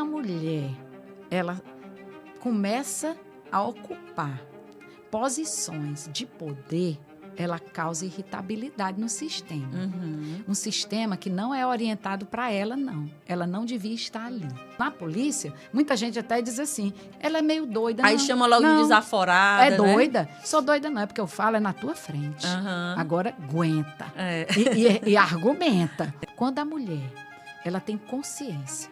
mulher ela começa a ocupar posições de poder, ela causa irritabilidade no sistema. Um sistema que não é orientado para ela, não. Ela não devia estar ali. Na polícia, muita gente até diz assim, ela é meio doida. Aí não, chama logo de desaforada, é doida? Né? Sou doida não, é porque eu falo é na tua frente. Agora, aguenta. E argumenta. Quando a mulher ela tem consciência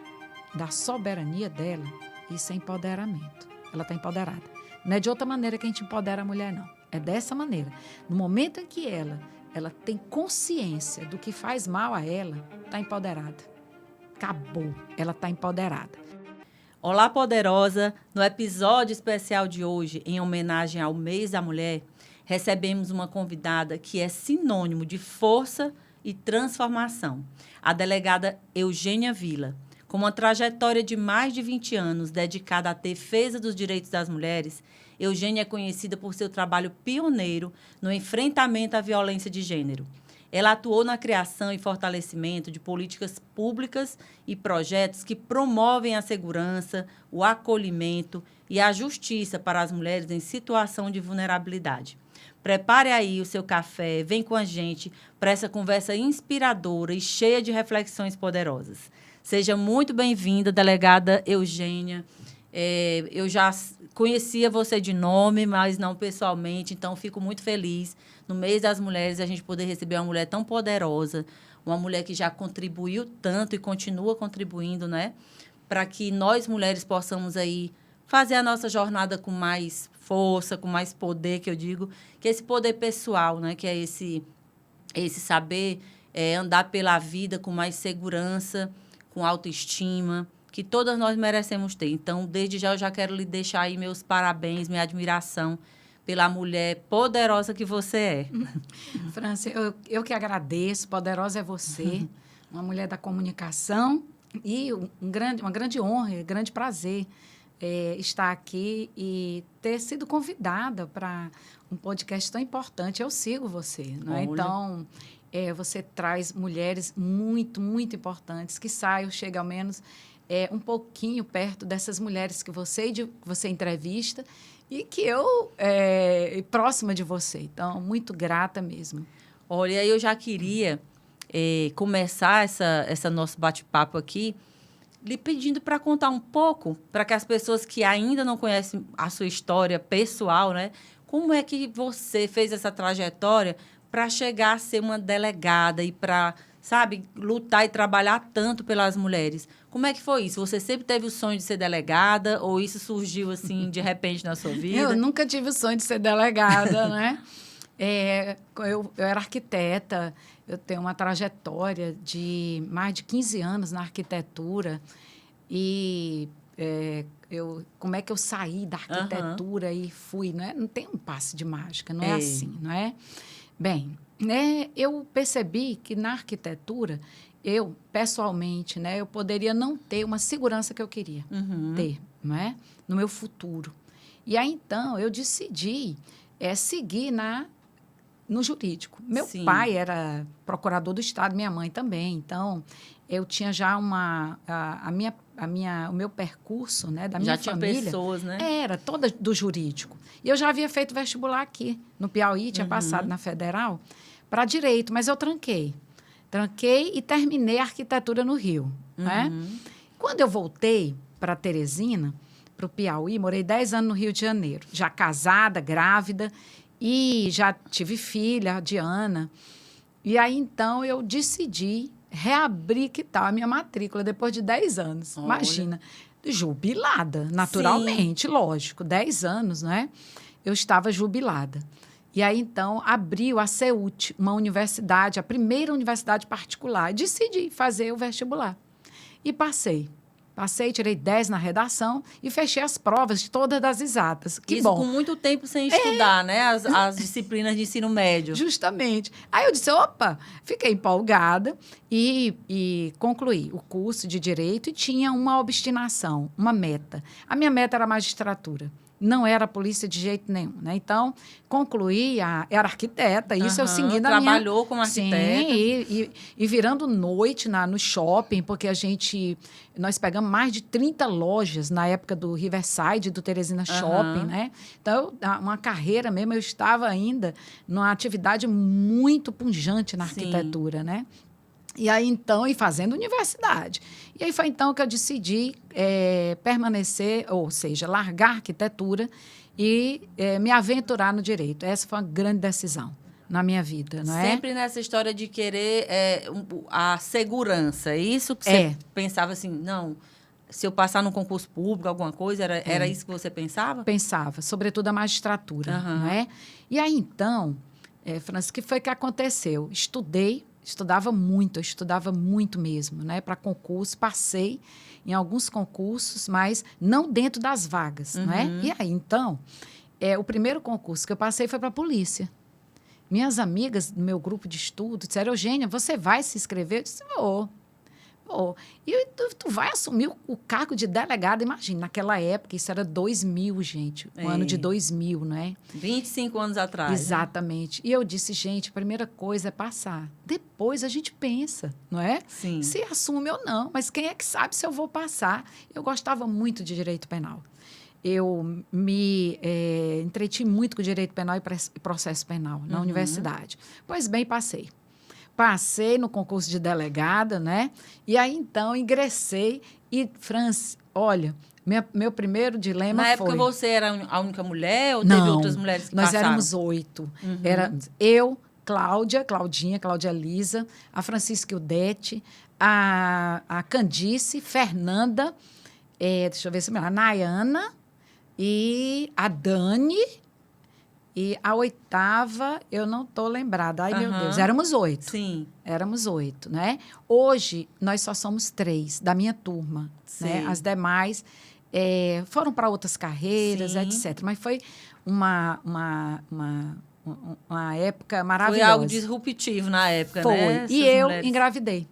da soberania dela, isso é empoderamento. Ela está empoderada. Não é de outra maneira que a gente empodera a mulher, não. É dessa maneira. No momento em que ela tem consciência do que faz mal a ela, está empoderada. Acabou. Ela está empoderada. Olá, poderosa! No episódio especial de hoje, em homenagem ao Mês da Mulher, recebemos uma convidada que é sinônimo de força e transformação. A delegada Eugênia Vila. Com uma trajetória de mais de 20 anos dedicada à defesa dos direitos das mulheres, Eugênia é conhecida por seu trabalho pioneiro no enfrentamento à violência de gênero. Ela atuou na criação e fortalecimento de políticas públicas e projetos que promovem a segurança, o acolhimento e a justiça para as mulheres em situação de vulnerabilidade. Prepare aí o seu café, vem com a gente para essa conversa inspiradora e cheia de reflexões poderosas. Seja muito bem-vinda, delegada Eugênia. Eu já conhecia você de nome, mas não pessoalmente, então fico muito feliz no mês das mulheres a gente poder receber uma mulher tão poderosa, uma mulher que já contribuiu tanto e continua contribuindo, né? Para que nós mulheres possamos aí fazer a nossa jornada com mais força, com mais poder, que eu digo, que esse poder pessoal, né? Que é esse saber andar pela vida com mais segurança, com autoestima, que todas nós merecemos ter. Então, desde já, eu já quero lhe deixar aí meus parabéns, minha admiração pela mulher poderosa que você é. França, eu que agradeço. Poderosa é você, uma mulher da comunicação e uma grande honra, grande prazer estar aqui e ter sido convidada para um podcast tão importante. Eu sigo você, não é? Então, você traz mulheres muito, muito importantes que chega ao menos um pouquinho perto dessas mulheres que você entrevista e que eu próxima de você. Então, muito grata mesmo. Olha, eu já queria começar essa nosso bate-papo aqui lhe pedindo para contar um pouco, para que as pessoas que ainda não conhecem a sua história pessoal, né? Como é que você fez essa trajetória para chegar a ser uma delegada e para, sabe, lutar e trabalhar tanto pelas mulheres? Como é que foi isso? Você sempre teve o sonho de ser delegada ou isso surgiu, assim, de repente na sua vida? Eu nunca tive o sonho de ser delegada, né? Eu era arquiteta, eu tenho uma trajetória de mais de 15 anos na arquitetura e como é que eu saí da arquitetura e fui, né? Não tem um passe de mágica, não é assim, não é? Bem, eu percebi que na arquitetura, eu, pessoalmente, né, eu poderia não ter uma segurança que eu queria ter, não é? No meu futuro. E aí, então, eu decidi seguir no jurídico. Meu pai era procurador do Estado, minha mãe também. Então, eu tinha já o meu percurso, né, da minha família. Já tinha pessoas, né? Era toda do jurídico. E eu já havia feito vestibular aqui, no Piauí, tinha passado na Federal, para Direito, mas eu tranquei. Tranquei e terminei a arquitetura no Rio. Né? Quando eu voltei para Teresina, para o Piauí, morei 10 anos no Rio de Janeiro. Já casada, grávida, e já tive filha, a Diana. E aí, então, eu decidi reabrir, que tal, a minha matrícula depois de 10 anos. Olha. Imagina, jubilada, naturalmente, lógico, 10 anos, né? Eu estava jubilada. E aí, então, abriu a CEUT, uma universidade, a primeira universidade particular. E decidi fazer o vestibular. E passei. Passei, tirei 10 na redação e fechei as provas de todas as exatas. Que isso bom. Com muito tempo sem estudar, né? As disciplinas de ensino médio. Justamente. Aí eu disse, opa, fiquei empolgada e concluí o curso de Direito e tinha uma obstinação, uma meta. A minha meta era a magistratura. não era polícia de jeito nenhum, né? Então, concluí, era arquiteta, isso eu segui na minha... Trabalhou como arquiteta. Sim, e virando noite no shopping, porque nós pegamos mais de 30 lojas na época do Riverside, do Teresina Shopping, né? Então, uma carreira mesmo, eu estava ainda numa atividade muito pungente na arquitetura, né? E aí, então, e fazendo universidade. E aí foi então que eu decidi permanecer, ou seja, largar a arquitetura e me aventurar no direito. Essa foi uma grande decisão na minha vida, não é? Sempre nessa história de querer a segurança. É isso que você pensava assim, não, se eu passar num concurso público, alguma coisa, era isso que você pensava? Pensava, sobretudo a magistratura, não é? E aí, então, Francis, o que foi que aconteceu? Estudava muito mesmo, né? Para concurso, passei em alguns concursos, mas não dentro das vagas, não é? E aí, então, o primeiro concurso que eu passei foi para a polícia. Minhas amigas do meu grupo de estudo disseram, Eugênia, você vai se inscrever? Eu disse, vou. E tu vai assumir o cargo de delegada, imagina, naquela época, isso era 2000, gente, o ano de 2000, não é? 25 anos atrás. Exatamente. Né? E eu disse, gente, a primeira coisa é passar. Depois a gente pensa, não é? Sim. Se assume ou não, mas quem é que sabe se eu vou passar? Eu gostava muito de direito penal. Eu me entreti muito com direito penal e processo penal na universidade. Pois bem, passei. Passei no concurso de delegada, né? E aí, então, ingressei. E, Francis, olha, meu primeiro dilema foi... Na época você era a única mulher ou teve outras mulheres que passaram? Nós éramos 8. Era eu, Claudinha Lisa, a Francisca Ildete, a Candice, Fernanda, deixa eu ver se me lembro, a Nayana e a Dani... E a 8ª, eu não estou lembrada. Ai, meu Deus, éramos 8. Sim. Éramos 8, né? Hoje, nós só somos 3 da minha turma. Né? As demais foram para outras carreiras, etc. Mas foi uma época maravilhosa. Foi algo disruptivo na época, né? E eu engravidei.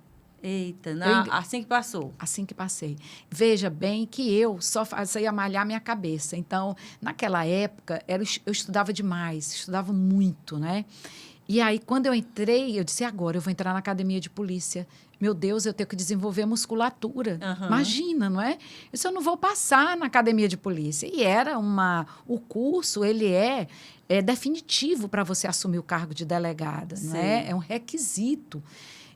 Eita, assim que passou. Assim que passei. Veja bem que eu só fazia malhar minha cabeça. Então, naquela época, eu estudava demais, estudava muito, né? E aí, quando eu entrei, eu disse, agora eu vou entrar na academia de polícia. Meu Deus, eu tenho que desenvolver musculatura. Imagina, não é? Eu não vou passar na academia de polícia. E o curso, ele é definitivo para você assumir o cargo de delegada, não é? É um requisito.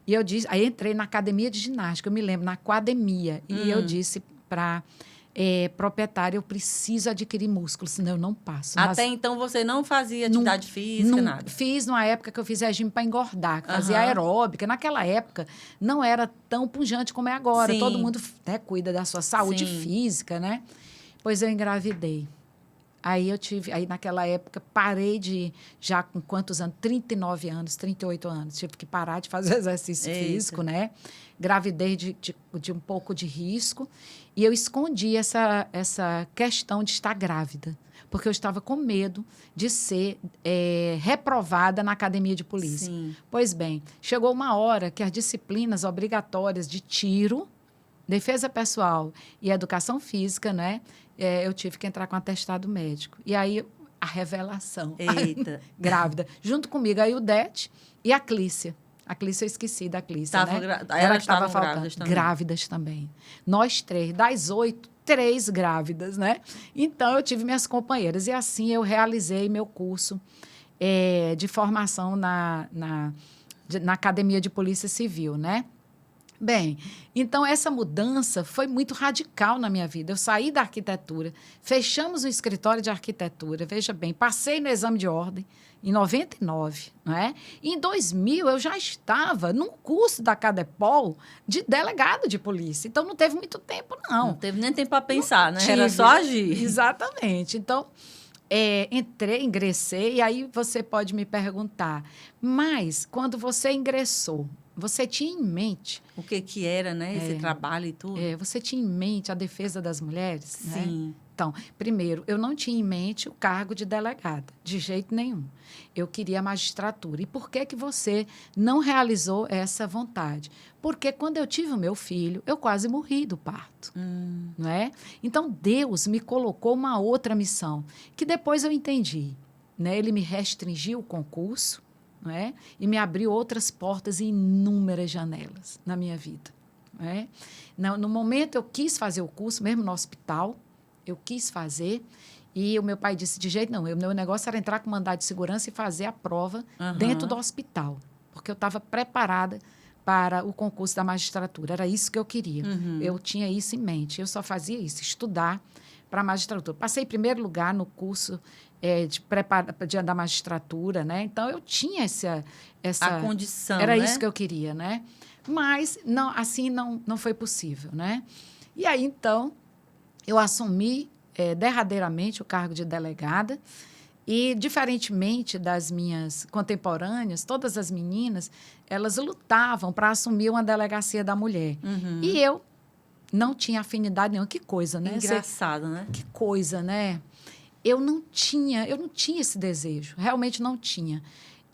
E eu disse, aí entrei na academia de ginástica, eu me lembro, na academia. E eu disse para proprietária, eu preciso adquirir músculo, senão eu não passo. Até então você não fazia atividade física, nada? Fiz numa época que eu fiz regime para engordar, que fazia aeróbica. Naquela época não era tão pujante como é agora. Sim. Todo mundo cuida da sua saúde física, né? Pois eu engravidei. Aí naquela época, parei já com quantos anos? 39 anos, 38 anos. Tive que parar de fazer exercício físico, né? Gravidez de um pouco de risco. E eu escondi essa questão de estar grávida, porque eu estava com medo de ser reprovada na academia de polícia. Sim. Pois bem, chegou uma hora que as disciplinas obrigatórias de tiro, defesa pessoal e educação física, né? Eu tive que entrar com atestado médico. E aí, a revelação. Eita. Grávida. Junto comigo, a Ildete e a Clícia. A Clícia, eu esqueci da Clícia, né? Elas estavam grávidas também. Grávidas também. Nós 3, das 8, 3 grávidas, né? Então, eu tive minhas companheiras. E assim, eu realizei meu curso de formação na Academia de Polícia Civil, né? Bem, então essa mudança foi muito radical na minha vida. Eu saí da arquitetura, fechamos o escritório de arquitetura, veja bem, passei no exame de ordem em 99, não é? E em 2000 eu já estava num curso da Cadepol de delegado de polícia. Então não teve muito tempo, não. Não teve nem tempo para pensar, né? Era só agir. Exatamente. Então, ingressei, e aí você pode me perguntar, mas quando você ingressou, você tinha em mente... O que era, né? Esse trabalho e tudo. Você tinha em mente a defesa das mulheres? Sim. Né? Então, primeiro, eu não tinha em mente o cargo de delegada, de jeito nenhum. Eu queria a magistratura. E por que você não realizou essa vontade? Porque quando eu tive o meu filho, eu quase morri do parto. Não é? Então, Deus me colocou uma outra missão, que depois eu entendi. Né? Ele me restringiu o concurso, não é? E me abriu outras portas e inúmeras janelas na minha vida. Não é? No momento, eu quis fazer o curso, mesmo no hospital, eu quis fazer, e o meu pai disse, de jeito não, o meu negócio era entrar com mandado de segurança e fazer a prova dentro do hospital, porque eu estava preparada para o concurso da magistratura, era isso que eu queria. Eu tinha isso em mente, eu só fazia isso, estudar para a magistratura. Passei em primeiro lugar no curso da magistratura, né? Então, eu tinha essa a condição, era né? isso que eu queria, né? Mas, não, assim, não foi possível, né? E aí, então, eu assumi derradeiramente o cargo de delegada e, diferentemente das minhas contemporâneas, todas as meninas, elas lutavam para assumir uma delegacia da mulher. E eu não tinha afinidade nenhuma. Que coisa, né? Engraçado, né? Que coisa, né? Eu não tinha esse desejo, realmente não tinha.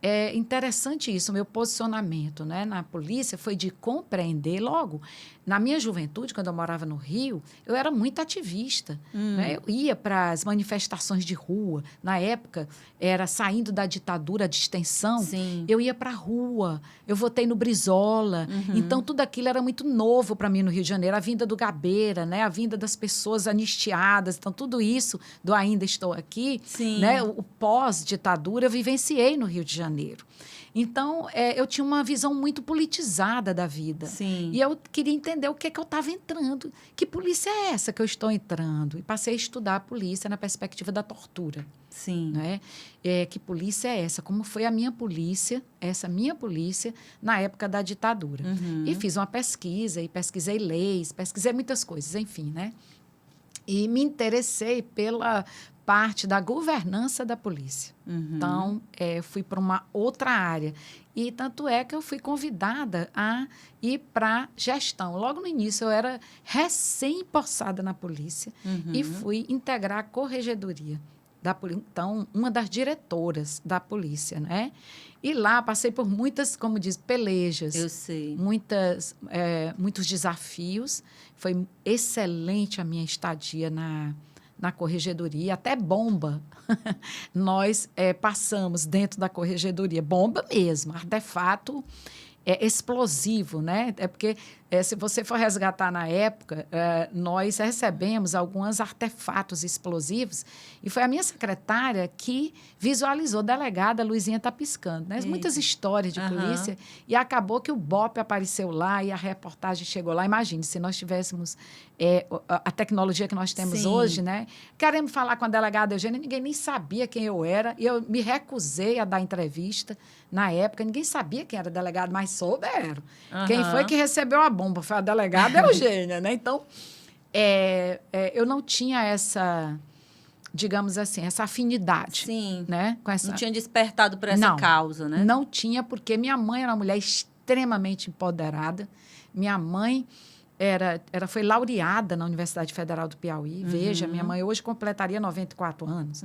É interessante isso, o meu posicionamento, né, na polícia foi de compreender logo. Na minha juventude, quando eu morava no Rio, eu era muito ativista. Né? Eu ia para as manifestações de rua. Na época, era saindo da ditadura de extensão. Sim. Eu ia para a rua, eu votei no Brizola. Então, tudo aquilo era muito novo para mim no Rio de Janeiro. A vinda do Gabeira, né? A vinda das pessoas anistiadas. Então, tudo isso do Ainda Estou Aqui, né? O pós-ditadura, eu vivenciei no Rio de Janeiro. Então, eu tinha uma visão muito politizada da vida. Sim. E eu queria entender o que eu estava entrando. Que polícia é essa que eu estou entrando? E passei a estudar a polícia na perspectiva da tortura. Sim. Né? Que polícia é essa? Como foi a minha polícia, essa minha polícia, na época da ditadura. E fiz uma pesquisa, e pesquisei leis, pesquisei muitas coisas, enfim, né? E me interessei pela parte da governança da polícia. Então, fui para uma outra área. E tanto é que eu fui convidada a ir para gestão. Logo no início, eu era recém-possada na polícia e fui integrar a corregedoria da polícia. Então, uma das diretoras da polícia, né? E lá passei por muitas, como diz, pelejas. Eu sei. Muitos desafios. Foi excelente a minha estadia na corregedoria, até bomba. Nós passamos dentro da corregedoria, bomba mesmo, artefato explosivo, né? Porque, se você for resgatar na época, nós recebemos alguns artefatos explosivos e foi a minha secretária que visualizou, delegada Luizinha tá piscando, né? Muitas histórias de polícia e acabou que o BOPE apareceu lá e a reportagem chegou lá. Imagine, se nós tivéssemos a tecnologia que nós temos hoje, né? Queremos falar com a delegada Eugênia, ninguém nem sabia quem eu era e eu me recusei a dar entrevista na época, ninguém sabia quem era delegado, mas souberam. Quem foi que recebeu a bomba? Foi a delegada Eugênia, né? Então, eu não tinha essa, digamos assim, essa afinidade. Sim. Né? Não tinha despertado por essa causa, né? Não tinha, porque minha mãe era uma mulher extremamente empoderada. Minha mãe foi laureada na Universidade Federal do Piauí. Veja, minha mãe hoje completaria 94 anos.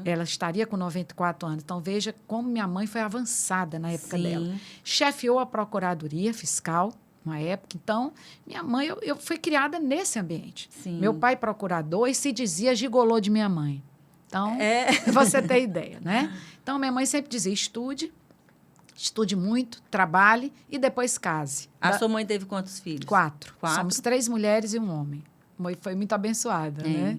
Ela estaria com 94 anos. Então, veja como minha mãe foi avançada na época dela. Chefiou a Procuradoria Fiscal, na época. Então, minha mãe, eu fui criada nesse ambiente. Sim. Meu pai procurador e se dizia gigolô de minha mãe. Então, você tem ideia, né? Então, minha mãe sempre dizia, estude muito, trabalhe e depois case. A sua mãe teve quantos filhos? 4. Somos 3 mulheres e um homem. Foi muito abençoada, né?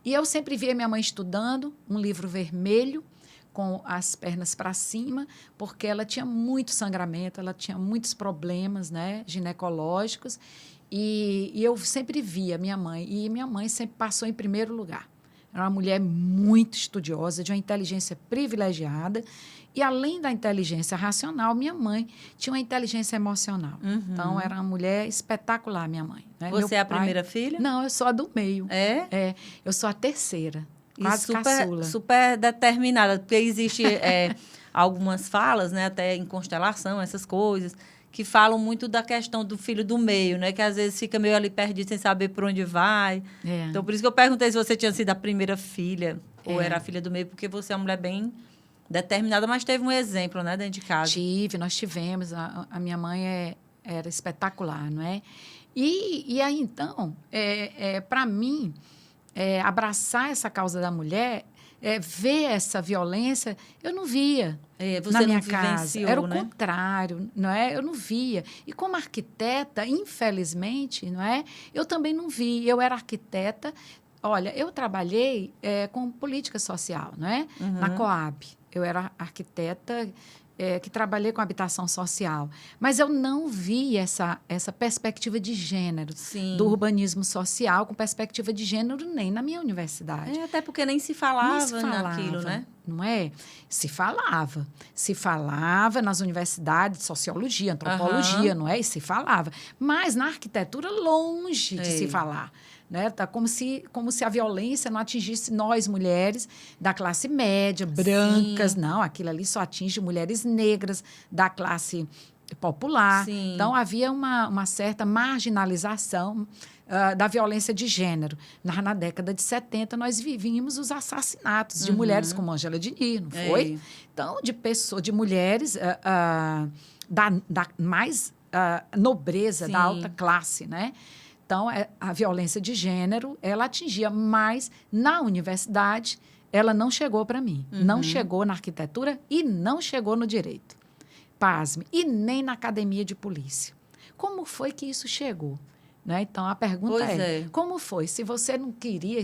E eu sempre via minha mãe estudando, um livro vermelho, com as pernas para cima, porque ela tinha muito sangramento, ela tinha muitos problemas, né, ginecológicos. E eu sempre via minha mãe. E minha mãe sempre passou em primeiro lugar. Era uma mulher muito estudiosa, de uma inteligência privilegiada. E, além da inteligência racional, minha mãe tinha uma inteligência emocional. Então, era uma mulher espetacular, minha mãe. Né? Você é a primeira filha? Não, eu sou a do meio. É? Eu sou a terceira, e quase caçula. Super determinada, porque existe algumas falas, né, até em constelação, essas coisas, que falam muito da questão do filho do meio, né? Que às vezes fica meio ali perdido sem saber por onde vai. É. Então, por isso que eu perguntei se você tinha sido a primeira filha ou era a filha do meio, porque você é uma mulher bem determinada, mas teve um exemplo, né, dentro de casa. Nós tivemos. A minha mãe era espetacular, não é? E aí, então, para mim, abraçar essa causa da mulher, ver essa violência, eu não via Você na minha não casa. vivenciou, Era o né? contrário, não é? Eu não via. E como arquiteta, infelizmente, não é? Eu também não vi. Eu era arquiteta. Olha, eu trabalhei com política social, não é? Na Coab. Eu era arquiteta que trabalhei com habitação social. Mas eu não vi essa perspectiva de gênero, Sim. do urbanismo social, com perspectiva de gênero, nem na minha universidade. Até porque nem se falava, Nem se falava naquilo, né? Não é? Se falava. Se falava nas universidades de sociologia, antropologia, não é? E se falava. Mas na arquitetura, longe de se falar. Né? Tá como se a violência não atingisse nós, mulheres da classe média, brancas. Sim. Não, aquilo ali só atinge mulheres negras da classe popular. Sim. Então, havia uma certa marginalização da violência de gênero. Na década de 70, nós vivíamos os assassinatos de mulheres como Ângela Diniz, não foi? Então, de mulheres da mais nobreza, da alta classe, né? Então, a violência de gênero, ela atingia, mas na universidade, ela não chegou para mim. Não chegou na arquitetura e não chegou no direito. Pasme. E nem na academia de polícia. Como foi que isso chegou? Né? Então, a pergunta como foi? Se você não queria...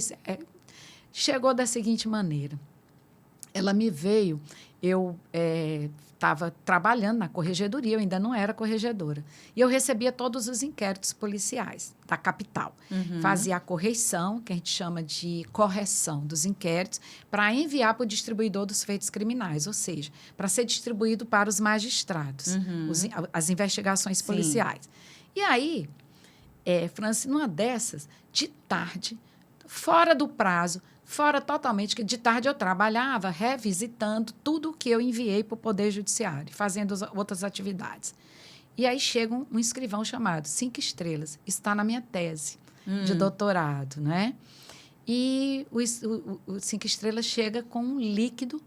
chegou da seguinte maneira. Ela me veio... Eu estava trabalhando na corregedoria, eu ainda não era corregedora. E eu recebia todos os inquéritos policiais da capital. Fazia a correição, que a gente chama de correção dos inquéritos, para enviar para o distribuidor dos feitos criminais, ou seja, para ser distribuído para os magistrados, as investigações policiais. E aí, Franci, numa dessas, de tarde, fora do prazo, fora totalmente, que de tarde eu trabalhava revisitando tudo o que eu enviei para o Poder Judiciário, fazendo outras atividades. E aí chega um escrivão chamado 5 Estrelas, está na minha tese de doutorado, né? E o 5 Estrelas chega com um líquido,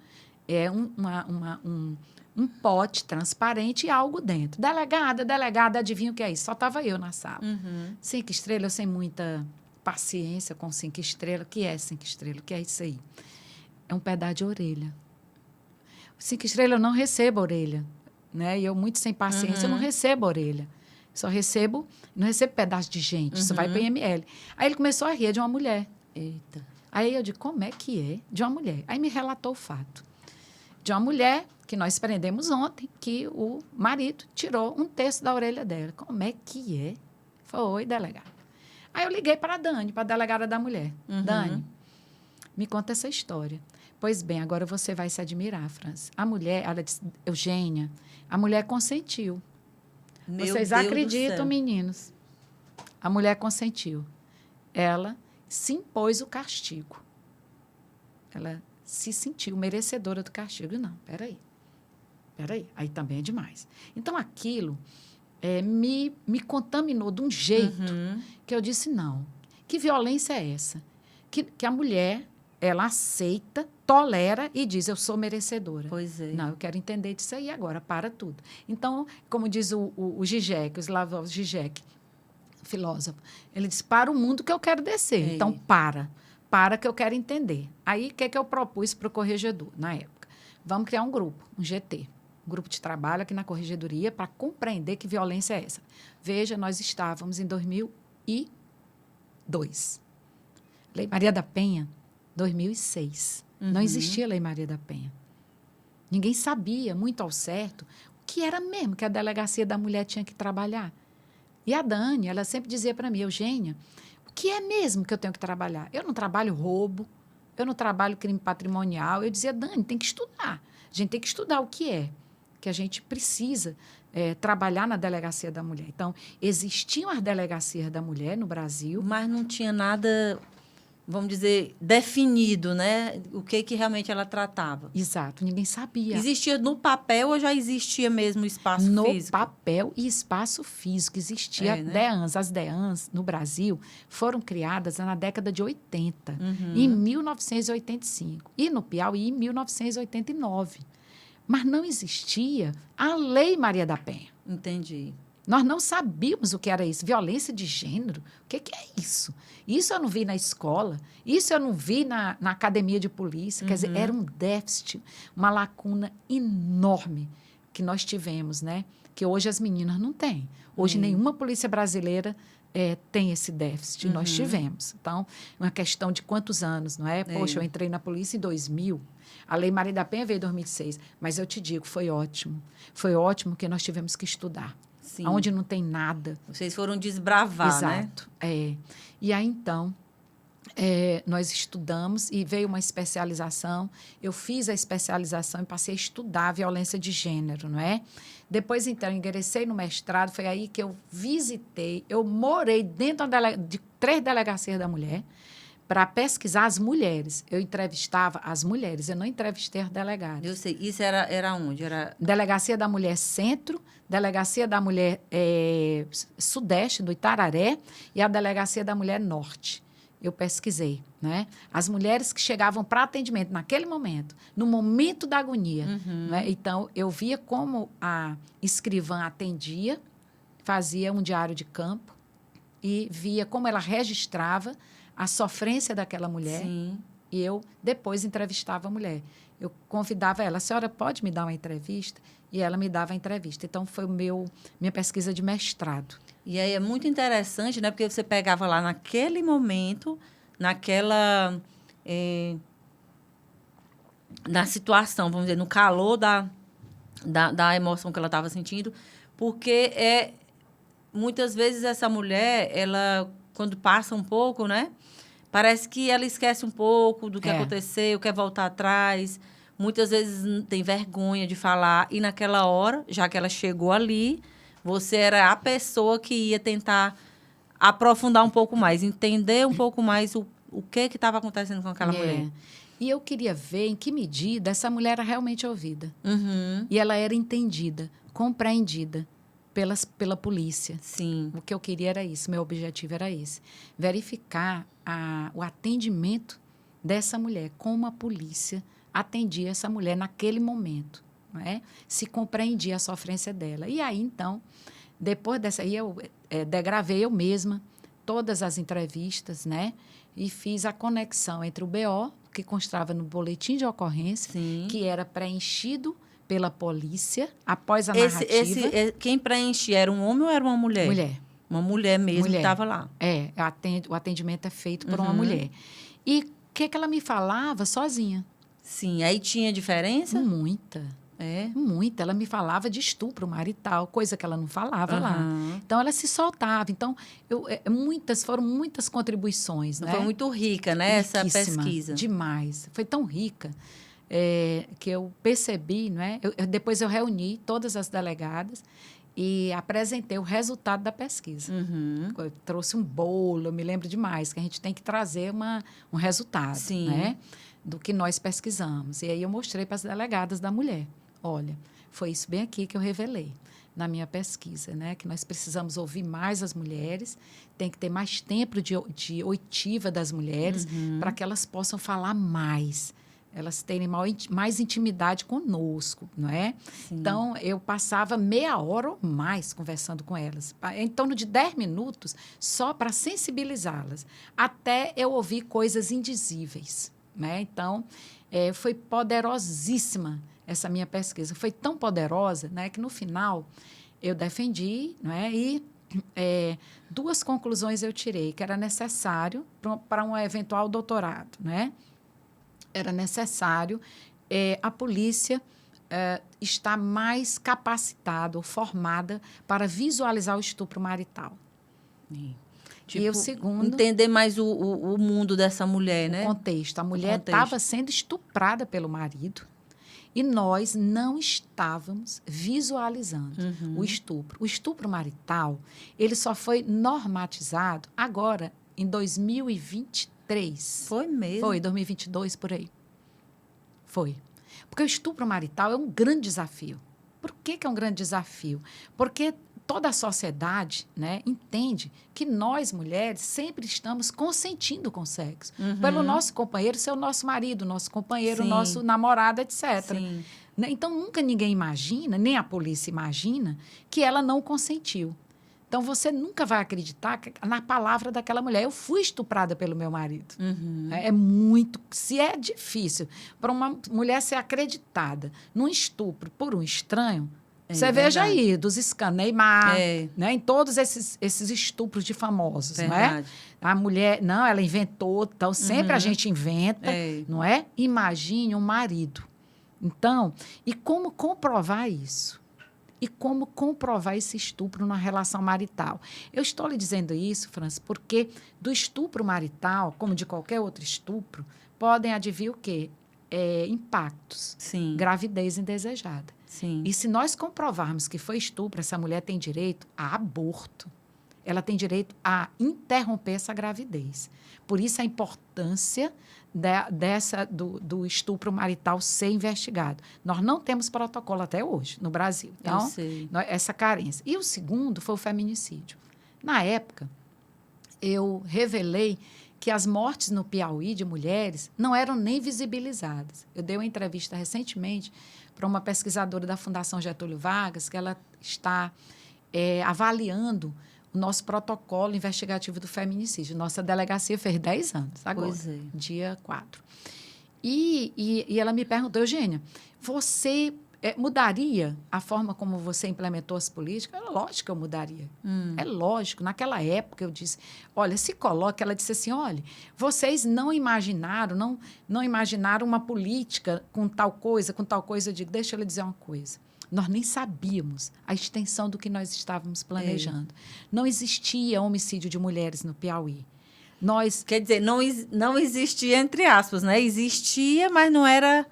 um pote transparente e algo dentro. Delegada, adivinha o que é isso? Só estava eu na sala. 5 Estrelas, eu sem muita paciência com 5 estrelas. O que é 5 estrelas? O que é isso aí? É um pedaço de orelha. 5 estrelas, eu não recebo orelha. Né? E eu, muito sem paciência, eu não recebo orelha. Não recebo pedaço de gente. Isso vai para o IML. Aí ele começou a rir de uma mulher. Eita. Aí eu digo, como é que é? De uma mulher. Aí me relatou o fato. De uma mulher que nós prendemos ontem, que o marido tirou um terço da orelha dela. Como é que é? Foi, delegado. Aí eu liguei para a Dani, para a delegada da mulher. Dani, me conta essa história. Pois bem, agora você vai se admirar, França. A mulher, ela disse, Eugênia, a mulher consentiu. Vocês acreditam, meninos? A mulher consentiu. Ela se impôs o castigo. Ela se sentiu merecedora do castigo. Não, peraí. Aí também é demais. Então, aquilo... me contaminou de um jeito que eu disse, não. Que violência é essa? Que a mulher, ela aceita, tolera e diz, eu sou merecedora. Pois é. Não, eu quero entender disso aí agora, para tudo. Então, como diz o Zizek, o Slavoj Zizek, filósofo, ele diz, para o mundo que eu quero descer. Então, para que eu quero entender. Aí, o que é que eu propus para o corregedor, na época? Vamos criar um grupo, um GT. Um grupo de trabalho aqui na corregedoria para compreender que violência é essa. Veja, nós estávamos em 2002. Lei Maria da Penha, 2006. Não existia Lei Maria da Penha. Ninguém sabia muito ao certo o que era mesmo que a delegacia da mulher tinha que trabalhar. E a Dani, ela sempre dizia para mim, Eugênia, o que é mesmo que eu tenho que trabalhar? Eu não trabalho roubo, eu não trabalho crime patrimonial. Eu dizia, Dani, tem que estudar. A gente tem que estudar o que é. Que a gente precisa trabalhar na delegacia da mulher. Então, existiam as delegacias da mulher no Brasil. Mas não tinha nada vamos dizer, definido, né? O que realmente ela tratava. Exato, ninguém sabia. Existia no papel ou já existia mesmo espaço No físico? papel e espaço físico. Existia né? DEANs. As DEANs, no Brasil, foram criadas na década de 80, Uhum. em 1985. E no Piauí, em 1989. Mas não existia a Lei Maria da Penha. Entendi. Nós não sabíamos o que era isso. Violência de gênero? O que é isso? Isso eu não vi na escola. Isso eu não vi na academia de polícia. Quer dizer, era um déficit, uma lacuna enorme que nós tivemos, né? Que hoje as meninas não têm. Hoje nenhuma polícia brasileira tem esse déficit. Nós tivemos. Então, uma questão de quantos anos, não é? Poxa, eu entrei na polícia em 2000. A Lei Maria da Penha veio em 2006. Mas eu te digo, foi ótimo. Foi ótimo que nós tivemos que estudar. Sim. Onde não tem nada. Vocês foram desbravar, né? Exato. E aí, então, nós estudamos e veio uma especialização. Eu fiz a especialização e passei a estudar a violência de gênero, não é? Depois, então, ingressei no mestrado. Foi aí que eu visitei, eu morei dentro de 3 delegacias da mulher para pesquisar as mulheres. Eu entrevistava as mulheres, eu não entrevistei as delegadas. Eu sei. Isso era onde? Era... Delegacia da Mulher Centro, Delegacia da Mulher Sudeste, do Itararé, e a Delegacia da Mulher Norte. Eu pesquisei, né? As mulheres que chegavam para atendimento naquele momento, no momento da agonia. Né? Então, eu via como a escrivã atendia, fazia um diário de campo e via como ela registrava a sofrência daquela mulher. Sim. E eu, depois, entrevistava a mulher. Eu convidava ela, a senhora pode me dar uma entrevista? E ela me dava a entrevista. Então, foi minha pesquisa de mestrado. E aí é muito interessante, né? Porque você pegava lá naquele momento, naquela... na situação, vamos dizer, no calor da emoção que ela estava sentindo. Porque muitas vezes essa mulher, ela, quando passa um pouco, né? Parece que ela esquece um pouco do que aconteceu, quer voltar atrás. Muitas vezes tem vergonha de falar. E naquela hora, já que ela chegou ali, você era a pessoa que ia tentar aprofundar um pouco mais, entender um pouco mais o que estava acontecendo com aquela mulher. E eu queria ver em que medida essa mulher era realmente ouvida. E ela era entendida, compreendida pela polícia. Sim. O que eu queria era isso, meu objetivo era esse. Verificar o atendimento dessa mulher, como a polícia atendia essa mulher naquele momento, não é? Se compreendia a sofrência dela. E aí, então, depois dessa aí, eu degravei eu mesma todas as entrevistas, né? E fiz a conexão entre o BO, que constava no boletim de ocorrência, Sim. que era preenchido pela polícia após a narrativa. Quem preenchia era um homem ou era uma mulher? Mulher. Uma mulher mesmo que estava lá. O atendimento é feito por uma mulher. E o que ela me falava sozinha? Sim, aí tinha diferença? Muita. Muita. Ela me falava de estupro marital, coisa que ela não falava lá. Então, ela se soltava. Então, foram muitas contribuições. Né? Foi muito rica, né, essa Riquíssima, pesquisa. Demais. Foi tão rica que eu percebi, não é? Depois eu reuni todas as delegadas e apresentei o resultado da pesquisa. Eu trouxe um bolo, eu me lembro demais, que a gente tem que trazer um resultado, né, do que nós pesquisamos. E aí eu mostrei para as delegadas da mulher. Olha, foi isso bem aqui que eu revelei na minha pesquisa, né, que nós precisamos ouvir mais as mulheres, tem que ter mais tempo de oitiva das mulheres para que elas possam falar mais, elas terem mais intimidade conosco, não é? Sim. Então, eu passava meia hora ou mais conversando com elas, em torno de 10 minutos, só para sensibilizá-las, até eu ouvir coisas indizíveis, né? Então, foi poderosíssima essa minha pesquisa. Foi tão poderosa, né, que, no final, eu defendi, não é? E 2 conclusões eu tirei, que era necessário para um eventual doutorado, né? Era necessário a polícia estar mais capacitada ou formada para visualizar o estupro marital. Tipo, e o segundo... Entender mais o mundo dessa mulher, né? O contexto. A mulher estava sendo estuprada pelo marido e nós não estávamos visualizando o estupro. O estupro marital, ele só foi normatizado agora, em 2023. 2023. Foi mesmo? Foi, 2022, por aí. Foi. Porque o estupro marital é um grande desafio. Por que é um grande desafio? Porque toda a sociedade, né, entende que nós, mulheres, sempre estamos consentindo com o sexo. Pelo nosso companheiro ser o nosso marido, nosso companheiro, Sim. nosso namorado, etc. Sim. Né? Então, nunca ninguém imagina, nem a polícia imagina, que ela não consentiu. Então, você nunca vai acreditar na palavra daquela mulher. Eu fui estuprada pelo meu marido. É muito... Se é difícil para uma mulher ser acreditada num estupro por um estranho, você veja aí, dos escândalos, Neymar, né, em todos esses estupros de famosos, não é? A mulher, não, ela inventou, então sempre a gente inventa, não é? Imagine um marido. Então, e como comprovar isso? E como comprovar esse estupro numa relação marital? Eu estou lhe dizendo isso, França, porque do estupro marital, como de qualquer outro estupro, podem advir o quê? Impactos. Sim. Gravidez indesejada. Sim. E se nós comprovarmos que foi estupro, essa mulher tem direito a aborto. Ela tem direito a interromper essa gravidez. Por isso a importância do estupro marital ser investigado. Nós não temos protocolo até hoje no Brasil. Então, Eu sei. essa carência. E o segundo foi o feminicídio. Na época, eu revelei que as mortes no Piauí de mulheres não eram nem visibilizadas. Eu dei uma entrevista recentemente para uma pesquisadora da Fundação Getúlio Vargas, que ela está avaliando o nosso protocolo investigativo do feminicídio. Nossa delegacia fez 10 anos agora, dia 4. E ela me perguntou, Eugênia, você mudaria a forma como você implementou as políticas? Lógico que eu mudaria. É lógico. Naquela época, eu disse, olha, se coloca, ela disse assim, olha, vocês não imaginaram, não imaginaram uma política com tal coisa. Eu digo, deixa eu lhe dizer uma coisa. Nós nem sabíamos a extensão do que nós estávamos planejando. Não existia homicídio de mulheres no Piauí. Quer dizer, não existia, entre aspas, né? Existia, mas não era...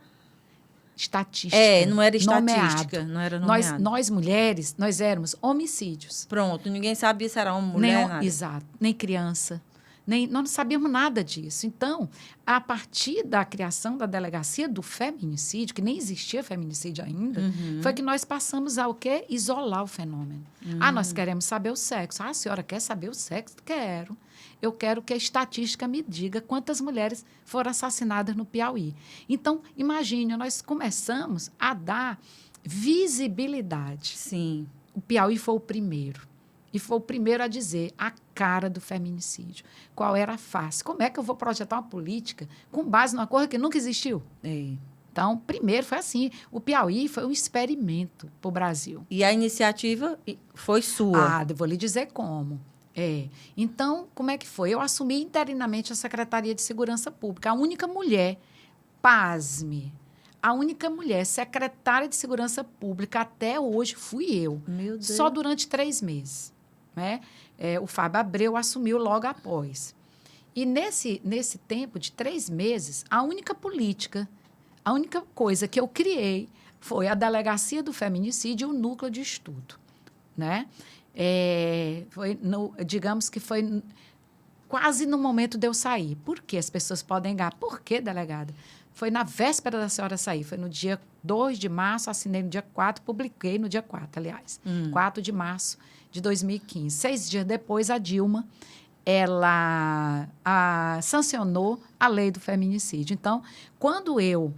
estatística. Não era estatística. Não era nomeado. Nós, mulheres, nós éramos homicídios. Pronto, ninguém sabia se era uma mulher, nada. Exato, nem criança. Nós não sabíamos nada disso. Então, a partir da criação da delegacia do feminicídio, que nem existia feminicídio ainda, foi que nós passamos a o quê? Isolar o fenômeno. Nós queremos saber o sexo. A senhora quer saber o sexo? Quero. Eu quero que a estatística me diga quantas mulheres foram assassinadas no Piauí. Então, imagine, nós começamos a dar visibilidade. Sim. O Piauí foi o primeiro. E foi o primeiro a dizer a cara do feminicídio. Qual era a face? Como é que eu vou projetar uma política com base numa coisa que nunca existiu? Então, primeiro foi assim. O Piauí foi um experimento para o Brasil. E a iniciativa foi sua? Eu vou lhe dizer como. Então, como é que foi? Eu assumi interinamente a Secretaria de Segurança Pública. A única mulher, pasme, a única mulher secretária de Segurança Pública até hoje fui eu. Meu Deus. Só durante 3 meses. Né? O Fábio Abreu assumiu logo após. E nesse tempo de 3 meses, a única política, a única coisa que eu criei foi a Delegacia do Feminicídio e o Núcleo de Estudo. Né? Digamos que foi quase no momento de eu sair. Por que as pessoas podem negar? Por que, delegada? Foi na véspera da senhora sair. Foi no dia 2 de março, assinei no dia 4, publiquei no dia 4, aliás. 4 de março de 2015. 6 dias depois, a Dilma, ela sancionou a lei do feminicídio. Então, quando eu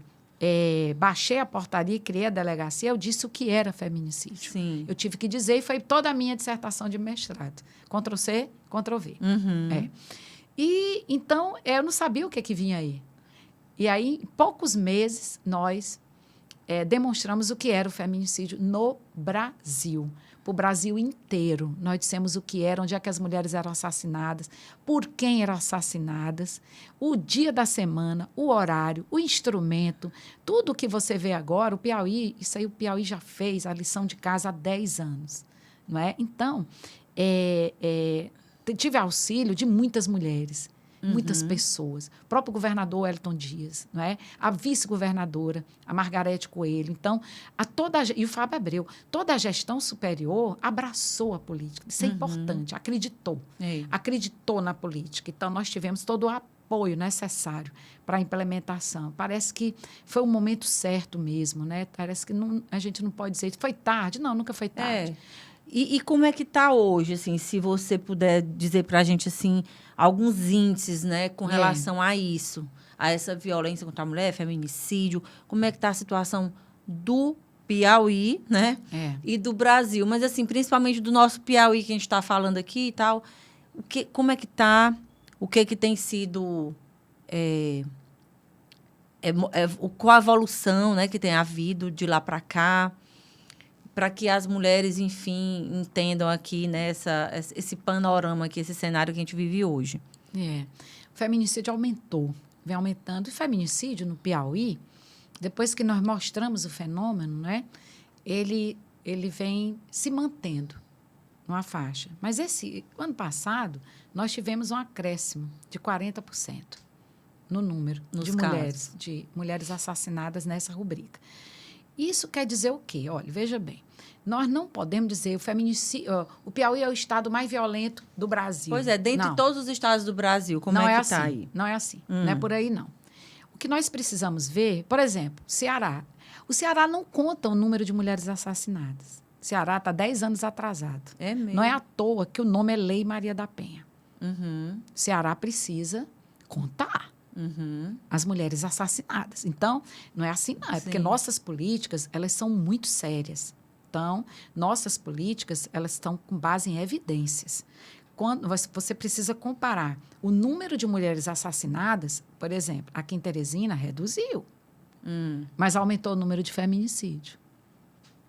baixei a portaria e criei a delegacia, eu disse o que era feminicídio. Sim. Eu tive que dizer, e foi toda a minha dissertação de mestrado. Ctrl+C, Ctrl+V. E, então, eu não sabia o que vinha aí. E aí, em poucos meses, nós demonstramos o que era o feminicídio no Brasil. Para o Brasil inteiro. Nós dissemos o que era, onde é que as mulheres eram assassinadas, por quem eram assassinadas, o dia da semana, o horário, o instrumento, tudo que você vê agora, o Piauí, isso aí o Piauí já fez a lição de casa há 10 anos. Não é? Então, tive auxílio de muitas mulheres. muitas pessoas. O próprio governador Wellington Dias, não é? A vice-governadora, a Margarete Coelho. Então, e o Fábio Abreu. Toda a gestão superior abraçou a política. Isso é importante, acreditou. Acreditou na política. Então, nós tivemos todo o apoio necessário para a implementação. Parece que foi o momento certo mesmo, né? Parece que a gente não pode dizer foi tarde. Não, nunca foi tarde. E como é que está hoje, assim, se você puder dizer para a gente, assim, alguns índices, né, com relação a isso, a essa violência contra a mulher, feminicídio, como é que está a situação do Piauí, né, e do Brasil, mas, assim, principalmente do nosso Piauí, que a gente está falando aqui e tal, como é que está, o que tem sido, qual a evolução, né, que tem havido de lá para cá, para que as mulheres, enfim, entendam aqui, né, esse panorama aqui, esse cenário que a gente vive hoje. O feminicídio aumentou, vem aumentando. E o feminicídio no Piauí, depois que nós mostramos o fenômeno, né, ele vem se mantendo numa faixa. Mas ano passado, nós tivemos um acréscimo de 40% no número de mulheres assassinadas nessa rubrica. Isso quer dizer o quê? Olha, veja bem, nós não podemos dizer o Piauí é o estado mais violento do Brasil. Pois é, dentre todos os estados do Brasil, como é que está aí? Não é assim, não é por aí, não. O que nós precisamos ver, por exemplo, Ceará. O Ceará não conta o número de mulheres assassinadas. O Ceará está 10 anos atrasado. É mesmo? Não é à toa que o nome é Lei Maria da Penha. O Ceará precisa contar. As mulheres assassinadas. Então, não é assim, não. É porque nossas políticas, elas são muito sérias. Então, nossas políticas, elas estão com base em evidências. Quando você precisa comparar o número de mulheres assassinadas, por exemplo, aqui em Teresina reduziu, mas aumentou o número de feminicídio.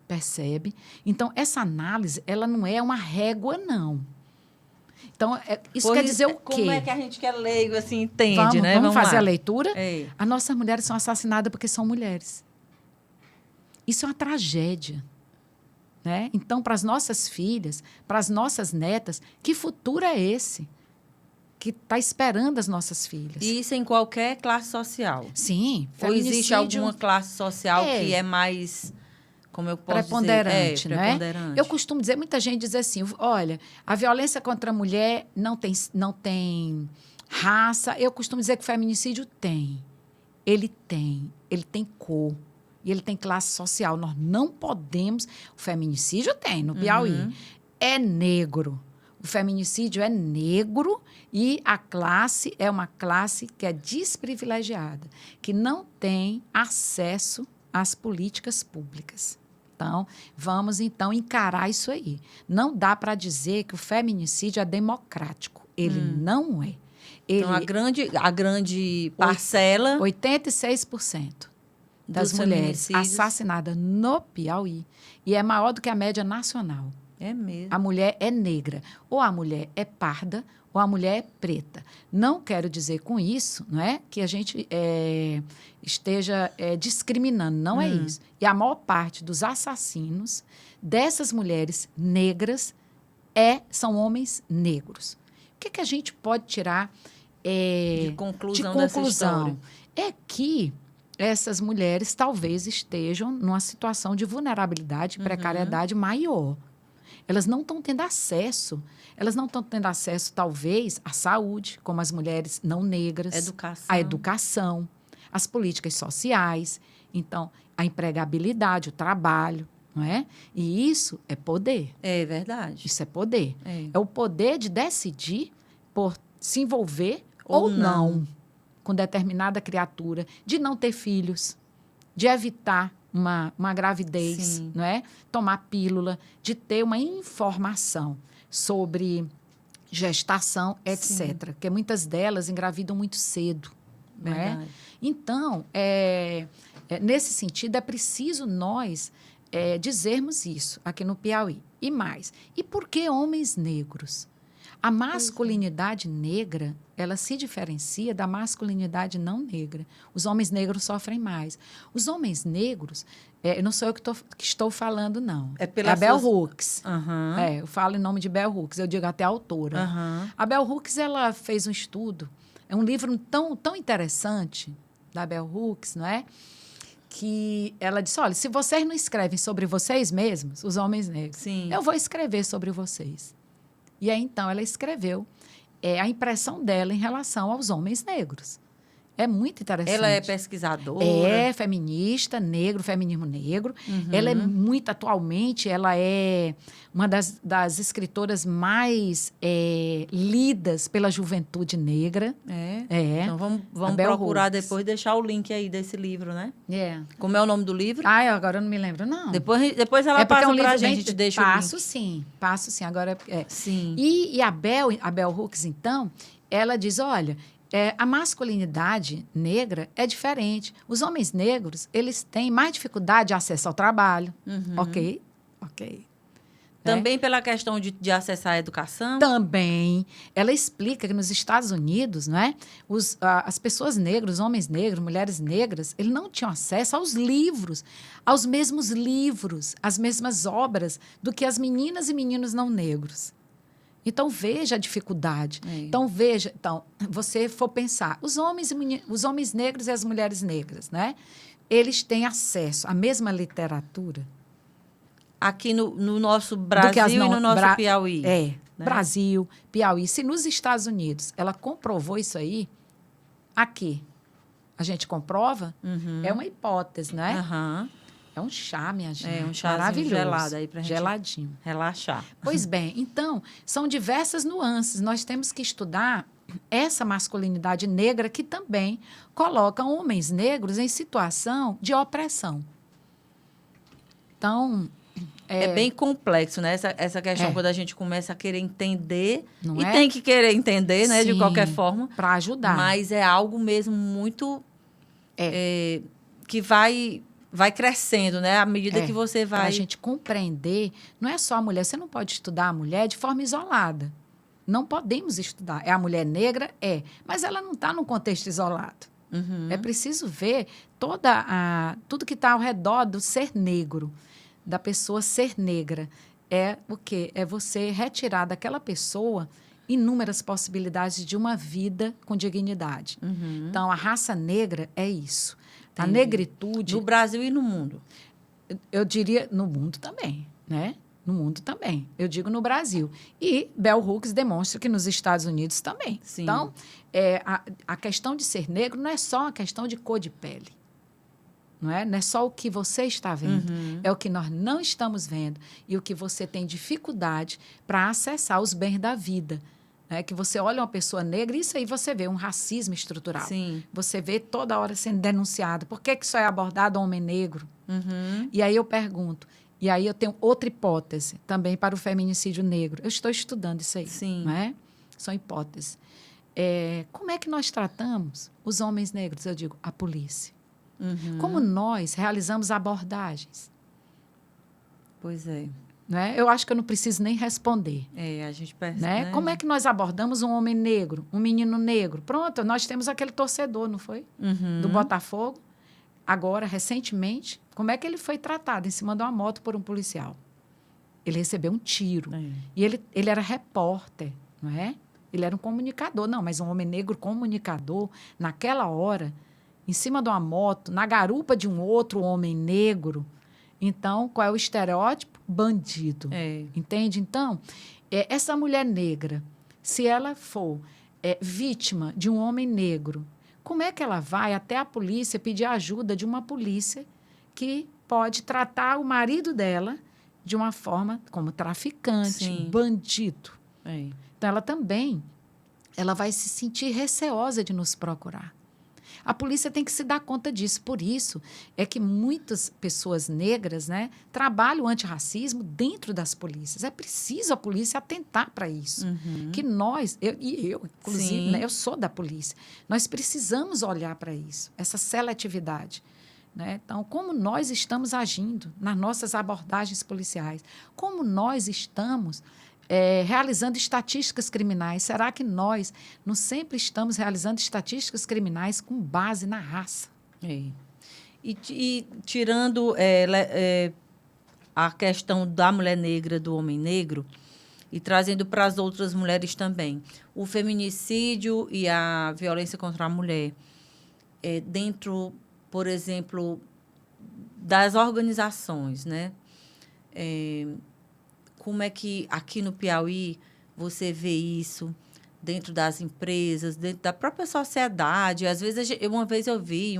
Percebe? Então, essa análise, ela não é uma régua, não. Então, isso quer dizer o quê? Como é que a gente que é leigo, assim, entende, né? Vamos fazer a leitura? As nossas mulheres são assassinadas porque são mulheres. Isso é uma tragédia. Né? Então, para as nossas filhas, para as nossas netas, que futuro é esse que está esperando as nossas filhas? E isso em qualquer classe social? Sim. Ou existe alguma classe social que é mais... Como eu posso preponderante, dizer? Preponderante. Eu costumo dizer, muita gente diz assim, olha, a violência contra a mulher não tem raça. Eu costumo dizer que o feminicídio tem. Ele tem cor e ele tem classe social. Nós não podemos... O feminicídio tem no Piauí. É negro. O feminicídio é negro e a classe é uma classe que é desprivilegiada, que não tem acesso às políticas públicas. Então, vamos, encarar isso aí. Não dá para dizer que o feminicídio é democrático. Ele não é. Então, a grande parcela... 86% das mulheres assassinadas no Piauí. E é maior do que a média nacional. É mesmo. A mulher é negra. Ou a mulher é parda, ou a mulher é preta. Não quero dizer com isso, não é, que a gente esteja discriminando. Não é isso. E a maior parte dos assassinos dessas mulheres negras são homens negros. O que a gente pode tirar de conclusão dessa história? É que essas mulheres talvez estejam numa situação de vulnerabilidade e precariedade maior. Elas não estão tendo acesso. Elas não estão tendo acesso, talvez, à saúde, como as mulheres não negras. À educação, às políticas sociais. Então, a empregabilidade, o trabalho, não é? E isso é poder. É verdade. Isso é poder. É o poder de decidir por se envolver ou não com determinada criatura, de não ter filhos, de evitar uma gravidez, não é? Tomar pílula, de ter uma informação sobre gestação, etc. Porque muitas delas engravidam muito cedo. Não é? Então, nesse sentido, é preciso nós dizermos isso aqui no Piauí. E mais, e por que homens negros? A masculinidade negra, ela se diferencia da masculinidade não negra. Os homens negros sofrem mais. Os homens negros, não sou eu que estou falando, não. É a Bell Hooks. Eu falo em nome de Bell Hooks, eu digo até a autora. A Bell Hooks, ela fez um estudo É um livro tão interessante, da Bell Hooks, não é? Que ela disse, olha, se vocês não escrevem sobre vocês mesmos, os homens negros, Sim. eu vou escrever sobre vocês. E aí, então, ela escreveu a impressão dela em relação aos homens negros. É muito interessante. Ela é pesquisadora? É feminista, negro, feminismo negro. Ela é muito, atualmente, ela é uma das escritoras mais lidas pela juventude negra. É? Então, vamos procurar depois, deixar o link aí desse livro, né? Como é o nome do livro? Agora eu não me lembro, não. Depois ela passa pra gente, a gente deixa o link. Passo sim. Agora, Sim. E a Bell Hooks, então, ela diz, olha... a masculinidade negra é diferente. Os homens negros, eles têm mais dificuldade de acesso ao trabalho. Ok. Também pela questão de acessar a educação? Também. Ela explica que nos Estados Unidos, não é? As pessoas negras, os homens negros, mulheres negras, eles não tinham acesso aos livros, aos mesmos livros, às mesmas obras do que as meninas e meninos não negros. Então, veja a dificuldade. Então, você for pensar, os homens negros e as mulheres negras, né? Eles têm acesso à mesma literatura. Aqui no nosso Brasil e no nosso Piauí. Né? Brasil, Piauí. Se nos Estados Unidos ela comprovou isso aí, aqui a gente comprova, é uma hipótese, né? É um chá, minha gente. Um chá maravilhoso. Gelado aí pra gente geladinho. Relaxar. Pois bem, então, são diversas nuances. Nós temos que estudar essa masculinidade negra que também coloca homens negros em situação de opressão. Então... É bem complexo, né? Essa questão, quando a gente começa a querer entender. Não tem que querer entender, né? Sim, de qualquer forma. Para ajudar. Mas é algo mesmo muito... que vai crescendo, né? À medida que você vai... Para a gente compreender, não é só a mulher. Você não pode estudar a mulher de forma isolada. Não podemos estudar. É a mulher negra? Mas ela não está num contexto isolado. É preciso ver tudo que está ao redor do ser negro, da pessoa ser negra. É o quê? É você retirar daquela pessoa inúmeras possibilidades de uma vida com dignidade. Então, a raça negra é isso. Entendi. A negritude... No Brasil e no mundo? Eu diria no mundo também, né? No mundo também. Eu digo no Brasil. E Bell Hooks demonstra que nos Estados Unidos também. Sim. Então, a questão de ser negro não é só uma questão de cor de pele. Não é só o que você está vendo. É o que nós não estamos vendo. E o que você tem dificuldade para acessar os bens da vida. Que você olha uma pessoa negra e isso aí você vê um racismo estrutural. Sim. Você vê toda hora sendo denunciado. Por que isso é abordado homem negro? E aí eu pergunto, e aí eu tenho outra hipótese também para o feminicídio negro. Eu estou estudando isso aí. Sim. Não é? São hipóteses. Como é que nós tratamos os homens negros? Eu digo, a polícia. Como nós realizamos abordagens? Pois é. Né? Eu acho que eu não preciso nem responder. A gente percebe. Né? Como é que nós abordamos um homem negro, um menino negro? Pronto, nós temos aquele torcedor, não foi? Do Botafogo. Agora, recentemente, como é que ele foi tratado em cima de uma moto por um policial? Ele recebeu um tiro. E ele era repórter, não é? Ele era um comunicador. Não, mas um homem negro comunicador, naquela hora, em cima de uma moto, na garupa de um outro homem negro. Então, qual é o estereótipo? Bandido. Entende? Então, essa mulher negra, se ela for vítima de um homem negro, como é que ela vai até a polícia pedir ajuda de uma polícia que pode tratar o marido dela de uma forma como traficante, Sim. bandido? Então, ela vai se sentir receosa de nos procurar. A polícia tem que se dar conta disso. Por isso é que muitas pessoas negras, né, trabalham o antirracismo dentro das polícias. É preciso a polícia atentar para isso. Que nós, eu inclusive, né, eu sou da polícia, nós precisamos olhar para isso, essa seletividade. Né? Então, como nós estamos agindo nas nossas abordagens policiais? Como nós estamos realizando estatísticas criminais? Será que nós não sempre estamos realizando estatísticas criminais com base na raça? E tirando a questão da mulher negra, do homem negro, e trazendo para as outras mulheres também. O feminicídio e a violência contra a mulher, dentro, por exemplo, das organizações, né? Como é que aqui no Piauí você vê isso dentro das empresas, dentro da própria sociedade? Às vezes, uma vez eu vi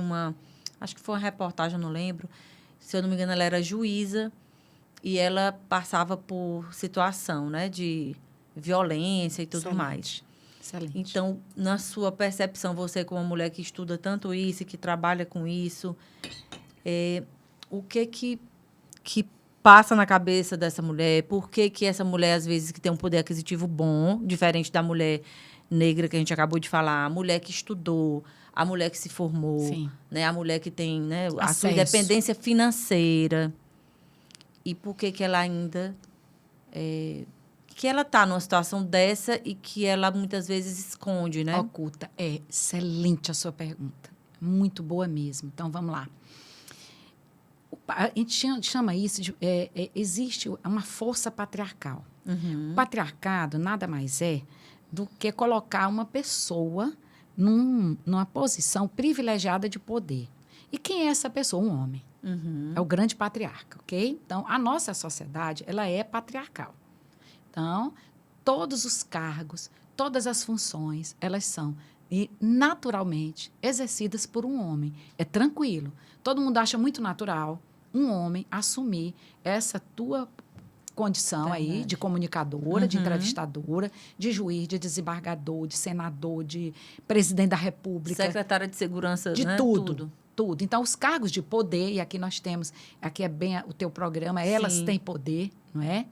acho que foi uma reportagem, eu não lembro, se eu não me engano, ela era juíza e ela passava por situação, né, de violência e tudo Excelente. mais. Excelente. Então, na sua percepção, você como uma mulher que estuda tanto isso e que trabalha com isso, o que passa na cabeça dessa mulher? Por que essa mulher, às vezes, que tem um poder aquisitivo bom, diferente da mulher negra que a gente acabou de falar, a mulher que estudou, a mulher que se formou, Sim. né, a mulher que tem, né, a sua Acesso. independência financeira, e por que ela ainda... que ela está numa situação dessa e que ela muitas vezes esconde, né? Oculta. É excelente a sua pergunta. Muito boa mesmo. Então, vamos lá. A gente chama isso de... existe uma força patriarcal. Uhum. O patriarcado nada mais é do que colocar uma pessoa numa posição privilegiada de poder. E quem é essa pessoa? Um homem. Uhum. É o grande patriarca, ok? Então, a nossa sociedade, ela é patriarcal. Então, todos os cargos, todas as funções, elas são naturalmente exercidas por um homem. É tranquilo. Todo mundo acha muito natural um homem assumir essa tua condição aí de comunicadora, de entrevistadora, de juiz, de desembargador, de senador, de presidente da República. Secretária de Segurança, de né? tudo. Então, os cargos de poder, e aqui nós temos, aqui é bem o teu programa, elas Sim. têm poder, não é?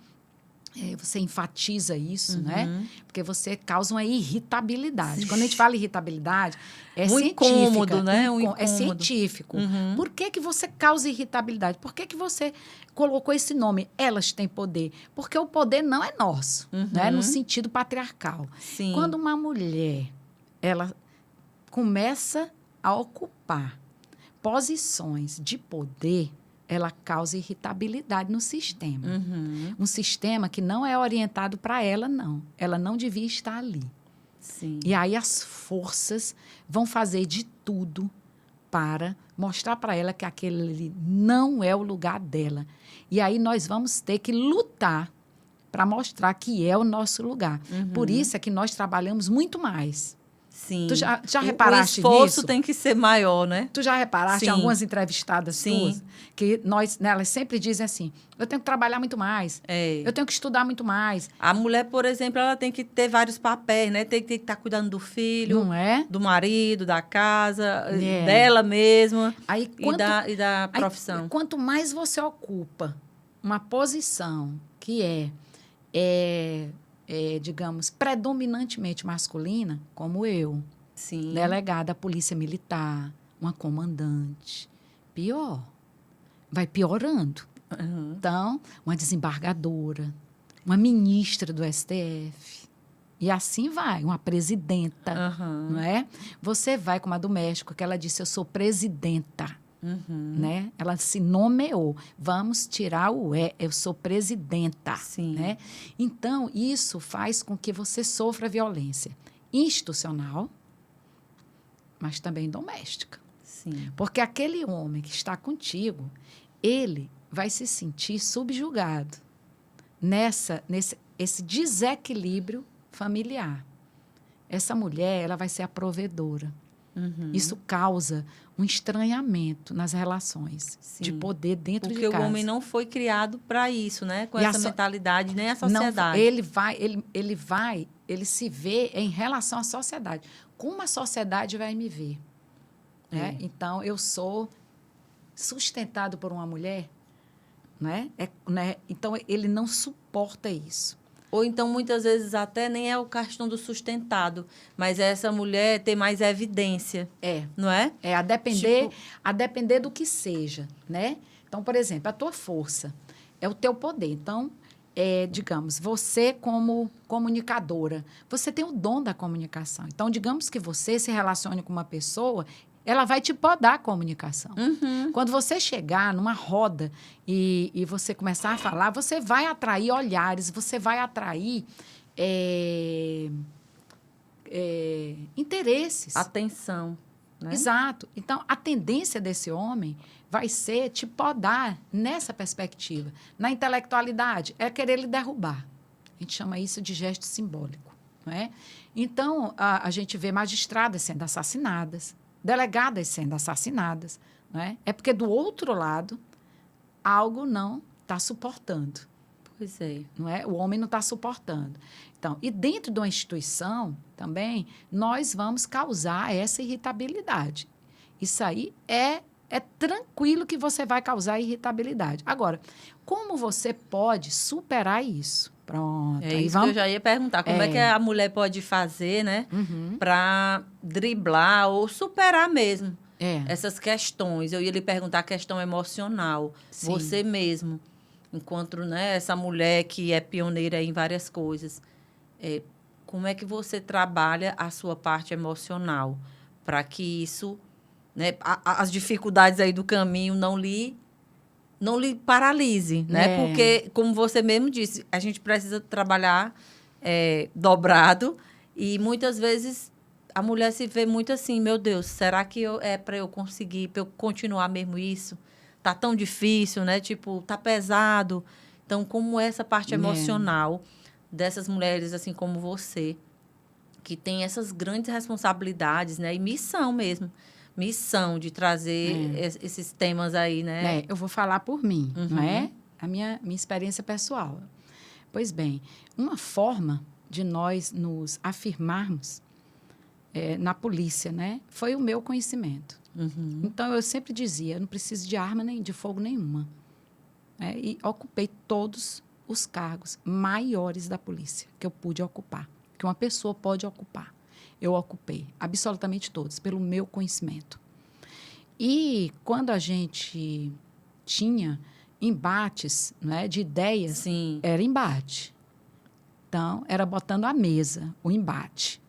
Você enfatiza isso, né? Porque você causa uma irritabilidade. Sim. Quando a gente fala irritabilidade, é científica. Incômodo, né? É científico. Uhum. Por que você causa irritabilidade? Por que você colocou esse nome? Elas têm poder. Porque o poder não é nosso, né? No sentido patriarcal. Sim. Quando uma mulher, ela começa a ocupar posições de poder, ela causa irritabilidade no sistema. Um sistema que não é orientado para ela, não. Ela não devia estar ali. Sim. E aí as forças vão fazer de tudo para mostrar para ela que aquele ali não é o lugar dela. E aí nós vamos ter que lutar para mostrar que é o nosso lugar. Por isso é que nós trabalhamos muito mais. Sim. Tu já reparaste nisso? O esforço tem que ser maior, né? Tu já reparaste em Sim. algumas entrevistadas tuas? Que elas sempre dizem assim, eu tenho que trabalhar muito mais, eu tenho que estudar muito mais. A mulher, por exemplo, ela tem que ter vários papéis, né? Tem que estar cuidando do filho, Não é? do marido, da casa, dela mesma Aí, e da profissão. Aí, quanto mais você ocupa uma posição que digamos, predominantemente masculina, como eu, Sim. delegada da Polícia Militar, uma comandante, pior. Vai piorando. Então, uma desembargadora, uma ministra do STF, e assim vai, uma presidenta, não é? Você vai com uma do México, que ela disse, eu sou presidenta. Né? Ela se nomeou. Vamos tirar o eu sou presidenta. Sim. Né? Então, isso faz com que você sofra violência institucional, mas também doméstica. Sim. Porque aquele homem que está contigo, ele vai se sentir subjugado esse desequilíbrio familiar. Essa mulher, ela vai ser a provedora. Isso causa um estranhamento nas relações de poder dentro de casa. Porque o homem não foi criado para isso, né? Com essa mentalidade, nem a sociedade. Não, ele se vê em relação à sociedade. Como a sociedade vai me ver? Né? Então, eu sou sustentado por uma mulher, né? Então, ele não suporta isso. Ou então, muitas vezes, até nem é o questão do sustentado, mas é essa mulher ter mais evidência. Não é? A depender do que seja, né? Então, por exemplo, a tua força é o teu poder. Então, digamos, você como comunicadora, você tem o dom da comunicação. Então, digamos que você se relacione com uma pessoa ela vai te podar a comunicação. Uhum. Quando você chegar numa roda e você começar a falar, você vai atrair olhares, você vai atrair interesses. Atenção. Né? Exato. Então, a tendência desse homem vai ser te podar nessa perspectiva. Na intelectualidade, é querer lhe derrubar. A gente chama isso de gesto simbólico. Não é? Então, a gente vê magistradas sendo assassinadas, delegadas sendo assassinadas. Não é? É porque, do outro lado, algo não está suportando. Pois é. Não é? O homem não está suportando. Então, e dentro de uma instituição, também, nós vamos causar essa irritabilidade. Isso aí é tranquilo que você vai causar irritabilidade. Agora, como você pode superar isso? Pronto. É isso que eu já ia perguntar. Como é que a mulher pode fazer, né? Para driblar ou superar mesmo essas questões. Eu ia lhe perguntar a questão emocional. Sim. Você mesmo, enquanto, né, essa mulher que é pioneira em várias coisas, como é que você trabalha a sua parte emocional para que isso, né, as dificuldades aí do caminho não lhe paralise, né? Porque, como você mesmo disse, a gente precisa trabalhar dobrado e muitas vezes a mulher se vê muito assim, meu Deus, será que é para eu conseguir, para eu continuar mesmo isso? Tá tão difícil, né? Tipo, tá pesado. Então, como essa parte emocional dessas mulheres, assim como você, que tem essas grandes responsabilidades, né? E missão mesmo. Missão de trazer esses temas aí, né? Eu vou falar por mim, não é? A minha experiência pessoal. Pois bem, uma forma de nós nos afirmarmos na polícia, né? Foi o meu conhecimento. Então, eu sempre dizia, eu não preciso de arma nem de fogo nenhuma. E ocupei todos os cargos maiores da polícia que eu pude ocupar, que uma pessoa pode ocupar. Eu ocupei absolutamente todos, pelo meu conhecimento. E quando a gente tinha embates, né, de ideias, Sim. Era embate. Então, era botando à mesa o embate.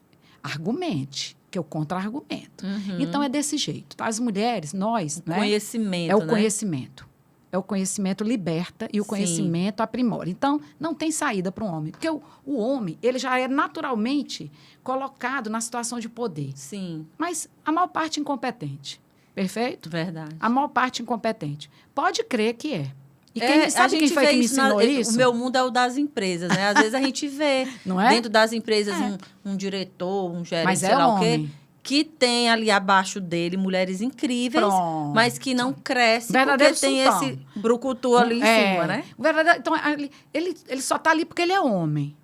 Argumente, que eu contra-argumento. Então, é desse jeito. As mulheres, nós... O conhecimento, é o conhecimento. O conhecimento liberta e o conhecimento aprimora. Então, não tem saída para um homem. Porque o homem, ele já é naturalmente colocado na situação de poder. Sim. Mas a maior parte incompetente. Perfeito? Verdade. A maior parte incompetente. Pode crer que é. E sabe quem foi que me ensinou isso? O meu mundo é o das empresas, né? Às vezes a gente vê não é? dentro das empresas um diretor, um gerente, sei lá o quê, que tem ali abaixo dele mulheres incríveis, mas que não crescem porque tem esse brucutu ali em cima, né? Então, ele só está ali porque ele é homem.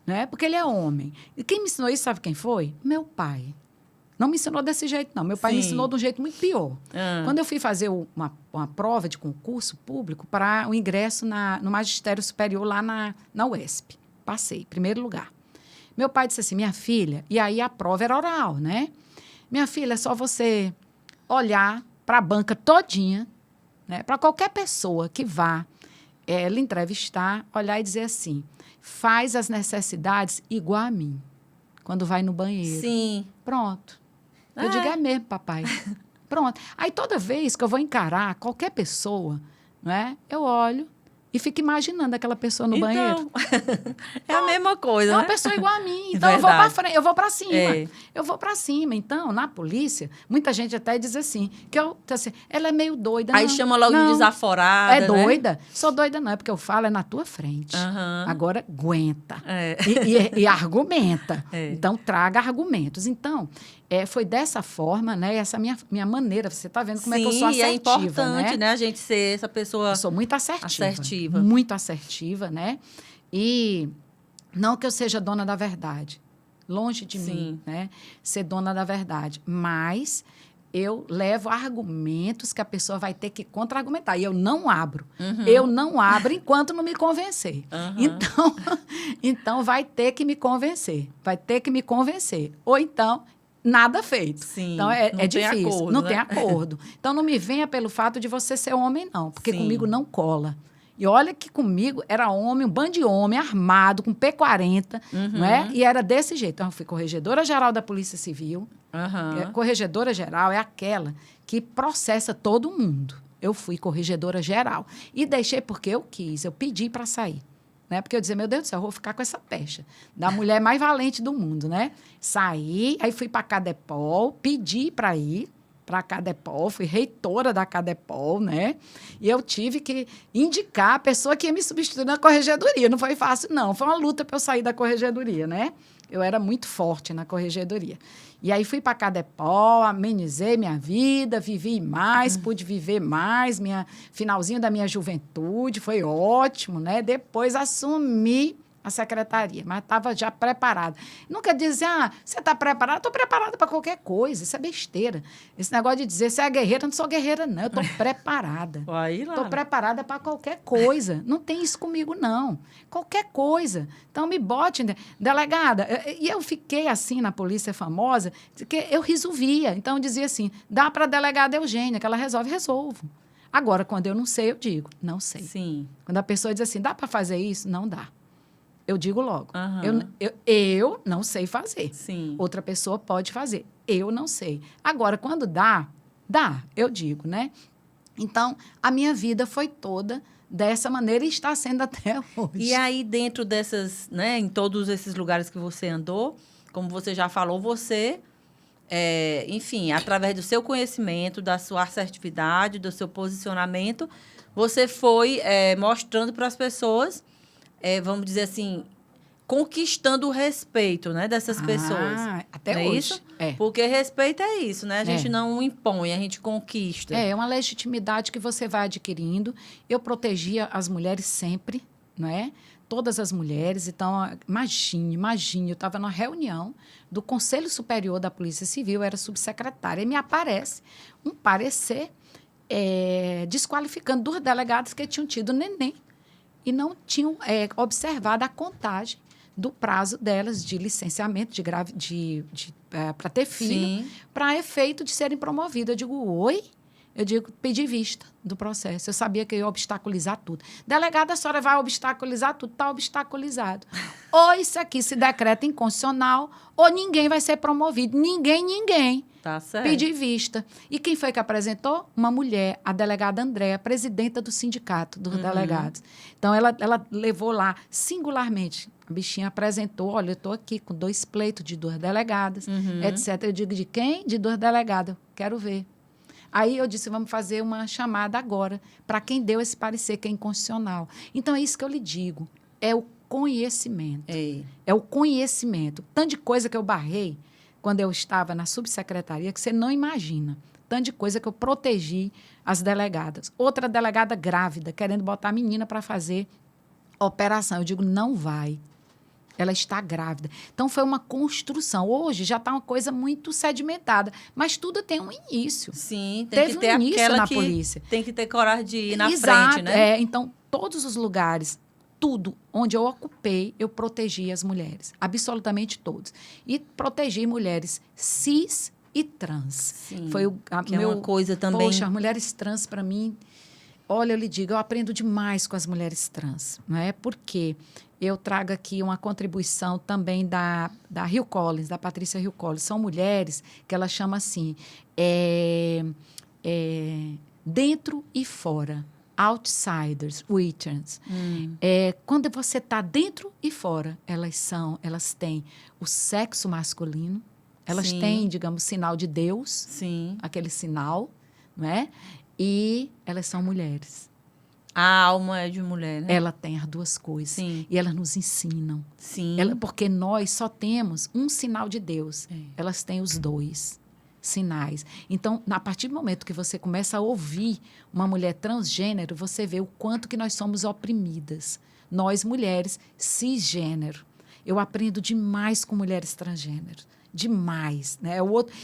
Né? Porque ele é homem. E quem me ensinou isso, sabe quem foi? Meu pai. Não me ensinou desse jeito, não. Meu pai me ensinou de um jeito muito pior. Quando eu fui fazer uma prova de concurso público para o ingresso no magistério superior lá na UESP. Passei, primeiro lugar. Meu pai disse assim, minha filha, e aí a prova era oral, né? Minha filha, é só você olhar para a banca todinha, né? Para qualquer pessoa que vá lhe entrevistar, olhar e dizer assim, faz as necessidades igual a mim, quando vai no banheiro. Sim. Pronto. Eu digo, é mesmo, papai. Pronto. Aí, toda vez que eu vou encarar qualquer pessoa, não é? Eu olho e fico imaginando aquela pessoa no banheiro. É a mesma coisa, né? É uma né? pessoa igual a mim. Então, eu vou para frente, eu vou para cima. Eu vou para cima. Então, na polícia, muita gente até diz assim, ela é meio doida. Aí chama logo de desaforada, é doida? Né? Sou doida não, é porque eu falo na tua frente. Agora, aguenta. E argumenta. Então, traga argumentos. Então, foi dessa forma, né? Essa minha maneira. Você está vendo como é que eu sou assertiva, é importante, né? A gente ser essa pessoa... Eu sou muito assertiva. Muito assertiva, né? E não que eu seja dona da verdade. Longe de mim, né? Ser dona da verdade. Mas eu levo argumentos que a pessoa vai ter que contra-argumentar. E eu não abro. Eu não abro enquanto não me convencer. Então, vai ter que me convencer. Vai ter que me convencer. Ou então... Nada feito. Então, é difícil. Acordo, não né? tem acordo. Então, não me venha pelo fato de você ser homem, não. Porque comigo não cola. E olha que comigo era homem, um bando de homem armado, com P40, não é? E era desse jeito. Então, eu fui corregedora-geral da Polícia Civil, Aham. Corregedora geral é aquela que processa todo mundo. Eu fui corregedora geral. E deixei porque eu quis, eu pedi para sair. Né? Porque eu dizia, meu Deus do céu, eu vou ficar com essa pecha da mulher mais valente do mundo, né? Saí, aí fui para a Cadepol, pedi para ir para a Cadepol, fui reitora da Cadepol, né? E eu tive que indicar a pessoa que ia me substituir na corregedoria. Não foi fácil, não. Foi uma luta para eu sair da corregedoria, né? Eu era muito forte na corregedoria. E aí fui para a Cadepol, amenizei minha vida, vivi mais, pude viver mais, finalzinho da minha juventude, foi ótimo, né? Depois assumi a secretaria, mas estava já preparada. Nunca dizer, você está preparada? Estou preparada para qualquer coisa, isso é besteira. Esse negócio de dizer, você é guerreira, eu não sou guerreira, não, eu estou preparada. Estou preparada para qualquer coisa. Não tem isso comigo, não. Qualquer coisa. Então, me bote, delegada. E eu fiquei assim na Polícia Famosa, que eu resolvia. Então, eu dizia assim, dá para a delegada Eugênia, que ela resolvo. Agora, quando eu não sei, eu digo, não sei. Sim. Quando a pessoa diz assim, dá para fazer isso? Não dá. Eu digo logo, Uhum. eu não sei fazer. Sim. Outra pessoa pode fazer. Eu não sei. Agora, quando dá, eu digo, né? Então, a minha vida foi toda dessa maneira e está sendo até hoje. E aí, dentro dessas, né, em todos esses lugares que você andou, como você já falou, você, enfim, através do seu conhecimento, da sua assertividade, do seu posicionamento, você foi mostrando para as pessoas, vamos dizer assim, conquistando o respeito, né, dessas pessoas. Até não hoje. É isso? É. Porque respeito é isso, né? A gente não impõe, a gente conquista. É uma legitimidade que você vai adquirindo. Eu protegia as mulheres sempre, não é? Todas as mulheres. Então, imagine, eu estava numa reunião do Conselho Superior da Polícia Civil, eu era subsecretária, e me aparece um parecer desqualificando 2 delegadas que tinham tido neném e não tinham observado a contagem do prazo delas de licenciamento para ter filho, para efeito de serem promovidas. Eu digo, oi? Eu digo, pedi vista do processo. Eu sabia que eu ia obstaculizar tudo. Delegada, a senhora vai obstaculizar tudo? Está obstaculizado. Ou isso aqui se decreta inconstitucional, ou ninguém vai ser promovido. Ninguém. Tá certo. Pedi vista. E quem foi que apresentou? Uma mulher, a delegada Andréa, presidenta do sindicato dos delegados. Então, ela levou lá, singularmente, a bichinha apresentou, olha, eu estou aqui com 2 pleitos de 2 delegadas, etc. Eu digo, de quem? De 2 delegadas. Quero ver. Aí eu disse, vamos fazer uma chamada agora para quem deu esse parecer, que é inconstitucional. Então, é isso que eu lhe digo. É o conhecimento. É o conhecimento. Tanto de coisa que eu barrei quando eu estava na subsecretaria, que você não imagina. Tanto de coisa que eu protegi as delegadas. Outra delegada grávida, querendo botar a menina para fazer operação. Eu digo, não vai. Ela está grávida. Então, foi uma construção. Hoje já está uma coisa muito sedimentada, mas tudo tem um início. Sim, tem Teve que ter um início aquela na que polícia. Tem que ter coragem de ir na Exato, frente, né? Então, todos os lugares, tudo onde eu ocupei, eu protegi as mulheres. Absolutamente todos. E protegi mulheres cis e trans. Sim, foi que é uma coisa também... Poxa, as mulheres trans, para mim... Olha, eu lhe digo, eu aprendo demais com as mulheres trans, não é? Porque eu trago aqui uma contribuição também da Hill Collins, da Patrícia Hill Collins. São mulheres que ela chama assim, dentro e fora, outsiders, returns. Quando você está dentro e fora, elas têm o sexo masculino, elas têm, digamos, sinal de Deus, aquele sinal, não é? E elas são mulheres. A alma é de mulher, né? Ela tem as 2 coisas. Sim. E elas nos ensinam. Sim. Porque nós só temos um sinal de Deus. Elas têm os 2 sinais. Então, a partir do momento que você começa a ouvir uma mulher transgênero, você vê o quanto que nós somos oprimidas. Nós, mulheres cisgênero. Eu aprendo demais com mulheres transgênero. Demais, né?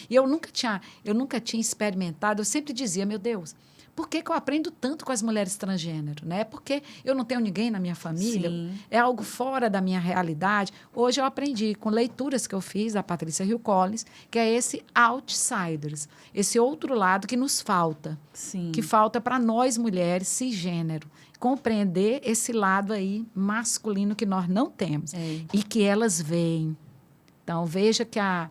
E eu nunca tinha experimentado, eu sempre dizia, meu Deus, por que eu aprendo tanto com as mulheres transgênero, né? Porque eu não tenho ninguém na minha família, é algo fora da minha realidade. Hoje eu aprendi com leituras que eu fiz da Patrícia Hill Collins, que é esse outsiders, esse outro lado que nos falta, que falta para nós mulheres cisgênero, compreender esse lado aí masculino que nós não temos e que elas veem. Então, veja que a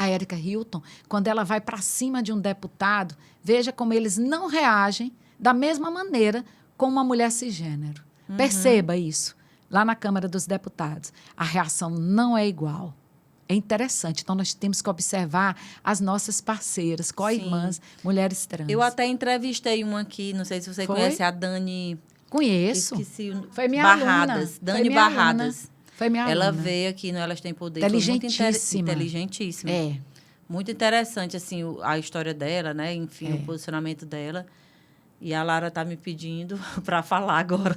a Erika Hilton, quando ela vai para cima de um deputado, veja como eles não reagem da mesma maneira com uma mulher cisgênero. Perceba isso. Lá na Câmara dos Deputados, a reação não é igual. É interessante. Então, nós temos que observar as nossas parceiras, co-irmãs, mulheres trans. Eu até entrevistei uma aqui, não sei se você conhece, a Dani... Conheço. Esqueci o... Foi minha Barradas. aluna. Dani Barradas. Foi minha aluna. Ela veio aqui no Elas Têm Poder. Inteligentíssima. Inteligentíssima. É. Muito interessante, assim, a história dela, né? Enfim, o posicionamento dela. E a Lara está me pedindo para falar agora.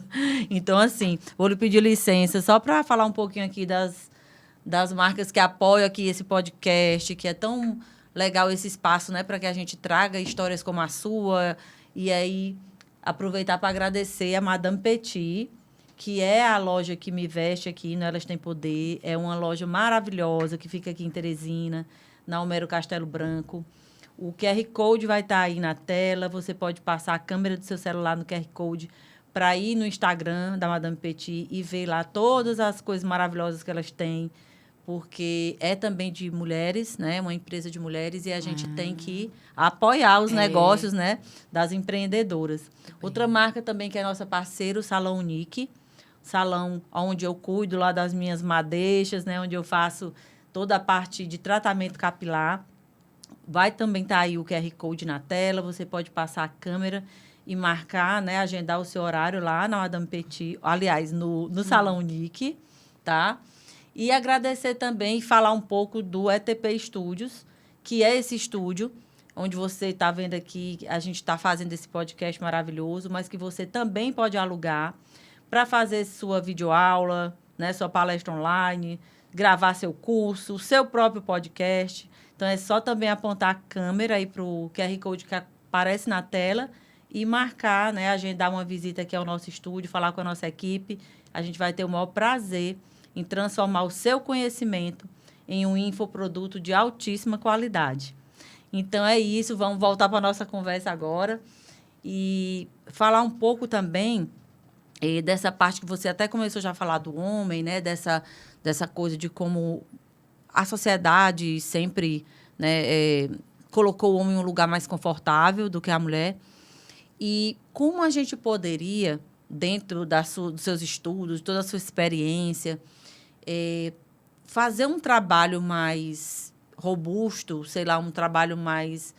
Então, assim, vou lhe pedir licença só para falar um pouquinho aqui das marcas que apoiam aqui esse podcast, que é tão legal esse espaço, né? Para que a gente traga histórias como a sua. E aí, aproveitar para agradecer a Madame Petit, que é a loja que me veste aqui no Elas Têm Poder. É uma loja maravilhosa que fica aqui em Teresina, na Homero Castelo Branco. O QR Code vai estar aí na tela. Você pode passar a câmera do seu celular no QR Code para ir no Instagram da Madame Petit e ver lá todas as coisas maravilhosas que elas têm, porque é também de mulheres, né? Uma empresa de mulheres, e a gente tem que apoiar os negócios, né? Das empreendedoras. Outra marca também que é nossa parceira, o Salão Unique. Salão onde eu cuido lá das minhas madeixas, né? Onde eu faço toda a parte de tratamento capilar. Vai também estar aí o QR Code na tela, você pode passar a câmera e marcar, né, agendar o seu horário lá na Madame Petit, aliás, no Salão Unique, tá? E agradecer também e falar um pouco do ETP Studios, que é esse estúdio onde você está vendo aqui, a gente está fazendo esse podcast maravilhoso, mas que você também pode alugar para fazer sua videoaula, né, sua palestra online, gravar seu curso, seu próprio podcast. Então, é só também apontar a câmera aí para o QR Code que aparece na tela e marcar, né, agendar uma visita aqui ao nosso estúdio, falar com a nossa equipe. A gente vai ter o maior prazer em transformar o seu conhecimento em um infoproduto de altíssima qualidade. Então, é isso. Vamos voltar para a nossa conversa agora e falar um pouco também dessa parte que você até começou já a falar do homem, né, dessa coisa de como a sociedade sempre, né, colocou o homem em um lugar mais confortável do que a mulher. E como a gente poderia, dentro dos seus estudos, toda a sua experiência, fazer um trabalho mais robusto, sei lá, um trabalho mais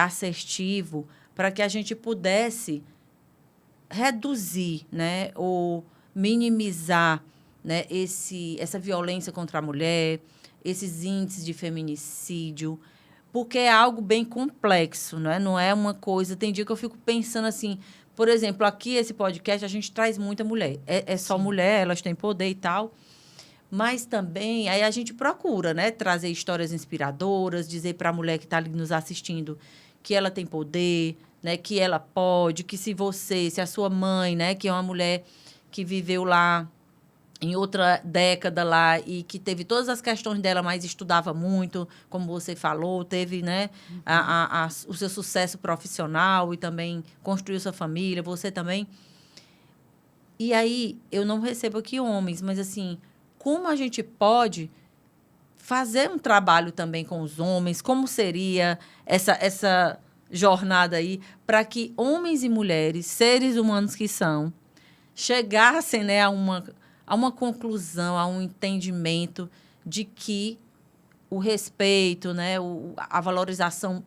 assertivo, para que a gente pudesse reduzir, né, ou minimizar, né, essa violência contra a mulher, esses índices de feminicídio, porque é algo bem complexo, né? Não é uma coisa... Tem dia que eu fico pensando assim, por exemplo, aqui esse podcast a gente traz muita mulher. É só Sim. mulher, elas têm poder e tal, mas também aí a gente procura, né, trazer histórias inspiradoras, dizer para a mulher que está ali nos assistindo que ela tem poder, né, que ela pode, que se a sua mãe, né, que é uma mulher que viveu lá em outra década lá e que teve todas as questões dela, mas estudava muito, como você falou, teve, né, o seu sucesso profissional e também construiu sua família, você também. E aí, eu não recebo aqui homens, mas, assim, como a gente pode fazer um trabalho também com os homens? Como seria essa jornada aí para que homens e mulheres, seres humanos que são, chegassem, né, a uma conclusão, a um entendimento de que o respeito, né, a valorização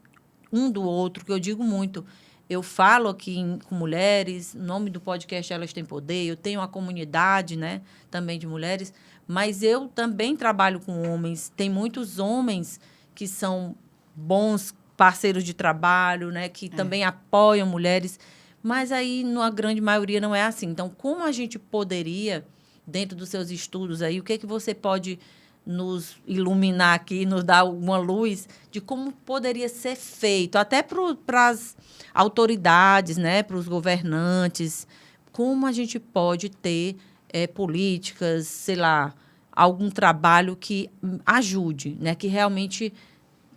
um do outro, que eu digo muito. Eu falo aqui com mulheres, no nome do podcast Elas Têm Poder, eu tenho uma comunidade, né, também de mulheres, mas eu também trabalho com homens. Tem muitos homens que são bons parceiros de trabalho, né, que também apoiam mulheres, mas aí, na grande maioria, não é assim. Então, como a gente poderia, dentro dos seus estudos aí, o que você pode nos iluminar aqui, nos dar uma luz de como poderia ser feito, até para as autoridades, né, para os governantes, como a gente pode ter políticas, sei lá, algum trabalho que ajude, né, que realmente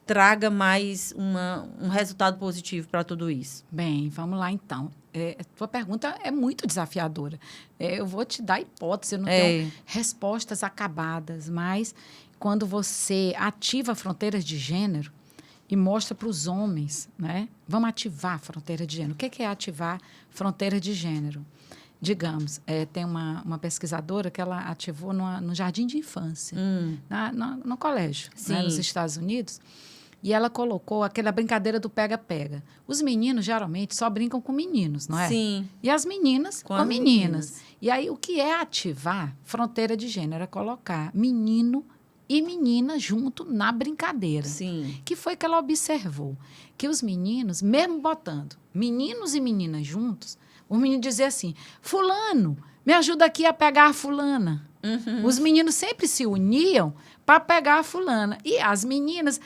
traga mais um resultado positivo para tudo isso. Bem, vamos lá, então. Tua pergunta é muito desafiadora. Eu vou te dar hipótese, eu não tenho respostas acabadas, mas quando você ativa fronteiras de gênero e mostra para os homens, né? Vamos ativar a fronteira de gênero. O que é ativar fronteira de gênero? Digamos, tem uma pesquisadora que ela ativou no jardim de infância, no colégio, né, nos Estados Unidos, e ela colocou aquela brincadeira do pega-pega. Os meninos, geralmente, só brincam com meninos, não é? Sim. E as meninas com meninas. E aí, o que é ativar fronteira de gênero? É colocar menino e menina junto na brincadeira. Sim. Que foi que ela observou? Que os meninos, mesmo botando meninos e meninas juntos, o menino dizia assim, fulano, me ajuda aqui a pegar a fulana. Os meninos sempre se uniam para pegar a fulana. E as meninas,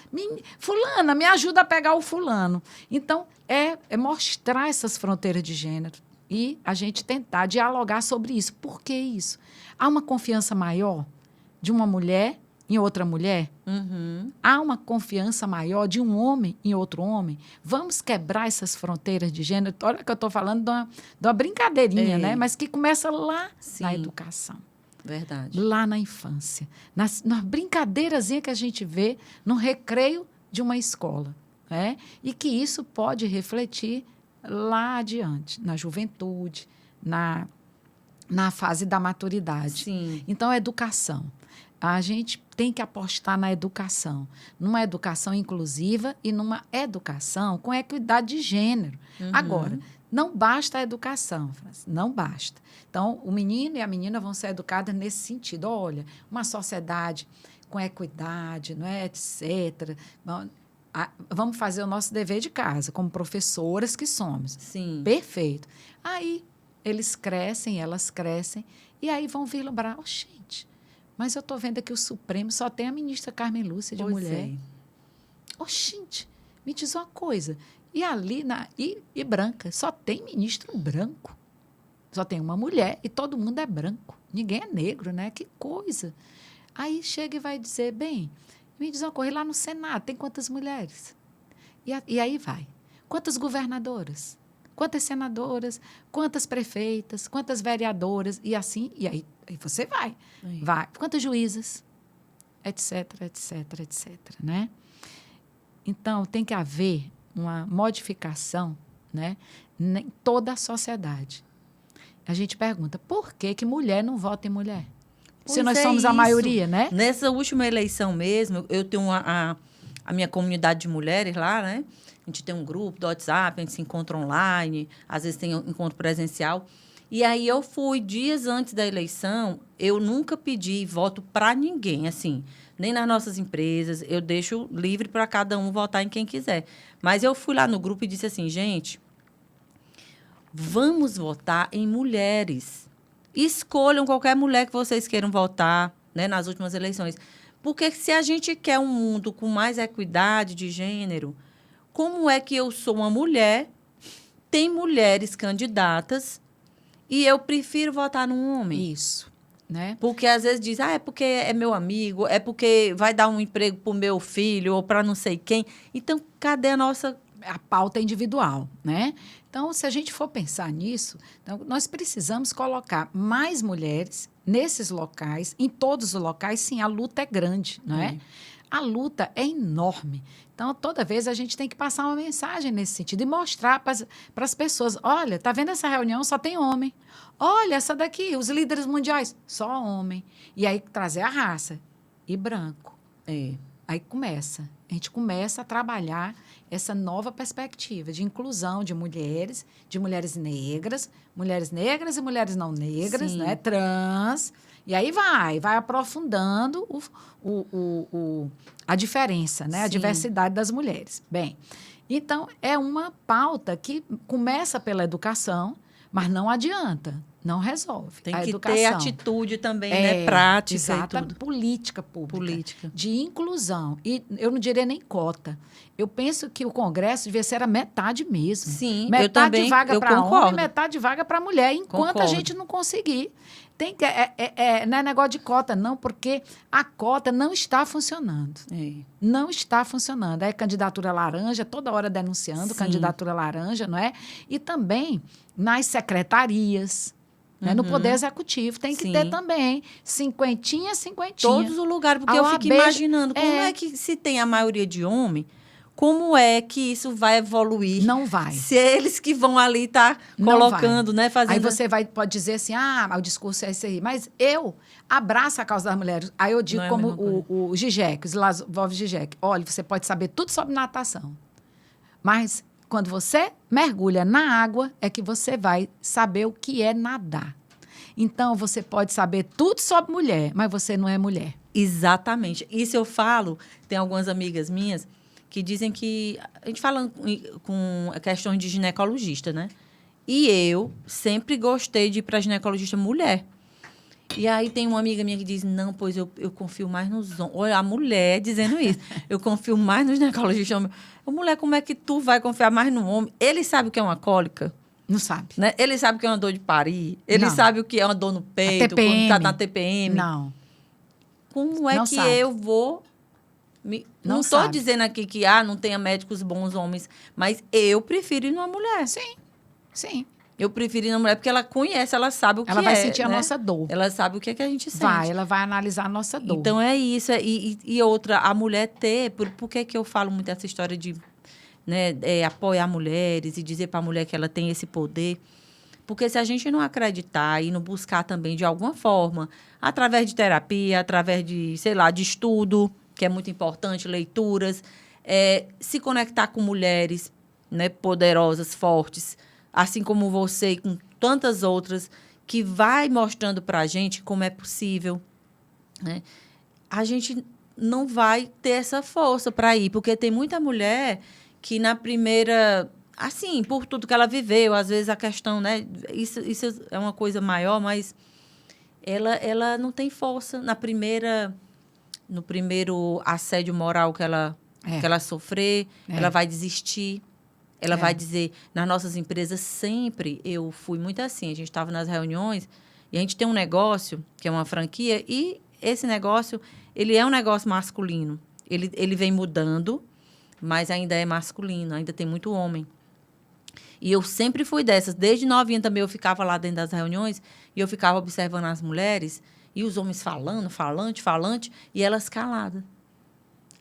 fulana, me ajuda a pegar o fulano. Então, é mostrar essas fronteiras de gênero e a gente tentar dialogar sobre isso. Por que isso? Há uma confiança maior de uma mulher em outra mulher? Há uma confiança maior de um homem em outro homem? Vamos quebrar essas fronteiras de gênero? Olha que eu estou falando de uma brincadeirinha, né? Mas que começa lá na educação. Verdade. Lá na infância. Na brincadeirazinha que a gente vê no recreio de uma escola. Né? E que isso pode refletir lá adiante, na juventude, na fase da maturidade. Sim. Então, a educação. A gente tem que apostar na educação, numa educação inclusiva e numa educação com equidade de gênero. Agora, não basta a educação, Francis, não basta. Então, o menino e a menina vão ser educados nesse sentido. Olha, uma sociedade com equidade, não é, etc. Vamos fazer o nosso dever de casa, como professoras que somos. Sim. Perfeito. Aí, eles crescem, elas crescem, e aí vão vislumbrar, gente, mas eu estou vendo aqui o Supremo só tem a ministra Carmen Lúcia de mulher. Gente, me diz uma coisa. E ali, e branca, só tem ministro branco. Só tem uma mulher e todo mundo é branco. Ninguém é negro, né? Que coisa. Aí chega e vai dizer, bem, me diz uma coisa, lá no Senado tem quantas mulheres? E aí vai. Quantas governadoras? Quantas senadoras? Quantas prefeitas? Quantas vereadoras? E assim, e aí você vai. Vai. Quantas juízas? Etc, etc, etc, né? Então, tem que haver uma modificação, né, em toda a sociedade. A gente pergunta, por que mulher não vota em mulher? Se nós somos a maioria, né? Nessa última eleição mesmo, eu tenho a minha comunidade de mulheres lá, né? A gente tem um grupo do WhatsApp, a gente se encontra online, às vezes tem um encontro presencial. E aí eu fui, dias antes da eleição, eu nunca pedi voto para ninguém, assim, nem nas nossas empresas, eu deixo livre para cada um votar em quem quiser. Mas eu fui lá no grupo e disse assim, gente, vamos votar em mulheres. Escolham qualquer mulher que vocês queiram votar, né, nas últimas eleições. Porque se a gente quer um mundo com mais equidade de gênero, como é que eu sou uma mulher, tem mulheres candidatas e eu prefiro votar num homem? Isso, né? Porque às vezes diz, é porque é meu amigo, é porque vai dar um emprego para o meu filho ou para não sei quem. Então, cadê a pauta individual, né? Então, se a gente for pensar nisso, então, nós precisamos colocar mais mulheres nesses locais, em todos os locais. Sim, a luta é grande, não é? A luta é enorme. Então, toda vez a gente tem que passar uma mensagem nesse sentido e mostrar para as pessoas, olha, tá vendo essa reunião? Só tem homem. Olha, essa daqui, os líderes mundiais, só homem. E aí, trazer a raça e branco. Aí a gente começa a trabalhar essa nova perspectiva de inclusão de mulheres negras e mulheres não negras, né? Trans. E aí vai aprofundando a diferença, né? A diversidade das mulheres. Bem, então, é uma pauta que começa pela educação, mas não adianta, não resolve. Tem que ter atitude também, né? Prática exata, e tudo. Política pública. De inclusão. E eu não diria nem cota. Eu penso que o Congresso devia ser a metade mesmo. Sim, metade eu também, de vaga para homem, metade de vaga para mulher, enquanto concordo. A gente não conseguir. Não é negócio de cota, não, porque a cota não está funcionando. Não está funcionando. É candidatura laranja, toda hora denunciando candidatura laranja, não é? E também nas secretarias, Né? No Poder Executivo tem que Sim. ter também 50, 50. Todos os lugares, porque A eu fico OAB imaginando como é que se tem a maioria de homem, como é que isso vai evoluir? Não vai. Se eles que vão ali estar colocando, né, fazendo... Aí você pode dizer assim, o discurso é esse aí. Mas eu abraço a causa das mulheres. Aí eu digo Não é a como mesma o Zizek, o Slavoj Zizek. Olha, você pode saber tudo sobre natação. Mas quando você mergulha na água, é que você vai saber o que é nadar. Então, você pode saber tudo sobre mulher, mas você não é mulher. Exatamente. Isso eu falo, tem algumas amigas minhas que dizem que... A gente fala com questões de ginecologista, né? E eu sempre gostei de ir para ginecologista mulher. E aí tem uma amiga minha que diz, não, pois eu confio mais nos homens. Olha, a mulher dizendo isso. Eu confio mais nos ginecologistas. Mulher, como é que tu vai confiar mais no homem? Ele sabe o que é uma cólica? Não sabe. Né? Ele sabe o que é uma dor de parir? Ele Não. sabe o que é uma dor no peito? TPM. Quando tá na TPM? Não. Como é Não que sabe. eu vou... Não estou sabe. dizendo aqui que não tenha médicos bons homens, mas eu prefiro ir numa mulher. Sim. Eu prefiro ir numa mulher porque ela conhece, ela sabe o que é. Ela vai sentir a né? nossa dor. Ela sabe o que é que a gente sente. Ela vai analisar a nossa dor. Então, é isso. E outra, a mulher ter... Por que eu falo muito essa história de apoiar mulheres e dizer para a mulher que ela tem esse poder? Porque se a gente não acreditar e não buscar também, de alguma forma, através de terapia, através de, sei lá, de estudo, que é muito importante, leituras, se conectar com mulheres, né, poderosas, fortes, assim como você e com tantas outras, que vai mostrando para a gente como é possível, né? A gente não vai ter essa força para ir, porque tem muita mulher que na primeira... Assim, por tudo que ela viveu, às vezes a questão, né? Isso é uma coisa maior, mas ela não tem força no primeiro assédio moral que ela sofrer, ela vai desistir. Ela vai dizer, nas nossas empresas, sempre eu fui muito assim. A gente estava nas reuniões e a gente tem um negócio, que é uma franquia, e esse negócio, ele é um negócio masculino. Ele vem mudando, mas ainda é masculino, ainda tem muito homem. E eu sempre fui dessas. Desde novinha também eu ficava lá dentro das reuniões e eu ficava observando as mulheres e os homens falando, falante, e elas caladas.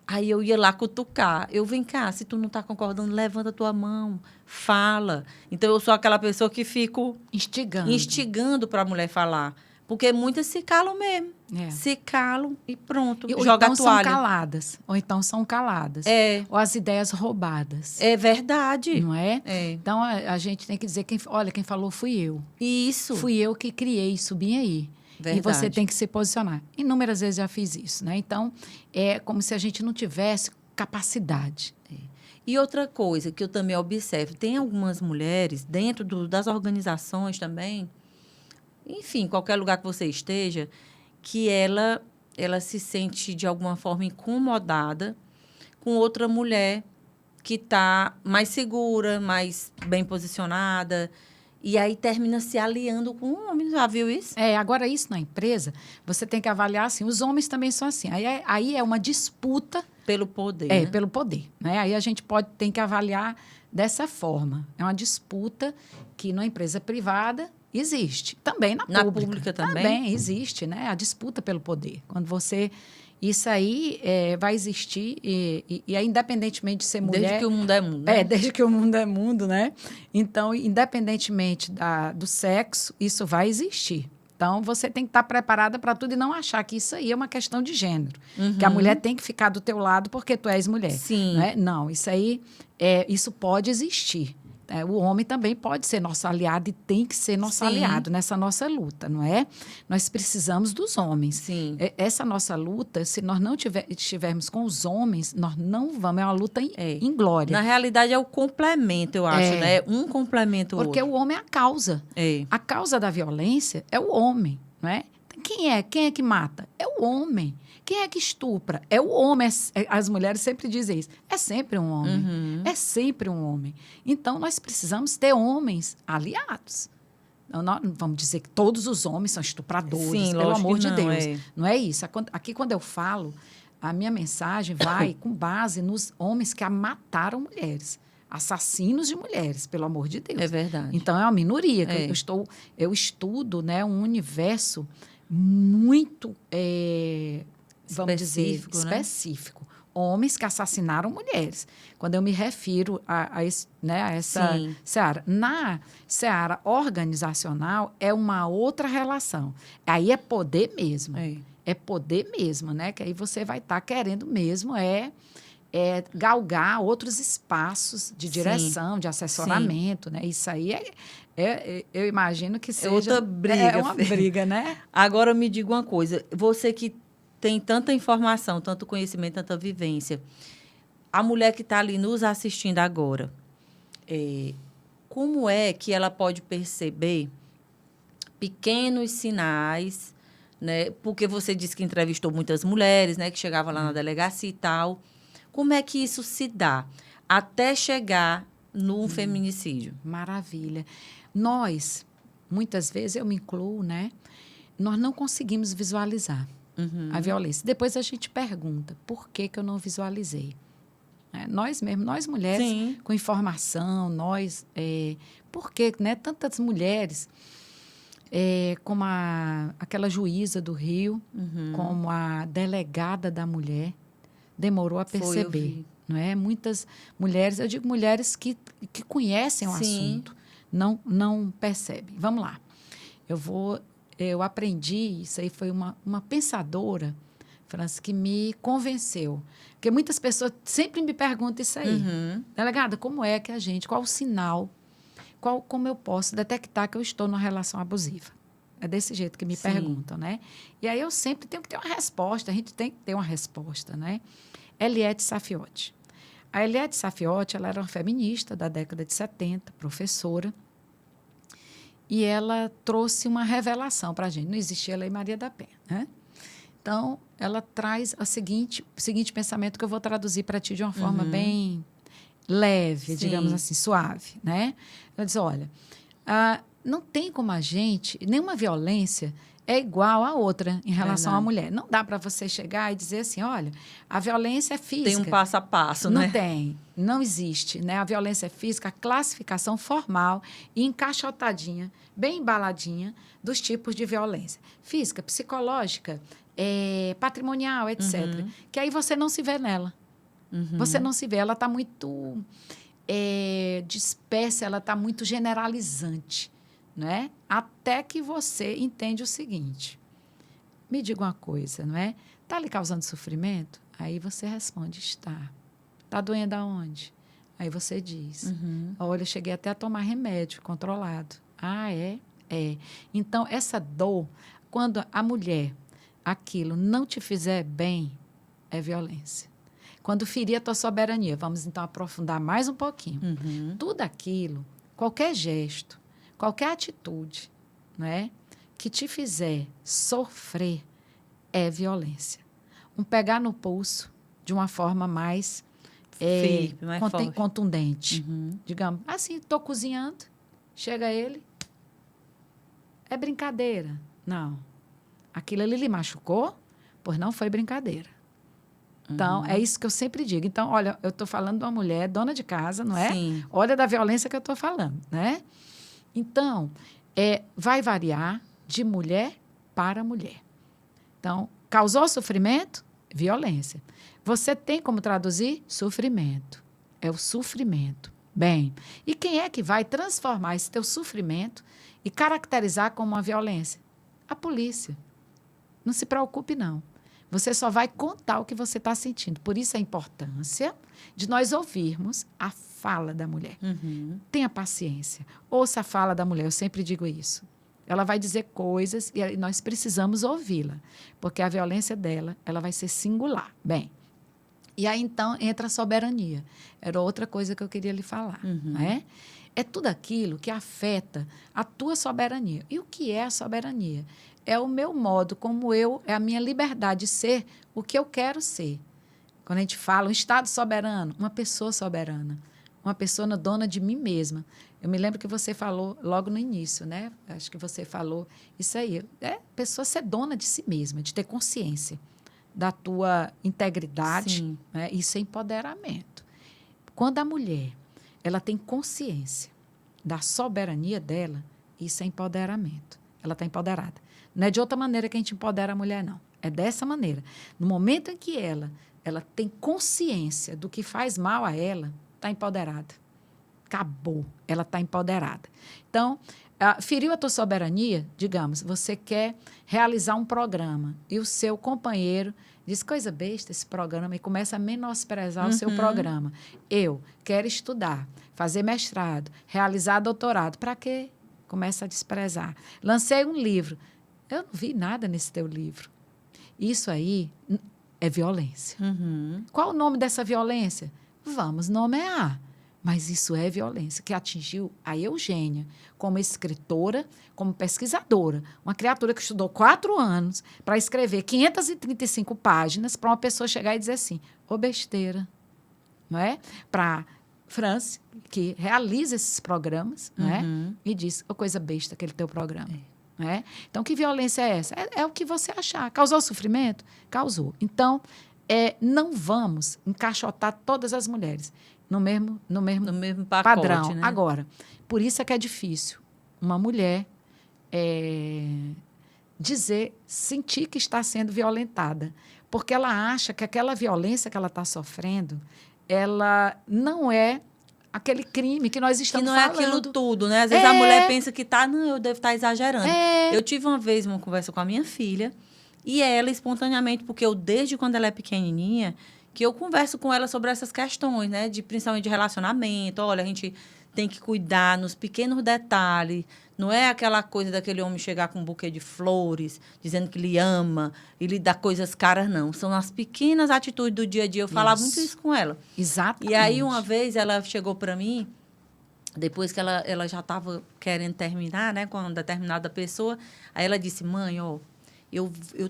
Aí eu ia lá cutucar. Vem cá, se tu não está concordando, levanta a tua mão, fala. Então, eu sou aquela pessoa que fico instigando para a mulher falar. Porque muitas se calam mesmo. Se calam e pronto, joga a toalha. Ou então são caladas. Ou as ideias roubadas. É verdade. Não é? Então, a gente tem que dizer, quem falou fui eu. Isso. Fui eu que criei isso bem aí. Verdade. E você tem que se posicionar. Inúmeras vezes já fiz isso, né? Então, é como se a gente não tivesse capacidade. E outra coisa que eu também observo, tem algumas mulheres dentro das organizações também, enfim, qualquer lugar que você esteja, que ela se sente, de alguma forma, incomodada com outra mulher que está mais segura, mais bem posicionada, e aí termina se aliando com um homem. Já viu isso? Agora, isso na empresa, você tem que avaliar assim. Os homens também são assim. Aí é uma disputa... Pelo poder. Né? Pelo poder. Né? Aí a gente tem que avaliar dessa forma. É uma disputa que na empresa privada existe. Também na pública também? Também existe, né? A disputa pelo poder. Quando você... Isso aí vai existir, e independentemente de ser mulher... Desde que o mundo é mundo. Né? Desde que o mundo é mundo, né? Então, independentemente do sexo, isso vai existir. Então, você tem que estar preparada para tudo e não achar que isso aí é uma questão de gênero. Que a mulher tem que ficar do teu lado porque tu és mulher. Sim. Né? Não, isso aí, isso pode existir. O homem também pode ser nosso aliado e tem que ser nosso aliado nessa nossa luta, não é? Nós precisamos dos homens. Sim. Essa nossa luta, se nós não estivermos com os homens, nós não vamos. É uma luta em glória. Na realidade, é o complemento, eu acho, né? Um complemento o outro. Porque o homem é a causa. A causa da violência é o homem, não é? Quem é que mata? É o homem. Quem é que estupra? É o homem. As mulheres sempre dizem isso. É sempre um homem. É sempre um homem. Então, nós precisamos ter homens aliados. Não vamos dizer que todos os homens são estupradores, sim, pelo amor de não, Deus. Não é isso. Aqui, quando eu falo, a minha mensagem vai com base nos homens que mataram mulheres. assassinos de mulheres, pelo amor de Deus. É verdade. Então, é uma minoria. Que eu estudo, né, um universo muito, vamos dizer, específico. Né? Homens que assassinaram mulheres. Quando eu me refiro a essa seara. Na seara organizacional, é uma outra relação. Aí é poder mesmo. É poder mesmo, né? Que aí você vai estar querendo mesmo galgar outros espaços de direção, de assessoramento, né? Isso aí eu imagino que seja... outra briga. É uma briga, né? Agora, me diga uma coisa. Você que tem tanta informação, tanto conhecimento, tanta vivência, a mulher que está ali nos assistindo agora, como é que ela pode perceber pequenos sinais, né? Porque você disse que entrevistou muitas mulheres, né? Que chegavam lá na delegacia e tal. Como é que isso se dá até chegar no feminicídio? Maravilha. Nós, muitas vezes, eu me incluo, né? Nós não conseguimos visualizar a violência. Depois a gente pergunta, por que eu não visualizei? Nós mesmos, nós mulheres, com informação, por que, né? Tantas mulheres, como aquela juíza do Rio, como a delegada da mulher, demorou a perceber, não é? Muitas mulheres, eu digo mulheres que conhecem o assunto, não percebem. Vamos lá. Eu aprendi, isso aí foi uma pensadora, França, que me convenceu. Porque muitas pessoas sempre me perguntam isso aí. Delegada, como é que qual o sinal, como eu posso detectar que eu estou numa relação abusiva? É desse jeito que me perguntam, né? E aí eu sempre tenho que ter uma resposta, a gente tem que ter uma resposta, né? Eliette Safiotti. A Eliette Safiotti, ela era uma feminista da década de 70, professora, e ela trouxe uma revelação para a gente. Não existia a Lei Maria da Penha, né? Então, ela traz o seguinte pensamento que eu vou traduzir para ti de uma forma bem leve, digamos assim, suave, né? Ela diz, olha, não tem como nenhuma violência é igual a outra em relação à mulher. Não dá para você chegar e dizer assim, olha, a violência é física. Tem um passo a passo, né? Não tem, não existe. Né? A violência é física, a classificação formal e encaixotadinha, bem embaladinha, dos tipos de violência. Física, psicológica, patrimonial, etc. Que aí você não se vê nela. Você não se vê. Ela está muito dispersa, ela está muito generalizante. Né? Até que você entende o seguinte. Me diga uma coisa, não é? Está lhe causando sofrimento? Aí você responde, está. Está doendo aonde? Aí você diz, olha, eu cheguei até a tomar remédio controlado. Ah, é? É. Então, essa dor, quando a mulher, aquilo não te fizer bem, é violência. Quando ferir a tua soberania, vamos então aprofundar mais um pouquinho. Tudo aquilo, qualquer gesto, qualquer atitude, né, que te fizer sofrer é violência. Um pegar no pulso de uma forma mais, mais contundente. Digamos, assim, estou cozinhando, chega ele, é brincadeira. Não. Aquilo ali lhe machucou, pois não foi brincadeira. Então, é isso que eu sempre digo. Então, olha, eu estou falando de uma mulher dona de casa, não é? Sim. Olha da violência que eu estou falando, né? Então, vai variar de mulher para mulher. Então, causou sofrimento? Violência. Você tem como traduzir? Sofrimento. É o sofrimento. Bem, e quem é que vai transformar esse teu sofrimento e caracterizar como uma violência? A polícia. Não se preocupe, não. Você só vai contar o que você está sentindo. Por isso a importância de nós ouvirmos a fala da mulher. Tenha paciência. Ouça a fala da mulher, eu sempre digo isso. Ela vai dizer coisas e nós precisamos ouvi-la, porque a violência dela, ela vai ser singular. Bem, e aí então entra a soberania. Era outra coisa que eu queria lhe falar. Não é? É tudo aquilo que afeta a tua soberania. E o que é a soberania? É o meu modo, como é a minha liberdade de ser o que eu quero ser. Quando a gente fala um Estado soberano, uma pessoa soberana, uma pessoa dona de mim mesma. Eu me lembro que você falou logo no início, né? Acho que você falou isso aí. É pessoa ser dona de si mesma, de ter consciência da tua integridade. Né? Isso é empoderamento. Quando a mulher ela tem consciência da soberania dela, isso é empoderamento. Ela está empoderada. Não é de outra maneira que a gente empodera a mulher, não. É dessa maneira. No momento em que ela tem consciência do que faz mal a ela, está empoderada. Acabou. Ela está empoderada. Então, feriu a tua soberania, digamos, você quer realizar um programa e o seu companheiro diz coisa besta esse programa e começa a menosprezar o seu programa. Eu quero estudar, fazer mestrado, realizar doutorado. Para quê? Começa a desprezar. Lancei um livro. Eu não vi nada nesse teu livro. Isso aí é violência. Qual o nome dessa violência? Vamos nomear. Mas isso é violência, que atingiu a Eugênia como escritora, como pesquisadora. Uma criatura que estudou 4 anos para escrever 535 páginas para uma pessoa chegar e dizer assim, ô besteira. Não é? Para Franci, que realiza esses programas, não é? E diz, ô coisa besta aquele teu programa. Não é? Então, que violência é essa? É o que você achar. Causou sofrimento? Causou. Então, não vamos encaixotar todas as mulheres no mesmo pacote, padrão. né? Agora, por isso é que é difícil uma mulher sentir que está sendo violentada. Porque ela acha que aquela violência que ela está sofrendo, ela não é aquele crime que nós estamos falando. Que não é aquilo tudo, né? Às vezes a mulher pensa que eu devo estar exagerando. Eu tive uma vez uma conversa com a minha filha e ela, espontaneamente, porque desde quando ela é pequenininha, que eu converso com ela sobre essas questões, né? Principalmente de relacionamento. Olha, a gente tem que cuidar nos pequenos detalhes. Não é aquela coisa daquele homem chegar com um buquê de flores, dizendo que lhe ama e lhe dá coisas caras, não. São as pequenas atitudes do dia a dia. Eu falava muito isso com ela. Exatamente. E aí, uma vez, ela chegou para mim, depois que ela já estava querendo terminar, né, com uma determinada pessoa, aí ela disse, mãe, eu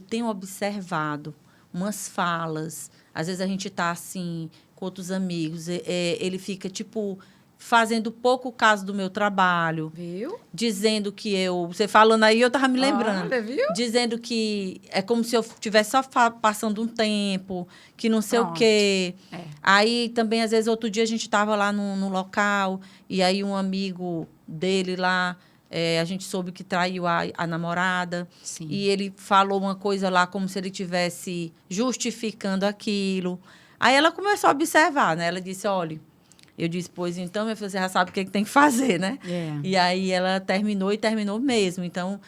tenho observado umas falas, às vezes a gente está assim, com outros amigos, ele fica, tipo, fazendo pouco caso do meu trabalho. Viu? Dizendo que você falando aí, eu estava me lembrando. Olha, viu? Dizendo que é como se eu estivesse só passando um tempo, que não sei o quê. Aí, também, às vezes, outro dia a gente estava lá no local, e aí um amigo dele lá, a gente soube que traiu a namorada. Sim. E ele falou uma coisa lá como se ele estivesse justificando aquilo. Aí ela começou a observar, né? Ela disse, olha... Eu disse, pois então, minha filha, você já sabe o que tem que fazer, né? E aí ela terminou e terminou mesmo. Então,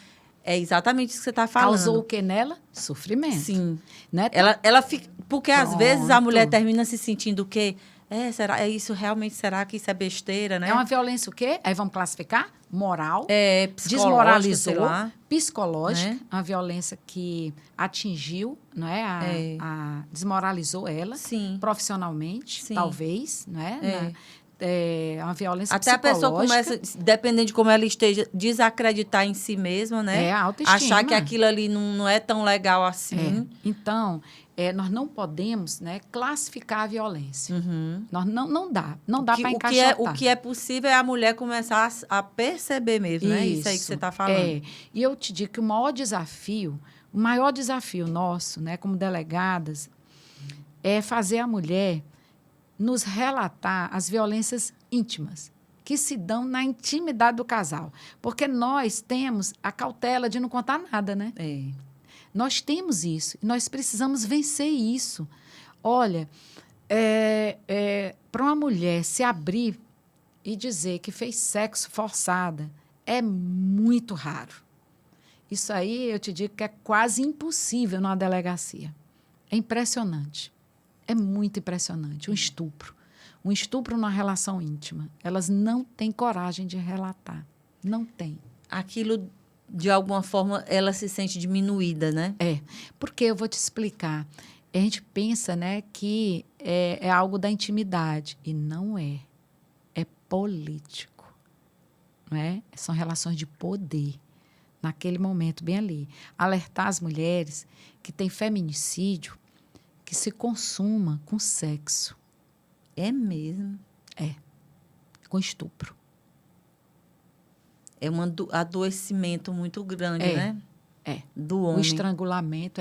é exatamente isso que você está falando. Causou o que nela? Sofrimento. Sim. Né? Ela fica... Porque, às vezes, a mulher termina se sentindo o quê? Será? Isso realmente? Será que isso é besteira, né? É uma violência o quê? Aí vamos classificar? Moral. Desmoralizou. Psicológica. Uma violência que atingiu, não é? Desmoralizou ela. Sim. Profissionalmente, talvez, não é? É uma violência até psicológica. A pessoa começa, dependendo de como ela esteja, desacreditar em si mesma, né? A autoestima. Achar que aquilo ali não é tão legal assim. Então, nós não podemos, né, classificar a violência. Nós não dá para encaixotar. O que é possível é a mulher começar a perceber mesmo, né? Isso aí que você está falando. E eu te digo que o maior desafio nosso, né, como delegadas, é fazer a mulher nos relatar as violências íntimas que se dão na intimidade do casal. Porque nós temos a cautela de não contar nada, né? Nós temos isso. E nós precisamos vencer isso. Olha, para uma mulher se abrir e dizer que fez sexo forçada é muito raro. Isso aí, eu te digo que é quase impossível numa delegacia. É impressionante. É muito impressionante. Um estupro numa relação íntima. Elas não têm coragem de relatar. Não têm. Aquilo, de alguma forma, ela se sente diminuída, né? Porque eu vou te explicar. A gente pensa, né, que é algo da intimidade. E não é. É político. Não é? São relações de poder. Naquele momento, bem ali. Alertar as mulheres que tem feminicídio que se consuma com sexo. É mesmo? Com estupro. É um adoecimento muito grande, né? Do O homem. estrangulamento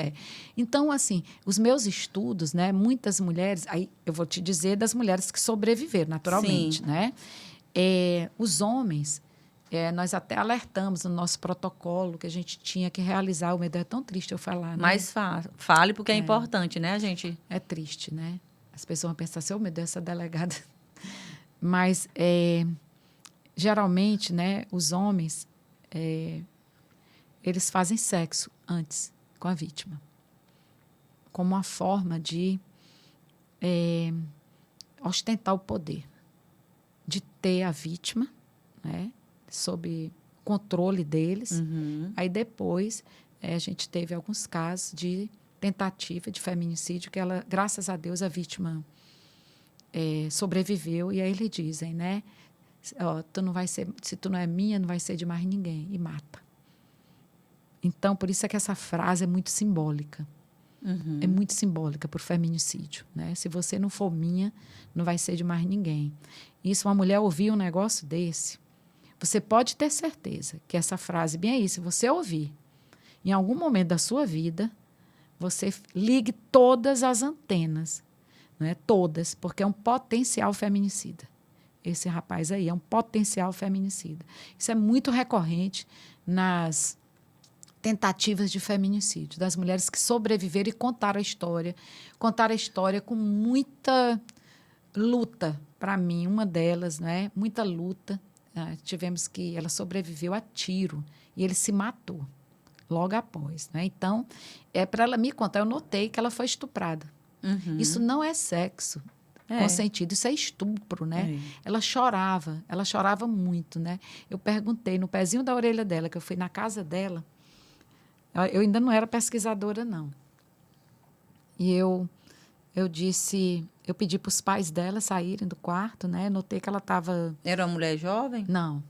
Então, assim, os meus estudos, né? Muitas mulheres, aí eu vou te dizer das mulheres que sobreviveram, naturalmente, Sim. né? Os homens, nós até alertamos no nosso protocolo que a gente tinha que realizar. O medo é tão triste eu falar, né? Mas fale porque é importante, né, gente? É triste, né? As pessoas vão pensar assim, oh, meu Deus, essa delegada. Mas, geralmente, né, os homens, eles fazem sexo antes com a vítima, como uma forma de ostentar o poder, de ter a vítima, né, sob controle deles. Uhum. Aí depois a gente teve alguns casos de tentativa de feminicídio que ela, graças a Deus, a vítima sobreviveu, e aí eles dizem, né, tu não vai ser, se tu não é minha, não vai ser de mais ninguém, e mata. Então, por isso é que essa frase é muito simbólica. Uhum. É muito simbólica por feminicídio, né? Se você não for minha, não vai ser de mais ninguém. E se uma mulher ouvir um negócio desse, você pode ter certeza que essa frase, bem aí, se você ouvir, em algum momento da sua vida, você ligue todas as antenas, né? Todas, porque é um potencial feminicida. Esse rapaz aí é um potencial feminicida. Isso é muito recorrente nas tentativas de feminicídio, das mulheres que sobreviveram e contaram a história com muita luta, para mim, uma delas, né? Muita luta. Tivemos que ela sobreviveu a tiro e ele se matou logo após, né? Então, para ela me contar, eu notei que ela foi estuprada. Uhum. Isso não é sexo consentido, isso é estupro, né? Ela chorava muito, né? Eu perguntei no pezinho da orelha dela, que eu fui na casa dela. Eu ainda não era pesquisadora, não. E eu disse, eu pedi para os pais dela saírem do quarto, né? Notei que ela estava... Era uma mulher jovem? Não.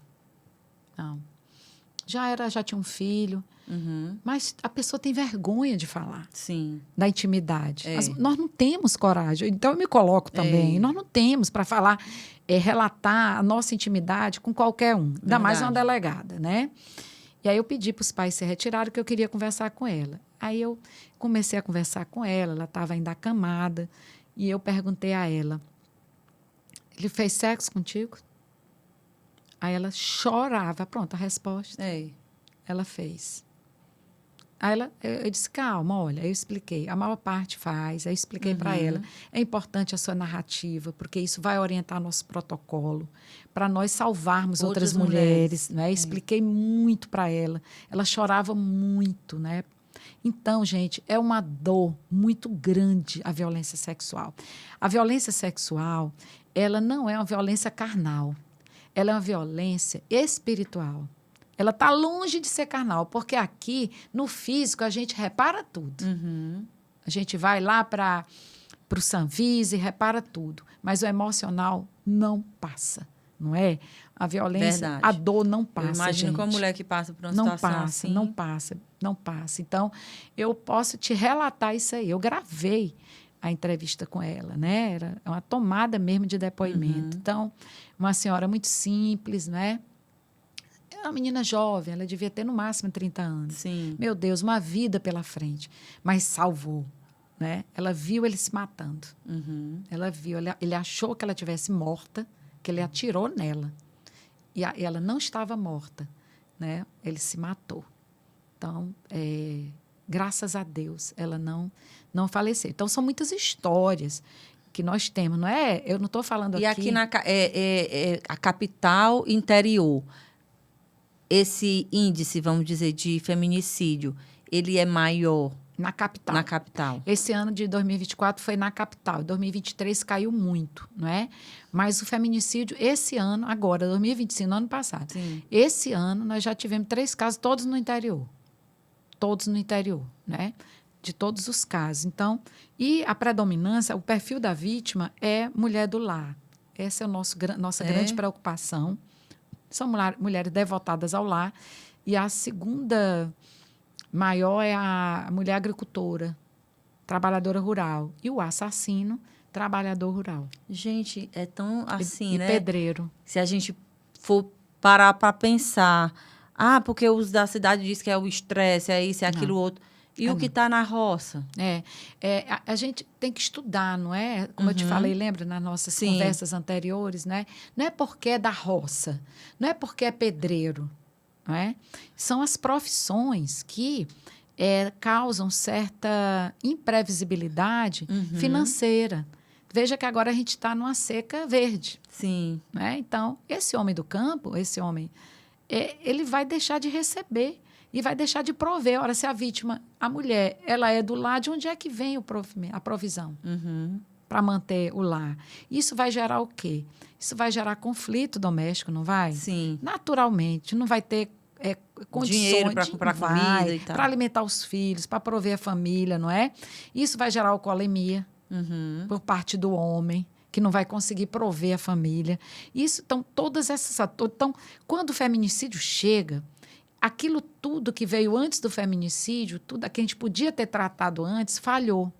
Já tinha um filho. Uhum. Mas a pessoa tem vergonha de falar. Sim. Da intimidade. Nós não temos coragem. Então, eu me coloco também. Nós não temos para falar, relatar a nossa intimidade com qualquer um. Ainda mais uma delegada, né? E aí eu pedi para os pais se retirarem, que eu queria conversar com ela. Aí eu comecei a conversar com ela estava ainda acamada, e eu perguntei a ela, ele fez sexo contigo? Aí ela chorava. Pronto, a resposta. Ela fez. Aí eu disse, calma, olha, eu expliquei. A maior parte faz, aí eu expliquei para ela. É importante a sua narrativa, porque isso vai orientar nosso protocolo, para nós salvarmos outras mulheres. Né? Expliquei muito para ela. Ela chorava muito, né? Então, gente, é uma dor muito grande a violência sexual. A violência sexual, ela não é uma violência carnal. Ela é uma violência espiritual. Ela está longe de ser carnal, porque aqui, no físico, a gente repara tudo. Uhum. A gente vai lá para o Sanvise e repara tudo. Mas o emocional não passa, não é? A violência, a dor não passa, gente. Imagina com a mulher que passa por uma situação assim. Não passa. Então, eu posso te relatar isso aí. Eu gravei a entrevista com ela, né? Era uma tomada mesmo de depoimento. Então, uma senhora muito simples, né? É uma menina jovem, ela devia ter no máximo 30 anos. Sim. Meu Deus, uma vida pela frente. Mas salvou, né? Ela viu ele se matando. Ela viu, ele achou que ela estivesse morta, que ele atirou nela. E ela não estava morta, né? Ele se matou. Então, graças a Deus, ela não faleceu. Então, são muitas histórias que nós temos, não é? Eu não estou falando aqui... E aqui a capital interior, esse índice, vamos dizer, de feminicídio, ele é maior? Na capital. Na capital. Esse ano de 2024 foi na capital. 2023 caiu muito, não é? Mas o feminicídio, esse ano, agora, 2025, no ano passado. Sim. Esse ano, nós já tivemos 3 casos, todos no interior. Todos no interior, né? De todos os casos. Então, e a predominância, o perfil da vítima é mulher do lar. Essa é a nossa grande preocupação. São mulheres devotadas ao lar. E a segunda maior é a mulher agricultora, trabalhadora rural. E o assassino, trabalhador rural. Gente, é tão assim, e né? pedreiro. Se a gente for parar para pensar, Ah, porque os da cidade diz que é o estresse, é isso, é aquilo outro. E o que está na roça? A gente tem que estudar, não é? Como eu te falei, lembra nas nossas conversas anteriores, né? Não é porque é da roça, não é porque é pedreiro, não é? São as profissões que causam certa imprevisibilidade financeira. Veja que agora a gente está numa seca verde. Sim. Né? Então, esse homem do campo, ele vai deixar de receber e vai deixar de prover. Ora, se a vítima, a mulher, ela é do lar, de onde é que vem a provisão para manter o lar? Isso vai gerar o quê? Isso vai gerar conflito doméstico, não vai? Sim. Naturalmente, não vai ter condições, dinheiro para comprar comida e tal, para alimentar os filhos, para prover a família, não é? Isso vai gerar alcoolemia por parte do homem, que não vai conseguir prover a família. Isso, então, todas essas atores. Então, quando o feminicídio chega, aquilo tudo que veio antes do feminicídio, tudo que a gente podia ter tratado antes, falhou.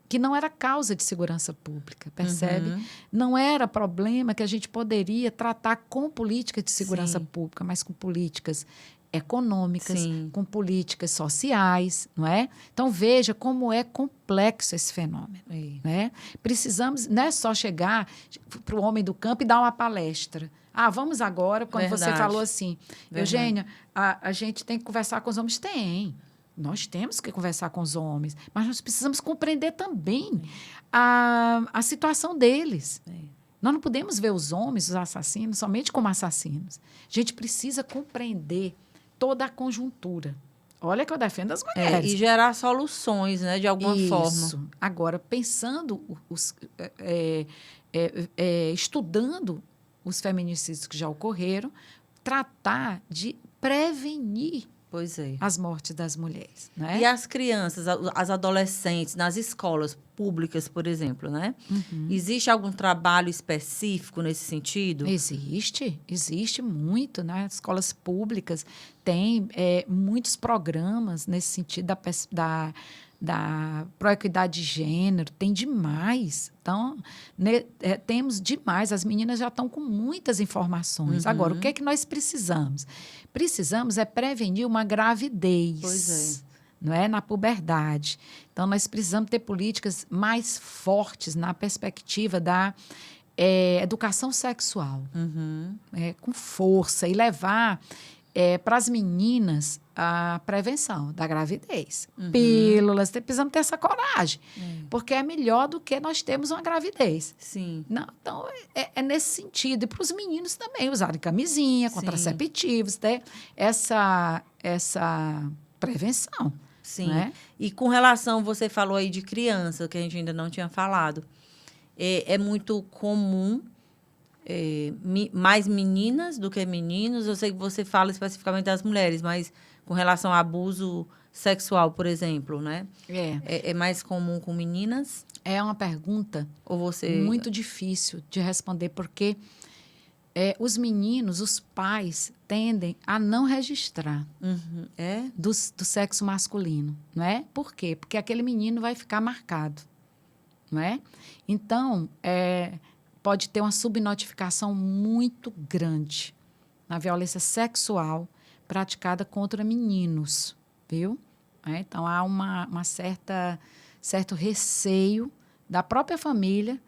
Que não era causa de segurança pública, percebe? Não era problema que a gente poderia tratar com políticas de segurança pública, mas com políticas econômicas, com políticas sociais, não é? Então, veja como é complexo esse fenômeno. Né? Precisamos, não é só chegar para o homem do campo e dar uma palestra. Ah, vamos agora, quando você falou assim, Eugênia, a gente tem que conversar com os homens. Nós temos que conversar com os homens, mas nós precisamos compreender também a situação deles. Nós não podemos ver os homens, os assassinos, somente como assassinos. A gente precisa compreender toda a conjuntura. Olha que eu defendo as mulheres. E gerar soluções, né, de alguma forma. Isso. Agora, pensando, estudando os feminicídios que já ocorreram, tratar de prevenir as mortes das mulheres. Né? E as crianças, as adolescentes, nas escolas públicas, por exemplo, né? Existe algum trabalho específico nesse sentido? Existe muito, né? As escolas públicas têm muitos programas nesse sentido da proequidade de gênero, tem demais. Então, temos demais. As meninas já estão com muitas informações. Agora, o que é que nós precisamos? Precisamos prevenir uma gravidez, não é? Na puberdade. Então, nós precisamos ter políticas mais fortes na perspectiva da educação sexual, com força, e levar para as meninas a prevenção da gravidez. Pílulas, precisamos ter essa coragem, porque é melhor do que nós termos uma gravidez. Sim. Não, então, é nesse sentido. E para os meninos também, usarem camisinha, contraceptivos, ter essa prevenção. Sim. Né? E com relação, você falou aí de criança, que a gente ainda não tinha falado, é muito comum mais meninas do que meninos. Eu sei que você fala especificamente das mulheres, mas com relação ao abuso sexual, por exemplo, né? É mais comum com meninas? É uma pergunta muito difícil de responder, porque os meninos, os pais, tendem a não registrar do sexo masculino, não é? Por quê? Porque aquele menino vai ficar marcado, não é? Então, pode ter uma subnotificação muito grande na violência sexual praticada contra meninos, viu? Então, há certo receio da própria família,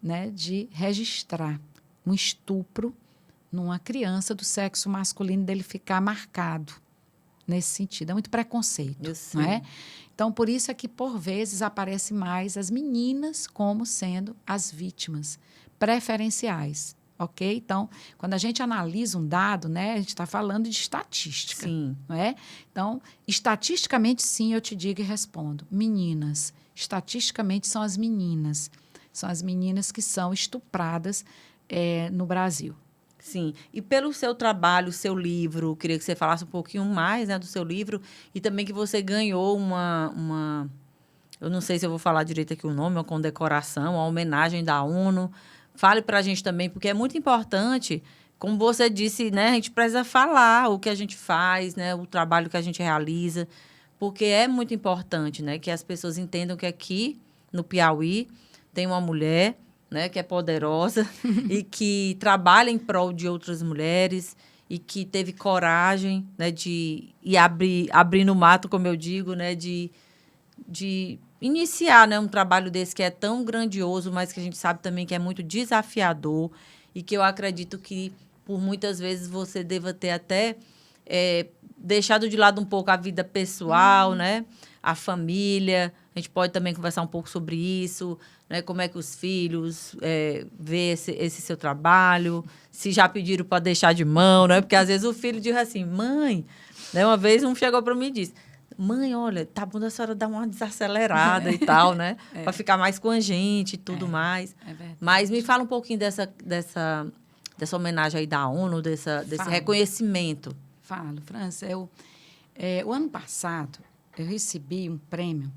né, de registrar um estupro numa criança do sexo masculino, dele ficar marcado nesse sentido. É muito preconceito, não é? Então, por isso é que, por vezes, aparece mais as meninas como sendo as vítimas preferenciais, ok? Então, quando a gente analisa um dado, né, a gente está falando de estatística, não é? Então, estatisticamente, sim, eu te digo e respondo. Meninas. Estatisticamente, são as meninas. São as meninas que são estupradas no Brasil. Sim. E pelo seu trabalho, seu livro, queria que você falasse um pouquinho mais, né, do seu livro, e também que você ganhou uma eu não sei se eu vou falar direito aqui o nome, uma condecoração, uma homenagem da ONU. Fale para a gente também, porque é muito importante, como você disse, né, a gente precisa falar o que a gente faz, né, o trabalho que a gente realiza, porque é muito importante, né, que as pessoas entendam que aqui no Piauí tem uma mulher, né, que é poderosa e que trabalha em prol de outras mulheres e que teve coragem, né, de ir abrir no mato, como eu digo, né, de iniciar, né, um trabalho desse que é tão grandioso, mas que a gente sabe também que é muito desafiador e que eu acredito que, por muitas vezes, você deva ter até deixado de lado um pouco a vida pessoal, né, a família. A gente pode também conversar um pouco sobre isso, né, como é que os filhos vê esse seu trabalho, se já pediram para deixar de mão, né, porque às vezes o filho diz assim, mãe, né, uma vez um chegou para mim e disse, mãe, olha, tá bom da senhora dar uma desacelerada e tal, né? Para ficar mais com a gente e tudo mais. É verdade. Mas me fala um pouquinho dessa homenagem aí da ONU, desse reconhecimento. Falo, França. O ano passado, eu recebi um prêmio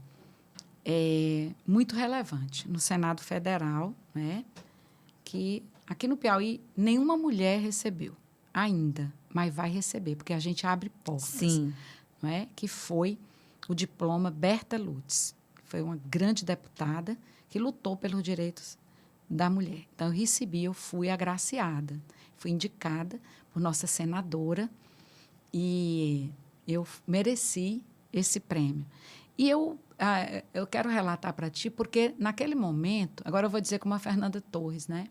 muito relevante no Senado Federal, né? Que aqui no Piauí nenhuma mulher recebeu ainda, mas vai receber, porque a gente abre portas. Sim. Não é? Que foi o diploma Berta Lutz. Foi uma grande deputada que lutou pelos direitos da mulher. Então, eu fui agraciada, fui indicada por nossa senadora e eu mereci esse prêmio. E eu quero relatar para ti, porque naquele momento, agora eu vou dizer como a Fernanda Torres, né?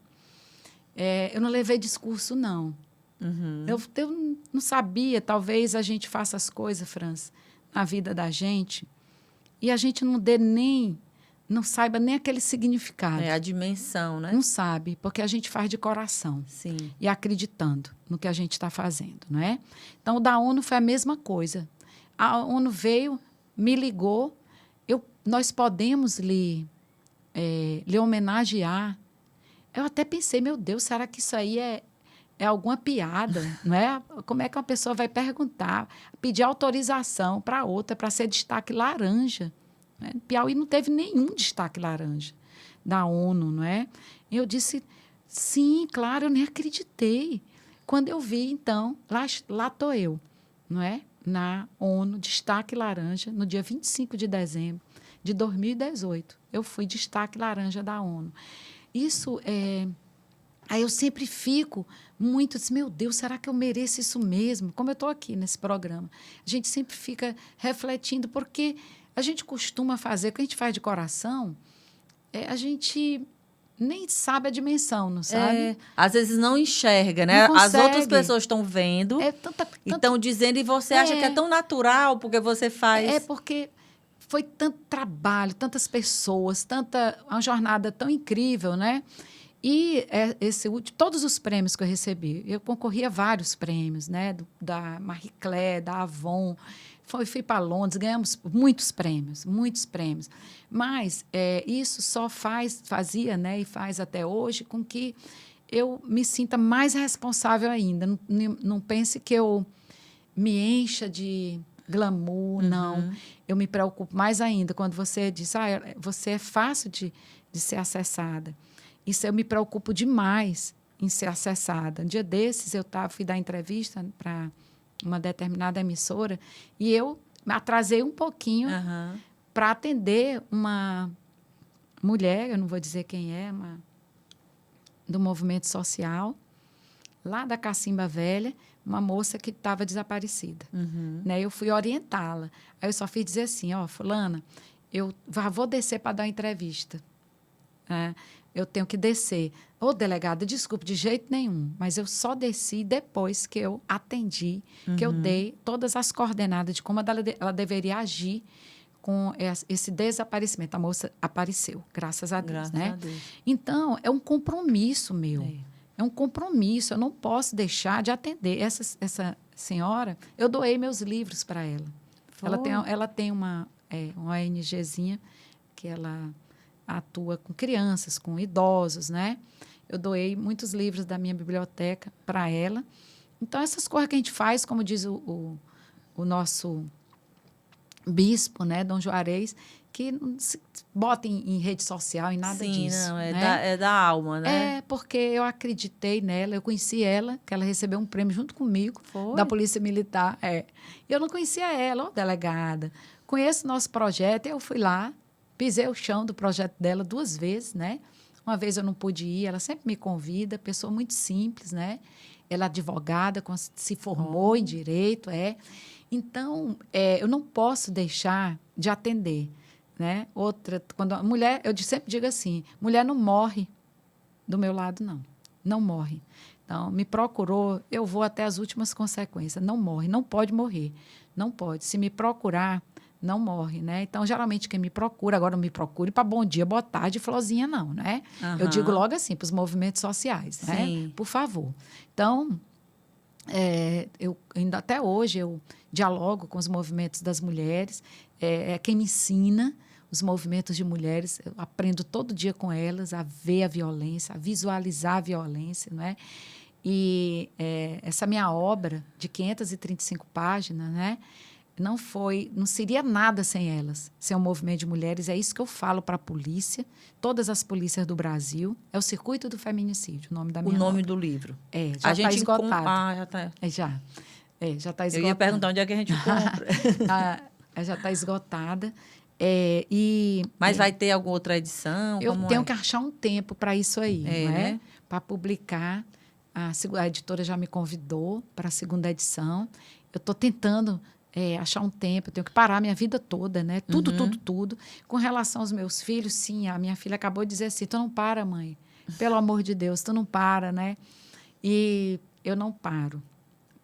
Eu não levei discurso, não. Uhum. Eu não sabia, talvez a gente faça as coisas, França, na vida da gente, e a gente não saiba nem aquele significado. A dimensão, né? Não sabe, porque a gente faz de coração. Sim. E acreditando no que a gente está fazendo, não é? Então, o da ONU foi a mesma coisa. A ONU veio, me ligou, nós podemos lhe homenagear. Eu até pensei, meu Deus, será que isso aí é alguma piada, não é? Como é que uma pessoa vai perguntar, pedir autorização para outra para ser destaque laranja? Né? Piauí não teve nenhum destaque laranja da ONU, não é? E eu disse, sim, claro, eu nem acreditei. Quando eu vi, então, lá estou eu, não é? Na ONU, destaque laranja, no dia 25 de dezembro de 2018. Eu fui destaque laranja da ONU. Isso Aí eu sempre fico muito assim, meu Deus, será que eu mereço isso mesmo? Como eu estou aqui nesse programa. A gente sempre fica refletindo, porque a gente costuma fazer, o que a gente faz de coração, a gente nem sabe a dimensão, não sabe? Às vezes não enxerga, né? Não As outras consegue. pessoas estão vendo e estão dizendo, e você acha que é tão natural porque você faz... Porque foi tanto trabalho, tantas pessoas, uma jornada tão incrível, né? E todos os prêmios que eu recebi, eu concorri a vários prêmios, né? Da Marie Claire, da Avon, fui para Londres, ganhamos muitos prêmios. Mas isso só fazia, né? E faz até hoje com que eu me sinta mais responsável ainda. Não pense que eu me encha de glamour, não. Eu me preocupo mais ainda quando você diz, você é fácil de ser acessada. Isso eu me preocupo demais em ser acessada. Um dia desses, fui dar entrevista para uma determinada emissora e eu me atrasei um pouquinho para atender uma mulher, eu não vou dizer quem é, do movimento social, lá da Cacimba Velha, uma moça que estava desaparecida. Né? Eu fui orientá-la. Aí eu só fiz dizer assim, fulana, eu vou descer para dar uma entrevista. Eu tenho que descer. Ô, delegada, desculpe, de jeito nenhum, mas eu só desci depois que eu atendi, que eu dei todas as coordenadas de como ela deveria agir com esse desaparecimento. A moça apareceu, graças a Deus. Graças né? a Deus. Então, é um compromisso meu. É um compromisso. Eu não posso deixar de atender. Essa senhora, eu doei meus livros para ela. Ela tem uma ONGzinha que ela atua com crianças, com idosos, né? Eu doei muitos livros da minha biblioteca para ela. Então, essas coisas que a gente faz, como diz o nosso bispo, né, Dom Juarez, que não se bota em rede social, em nada disso. Sim, não, né? É da alma, né? Porque eu acreditei nela, eu conheci ela, que ela recebeu um prêmio junto comigo, da Polícia Militar. Eu não conhecia ela, delegada. Conheço nosso projeto, eu fui lá, pisei o chão do projeto dela 2 vezes, né? Uma vez eu não pude ir, ela sempre me convida, pessoa muito simples, né? Ela é advogada, se formou em direito, Então, eu não posso deixar de atender, né? Outra, quando a mulher, eu sempre digo assim, mulher não morre do meu lado, não. Não morre. Então, me procurou, eu vou até as últimas consequências. Não morre, não pode morrer. Não pode. Se me procurar, não morre, né? Então, geralmente, quem me procura, agora não me procure para bom dia, boa tarde, florzinha, não, né? Aham. Eu digo logo assim, para os movimentos sociais, né? Sim. Por favor. Então, eu ainda até hoje eu dialogo com os movimentos das mulheres, é quem me ensina os movimentos de mulheres, eu aprendo todo dia com elas a ver a violência, a visualizar a violência, não é? E essa minha obra de 535 páginas, né? Não seria nada sem elas, sem o movimento de mulheres. É isso que eu falo para a polícia, todas as polícias do Brasil. É o Circuito do Feminicídio, o nome da minha O nome obra. do livro. Já está esgotado. Já está. Já está esgotada. Eu ia perguntar onde é que a gente compra. Já está esgotada. Mas vai ter alguma outra edição? Eu tenho que achar um tempo para isso aí, né? Para publicar. A editora já me convidou para a segunda edição. Eu estou tentando achar um tempo, eu tenho que parar a minha vida toda, né? Tudo. Com relação aos meus filhos, sim, a minha filha acabou de dizer assim, tu não para, mãe. Pelo amor de Deus, tu não para, né? E eu não paro.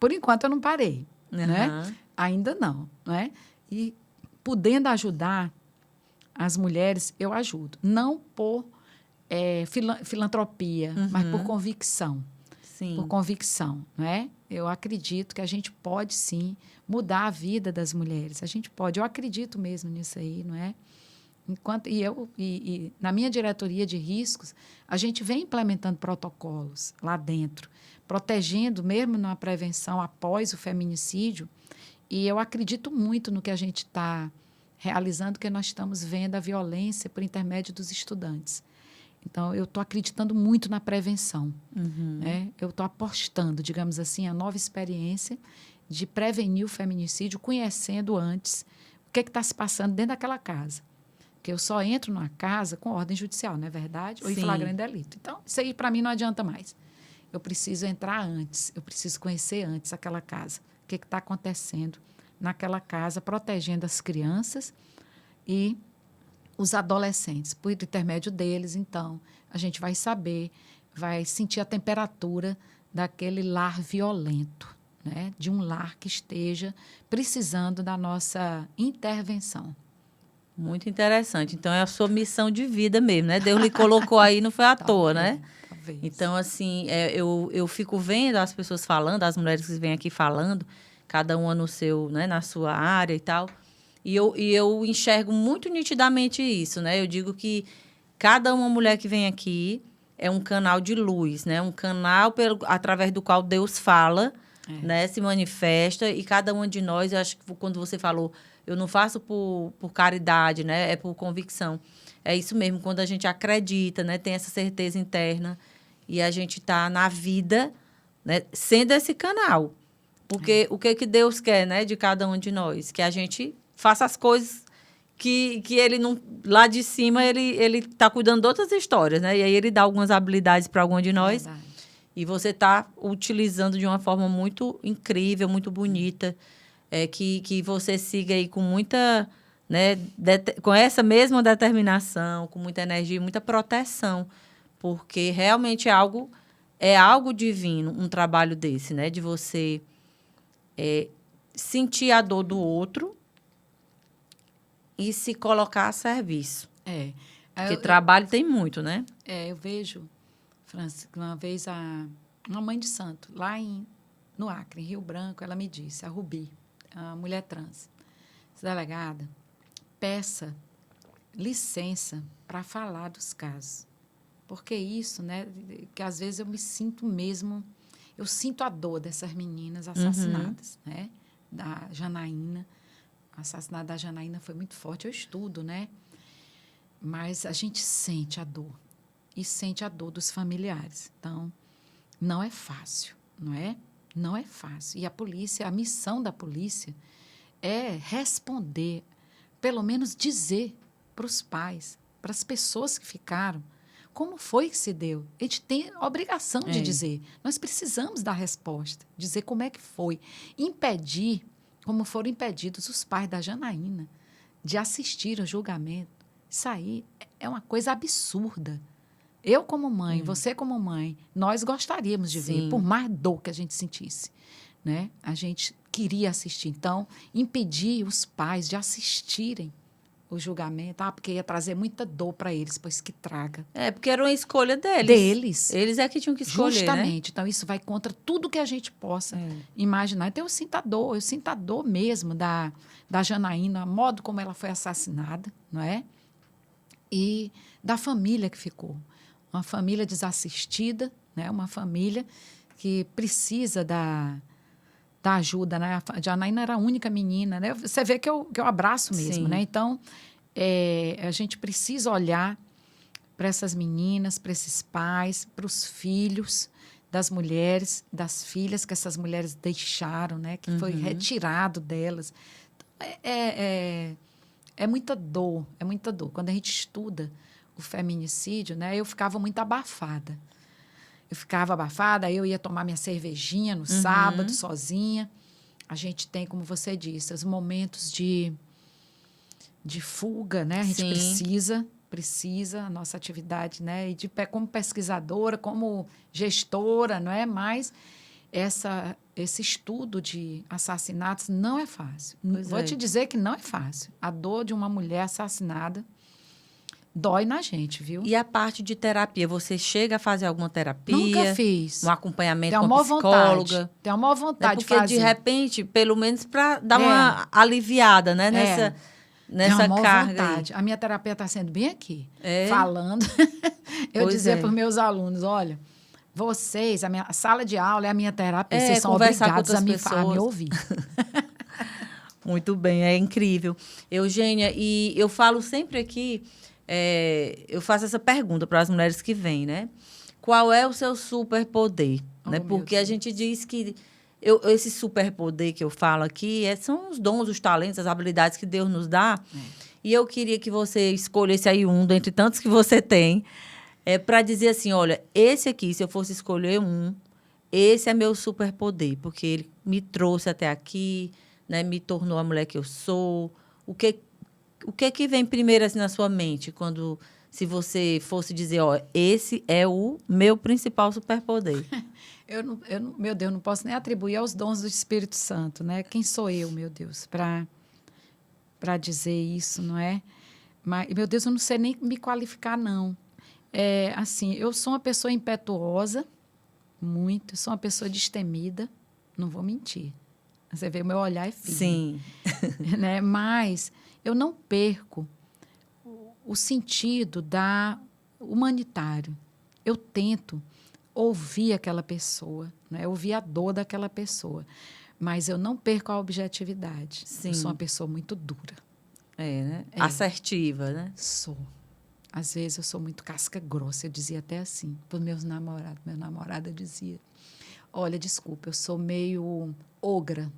Por enquanto, eu não parei, né? Ainda não, né? E podendo ajudar as mulheres, eu ajudo. Não por filantropia, mas por convicção. Sim. Por convicção, não é? Eu acredito que a gente pode, sim, mudar a vida das mulheres. A gente pode. Eu acredito mesmo nisso aí, não é? Na minha diretoria de riscos, a gente vem implementando protocolos lá dentro, protegendo mesmo na prevenção após o feminicídio. E eu acredito muito no que a gente está realizando, que nós estamos vendo a violência por intermédio dos estudantes. Então, eu estou acreditando muito na prevenção. Né? Eu estou apostando, digamos assim, a nova experiência de prevenir o feminicídio, conhecendo antes o que está se passando dentro daquela casa. Porque eu só entro numa casa com ordem judicial, não é verdade? Ou em flagrante delito. Então, isso aí, para mim, não adianta mais. Eu preciso entrar antes, eu preciso conhecer antes aquela casa. O que está acontecendo naquela casa, protegendo as crianças e os adolescentes. Por intermédio deles, então, a gente vai saber, vai sentir a temperatura daquele lar violento, né? De um lar que esteja precisando da nossa intervenção. Muito interessante. Então, é a sua missão de vida mesmo, né? Deus lhe colocou aí, não foi à toa, né? Talvez. Então, assim, eu fico vendo as pessoas falando, as mulheres que vêm aqui falando, cada uma no seu, né, na sua área e tal. E eu enxergo muito nitidamente isso, né? Eu digo que cada uma mulher que vem aqui é um canal de luz, né? Um canal através do qual Deus fala, né? Se manifesta. E cada uma de nós, eu acho que quando você falou, eu não faço por caridade, né? É por convicção. É isso mesmo, quando a gente acredita, né? Tem essa certeza interna e a gente está na vida, né? Sendo esse canal. Porque o que Deus quer, né? De cada um de nós? Que a gente faça as coisas que ele não... Lá de cima, ele está cuidando de outras histórias, né? E aí ele dá algumas habilidades para alguma de nós. Verdade. E você está utilizando de uma forma muito incrível, muito bonita. Que você siga aí com muita... Né, com essa mesma determinação, com muita energia e muita proteção. Porque realmente é algo divino, um trabalho desse, né? De você sentir a dor do outro e se colocar a serviço. Porque trabalho tem muito, né? Eu vejo, Francis, uma vez uma mãe de santo, lá no Acre, em Rio Branco, ela me disse, a Rubi, a mulher trans, delegada, peça licença para falar dos casos. Porque isso, né, que às vezes eu me sinto mesmo, eu sinto a dor dessas meninas assassinadas, né? Da Janaína, o assassinato da Janaína foi muito forte, eu estudo, né? Mas a gente sente a dor e sente a dor dos familiares. Então, não é fácil, não é? Não é fácil. E a missão da polícia é responder, pelo menos dizer para os pais, para as pessoas que ficaram, Como foi que se deu? A gente tem a obrigação de dizer. Nós precisamos dar resposta, dizer como é que foi. Impedir, como foram impedidos os pais da Janaína de assistir ao julgamento. Isso aí é uma coisa absurda. Eu como mãe, você como mãe, nós gostaríamos de ver, por mais dor que a gente sentisse, né? A gente queria assistir. Então, impedir os pais de assistirem o julgamento, porque ia trazer muita dor para eles, pois que traga. Porque era uma escolha deles. Deles. Eles é que tinham que escolher, Justamente. Né? Então, isso vai contra tudo que a gente possa imaginar. Então, eu sinto a dor mesmo da Janaína, o modo como ela foi assassinada, não é? E da família que ficou. Uma família desassistida, né? Uma família que precisa da ajuda, né? A Janaína era a única menina, né? Você vê que eu abraço mesmo, né? Então, a gente precisa olhar para essas meninas, para esses pais, para os filhos das mulheres, das filhas que essas mulheres deixaram, né? Que foi retirado delas. É muita dor, é muita dor. Quando a gente estuda o feminicídio, né? Eu ficava muito abafada. Aí eu ia tomar minha cervejinha no sábado, sozinha. A gente tem, como você disse, os momentos de fuga, né? A gente precisa, a nossa atividade, né? E como pesquisadora, como gestora, não é? Mas esse estudo de assassinatos não é fácil. Vou te dizer que não é fácil. A dor de uma mulher assassinada dói na gente, viu? E a parte de terapia, você chega a fazer alguma terapia? Nunca fiz. Um acompanhamento com a psicóloga? Tem uma maior vontade de fazer. Porque, de repente, pelo menos para dar uma aliviada, né? Nessa carga vontade. A minha terapia está sendo bem aqui, falando. Eu dizia para os meus alunos, olha, vocês, a sala de aula é a minha terapia, vocês são obrigados a me ouvir. Muito bem, é incrível. Eugênia, e eu falo sempre aqui, eu faço essa pergunta para as mulheres que vêm, né? Qual é o seu superpoder? Né? Porque a gente diz que esse superpoder que eu falo aqui são os dons, os talentos, as habilidades que Deus nos dá. E eu queria que você escolhesse aí um, dentre tantos que você tem, para dizer assim, olha, esse aqui, se eu fosse escolher um, esse é meu superpoder, porque ele me trouxe até aqui, né? Me tornou a mulher que eu sou. O que vem primeiro assim na sua mente se você fosse dizer, ó, esse é o meu principal superpoder? Meu Deus, não posso nem atribuir aos dons do Espírito Santo, né? Quem sou eu, meu Deus, para dizer isso, não é? Mas, meu Deus, eu não sei nem me qualificar, não. Assim, eu sou uma pessoa impetuosa, muito, sou uma pessoa destemida, não vou mentir. Você vê, o meu olhar é firme. Sim. Né? Mas eu não perco o sentido humanitário. Eu tento ouvir aquela pessoa, né? Ouvir a dor daquela pessoa. Mas eu não perco a objetividade. Sim. Eu sou uma pessoa muito dura. Né? Assertiva, né? Sou. Às vezes eu sou muito casca grossa. Eu dizia até assim para os meus namorados. Meu namorado dizia, olha, desculpa, eu sou meio ogra.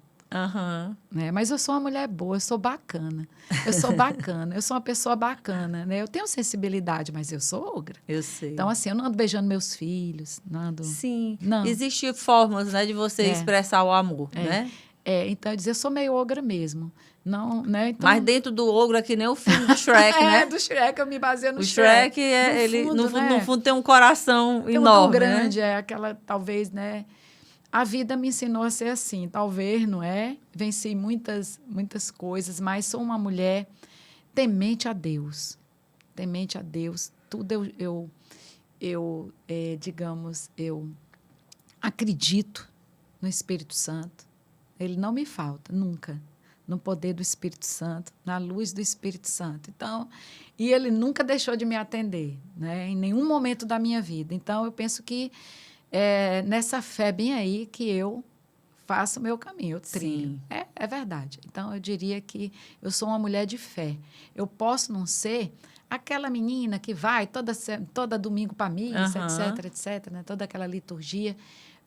Né? Mas eu sou uma mulher boa, eu sou bacana. Eu sou uma pessoa bacana. Né? Eu tenho sensibilidade, mas eu sou ogra. Eu sei. Então, assim, eu não ando beijando meus filhos. Sim. Não. Existem formas, né, de você expressar o amor, né? Então, eu dizia, eu sou meio ogra mesmo. Não, né? Então, mas dentro do ogro é que nem o filme do Shrek, né? Do Shrek, eu me baseio no Shrek. No fundo, tem um coração enorme, grande, né? Aquela, talvez, né? A vida me ensinou a ser assim, talvez, não é? Venci muitas coisas, mas sou uma mulher temente a Deus. Temente a Deus. Tudo eu acredito no Espírito Santo. Ele não me falta, nunca. No poder do Espírito Santo, na luz do Espírito Santo. Então, e ele nunca deixou de me atender, né? Em nenhum momento da minha vida. Então, eu penso que nessa fé bem aí que eu faço o meu caminho, eu trilho. É verdade. Então, eu diria que eu sou uma mulher de fé. Eu posso não ser aquela menina que vai toda domingo para a missa, etc, né? Toda aquela liturgia,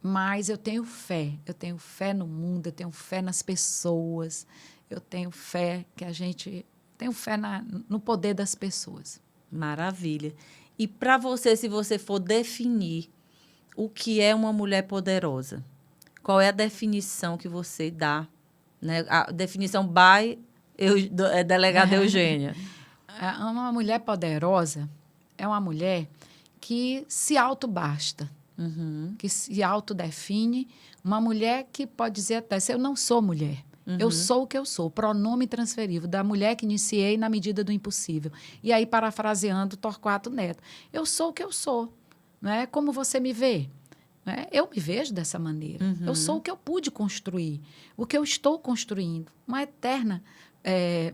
mas eu tenho fé. Eu tenho fé no mundo, eu tenho fé nas pessoas, eu tenho fé que tenho fé no poder das pessoas. Maravilha. E para você, se você for definir o que é uma mulher poderosa, qual é a definição que você dá? Né? A definição by delegada Eugênia. Uma mulher poderosa é uma mulher que se autobasta, que se autodefine. Uma mulher que pode dizer até, eu não sou mulher. Eu sou o que eu sou, o pronome transferível da mulher que iniciei na medida do impossível. E aí, parafraseando Torquato Neto, eu sou o que eu sou. Não é? Como você me vê? Não é? Eu me vejo dessa maneira. Eu sou o que eu pude construir, o que eu estou construindo. Uma eterna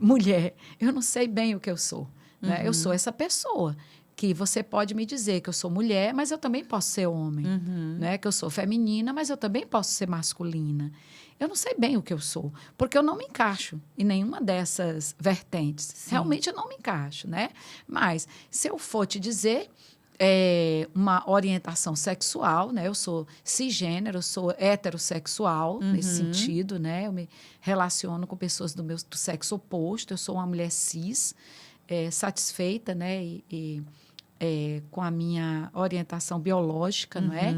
mulher. Eu não sei bem o que eu sou. Não é? Eu sou essa pessoa que você pode me dizer que eu sou mulher, mas eu também posso ser homem. Né? Que eu sou feminina, mas eu também posso ser masculina. Eu não sei bem o que eu sou, porque eu não me encaixo em nenhuma dessas vertentes. Sim. Realmente eu não me encaixo, né? Mas, se eu for te dizer uma orientação sexual, né? Eu sou cisgênero, eu sou heterossexual, nesse sentido, né? Eu me relaciono com pessoas do sexo oposto, eu sou uma mulher cis, satisfeita, né? Com a minha orientação biológica, não é?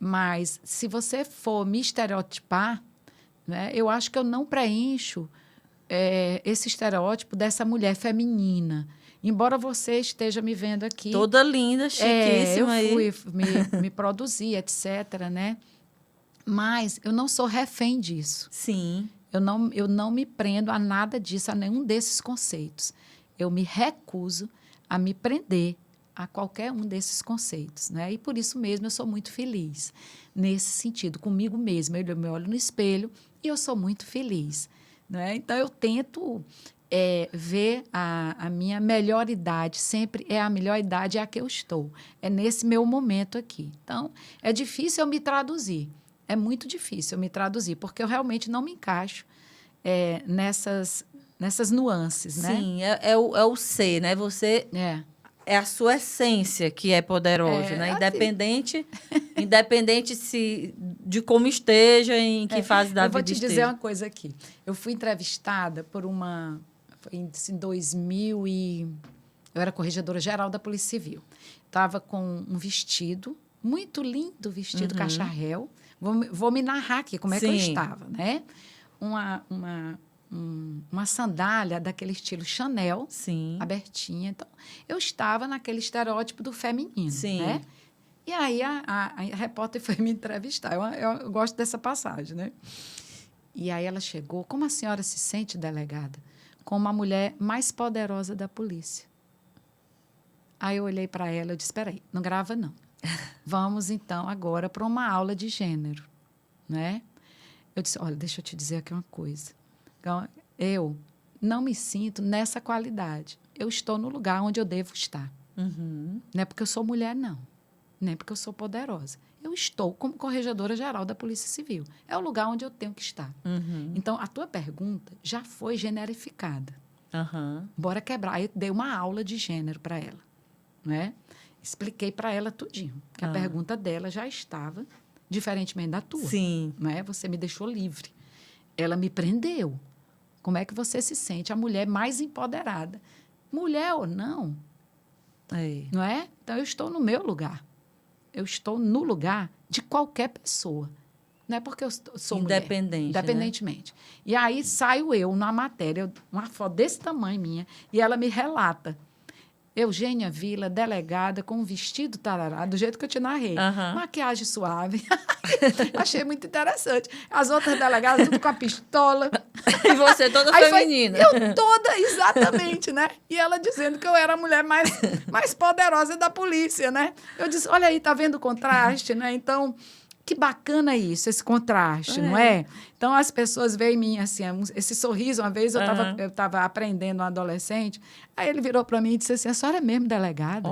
Mas, se você for me estereotipar, né, eu acho que eu não preencho esse estereótipo dessa mulher feminina. Embora você esteja me vendo aqui... Toda linda, chiquíssima. Eu fui me produzir, etc., né? Mas eu não sou refém disso. Sim. Eu não me prendo a nada disso, a nenhum desses conceitos. Eu me recuso a me prender a qualquer um desses conceitos, né? E por isso mesmo eu sou muito feliz nesse sentido, comigo mesma. Eu me olho no espelho e eu sou muito feliz, né? Então, eu tento ver a minha melhor idade, sempre a melhor idade é a que eu estou. É nesse meu momento aqui. Então, é difícil eu me traduzir. É muito difícil eu me traduzir, porque eu realmente não me encaixo nessas nuances, né? Sim, é o ser, né? Você... É a sua essência que é poderosa, né? Independente de como esteja, em que fase da vida esteja. Eu vou te dizer uma coisa aqui. Eu fui entrevistada por foi em 2000 eu era corregedora geral da Polícia Civil. Estava com um vestido, muito lindo vestido cacharel. Vou me narrar aqui como é que eu estava, né? Uma sandália daquele estilo Chanel, abertinha. Então, eu estava naquele estereótipo do feminino, né? E aí, a repórter foi me entrevistar. Eu gosto dessa passagem, né? E aí, ela chegou. Como a senhora se sente, delegada? Como a mulher mais poderosa da polícia. Aí, eu olhei para ela e disse, espera aí, não grava, não. Vamos, então, agora para uma aula de gênero, né? Eu disse, olha, deixa eu te dizer aqui uma coisa. Então, eu não me sinto nessa qualidade. Eu estou no lugar onde eu devo estar. Não é porque eu sou mulher, não. Nem porque eu sou poderosa. Eu estou como corregedora geral da Polícia Civil. É o lugar onde eu tenho que estar. Então, a tua pergunta já foi generificada. Bora quebrar. Aí eu dei uma aula de gênero para ela. Né? Expliquei para ela tudinho. Que a pergunta dela já estava diferentemente da tua. Sim. Né? Você me deixou livre. Ela me prendeu. Como é que você se sente a mulher mais empoderada? Mulher ou não? Não é? Então, eu estou no meu lugar. Eu estou no lugar de qualquer pessoa. Não é porque eu sou mulher. Independentemente. Né? E aí, saio eu na matéria, uma foto desse tamanho minha, e ela me relata. Eugênia Vila, delegada, com um vestido tarará, do jeito que eu te narrei. Maquiagem suave. Achei muito interessante. As outras delegadas, tudo com a pistola. E você toda feminina. Eu toda, exatamente, né? E ela dizendo que eu era a mulher mais poderosa da polícia, né? Eu disse, olha aí, tá vendo o contraste, né? Então, que bacana isso, esse contraste, não é? Então, as pessoas veem em mim, assim, esse sorriso. Uma vez eu estava aprendendo um adolescente, aí ele virou para mim e disse assim, a senhora é mesmo delegada?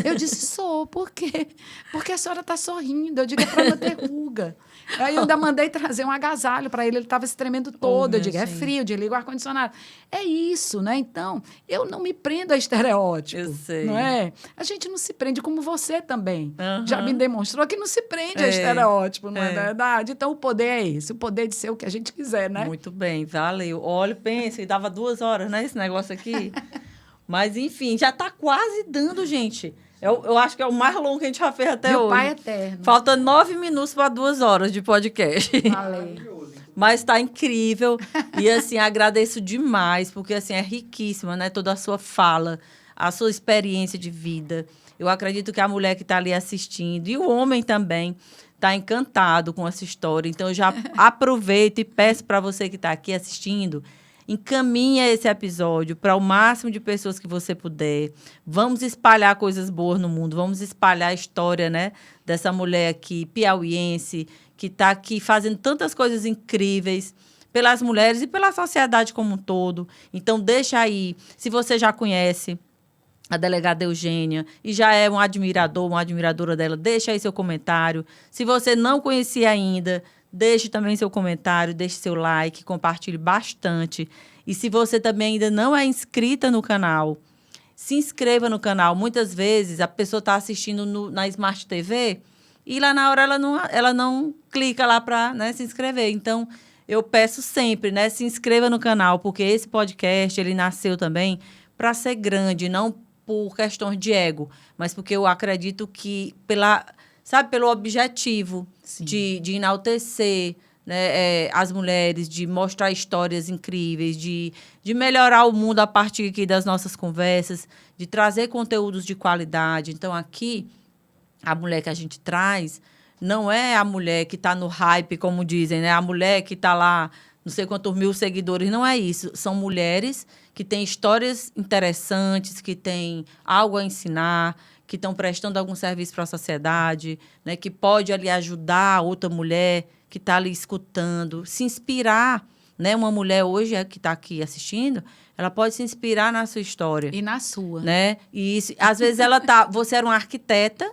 Eu disse, sou. Por quê? Porque a senhora está sorrindo. Eu digo, é para não ter ruga. Aí eu ainda mandei trazer um agasalho para ele estava se tremendo todo. Eu digo, é frio, desliga o ar-condicionado. É isso, né? Então, eu não me prendo a estereótipo. Eu sei. Não é? A gente não se prende, como você também. Já me demonstrou que não se prende a estereótipo, não é verdade? Então, o poder é esse, o poder de ser o que a gente quiser, né? Muito bem, valeu. Olha, pensa, e dava 2 horas, né, esse negócio aqui. Mas, enfim, já está quase dando, gente, Eu acho que é o mais longo que a gente já fez até Meu hoje. pai eterno. Falta 9 minutos para 2 horas de podcast. Falei. Mas está incrível. E, assim, agradeço demais, porque, assim, é riquíssima, né? Toda a sua fala, a sua experiência de vida. Eu acredito que a mulher que está ali assistindo, e o homem também, está encantado com essa história. Então, eu já aproveito e peço para você que está aqui assistindo, encaminha esse episódio para o máximo de pessoas que você puder. Vamos espalhar coisas boas no mundo, vamos espalhar a história, né, dessa mulher aqui, piauiense, que está aqui fazendo tantas coisas incríveis pelas mulheres e pela sociedade como um todo. Então, deixa aí, se você já conhece a delegada Eugênia e já é um admirador, uma admiradora dela, deixa aí seu comentário. Se você não conhecia ainda, deixe também seu comentário, deixe seu like, compartilhe bastante. E se você também ainda não é inscrita no canal, se inscreva no canal. Muitas vezes a pessoa está assistindo na Smart TV e lá na hora ela não clica lá para, né, se inscrever. Então, eu peço sempre, né, se inscreva no canal, porque esse podcast ele nasceu também para ser grande, não por questões de ego, mas porque eu acredito que pelo objetivo de enaltecer, né, as mulheres, de mostrar histórias incríveis, de melhorar o mundo a partir aqui das nossas conversas, de trazer conteúdos de qualidade. Então, aqui, a mulher que a gente traz não é a mulher que está no hype, como dizem, né? A mulher que está lá, não sei quantos mil seguidores, não é isso. São mulheres que têm histórias interessantes, que têm algo a ensinar, que estão prestando algum serviço para a sociedade, né? Que pode ali ajudar outra mulher que está ali escutando, se inspirar, né? Uma mulher hoje que está aqui assistindo, ela pode se inspirar na sua história. E na sua. Né? E isso, às vezes você era uma arquiteta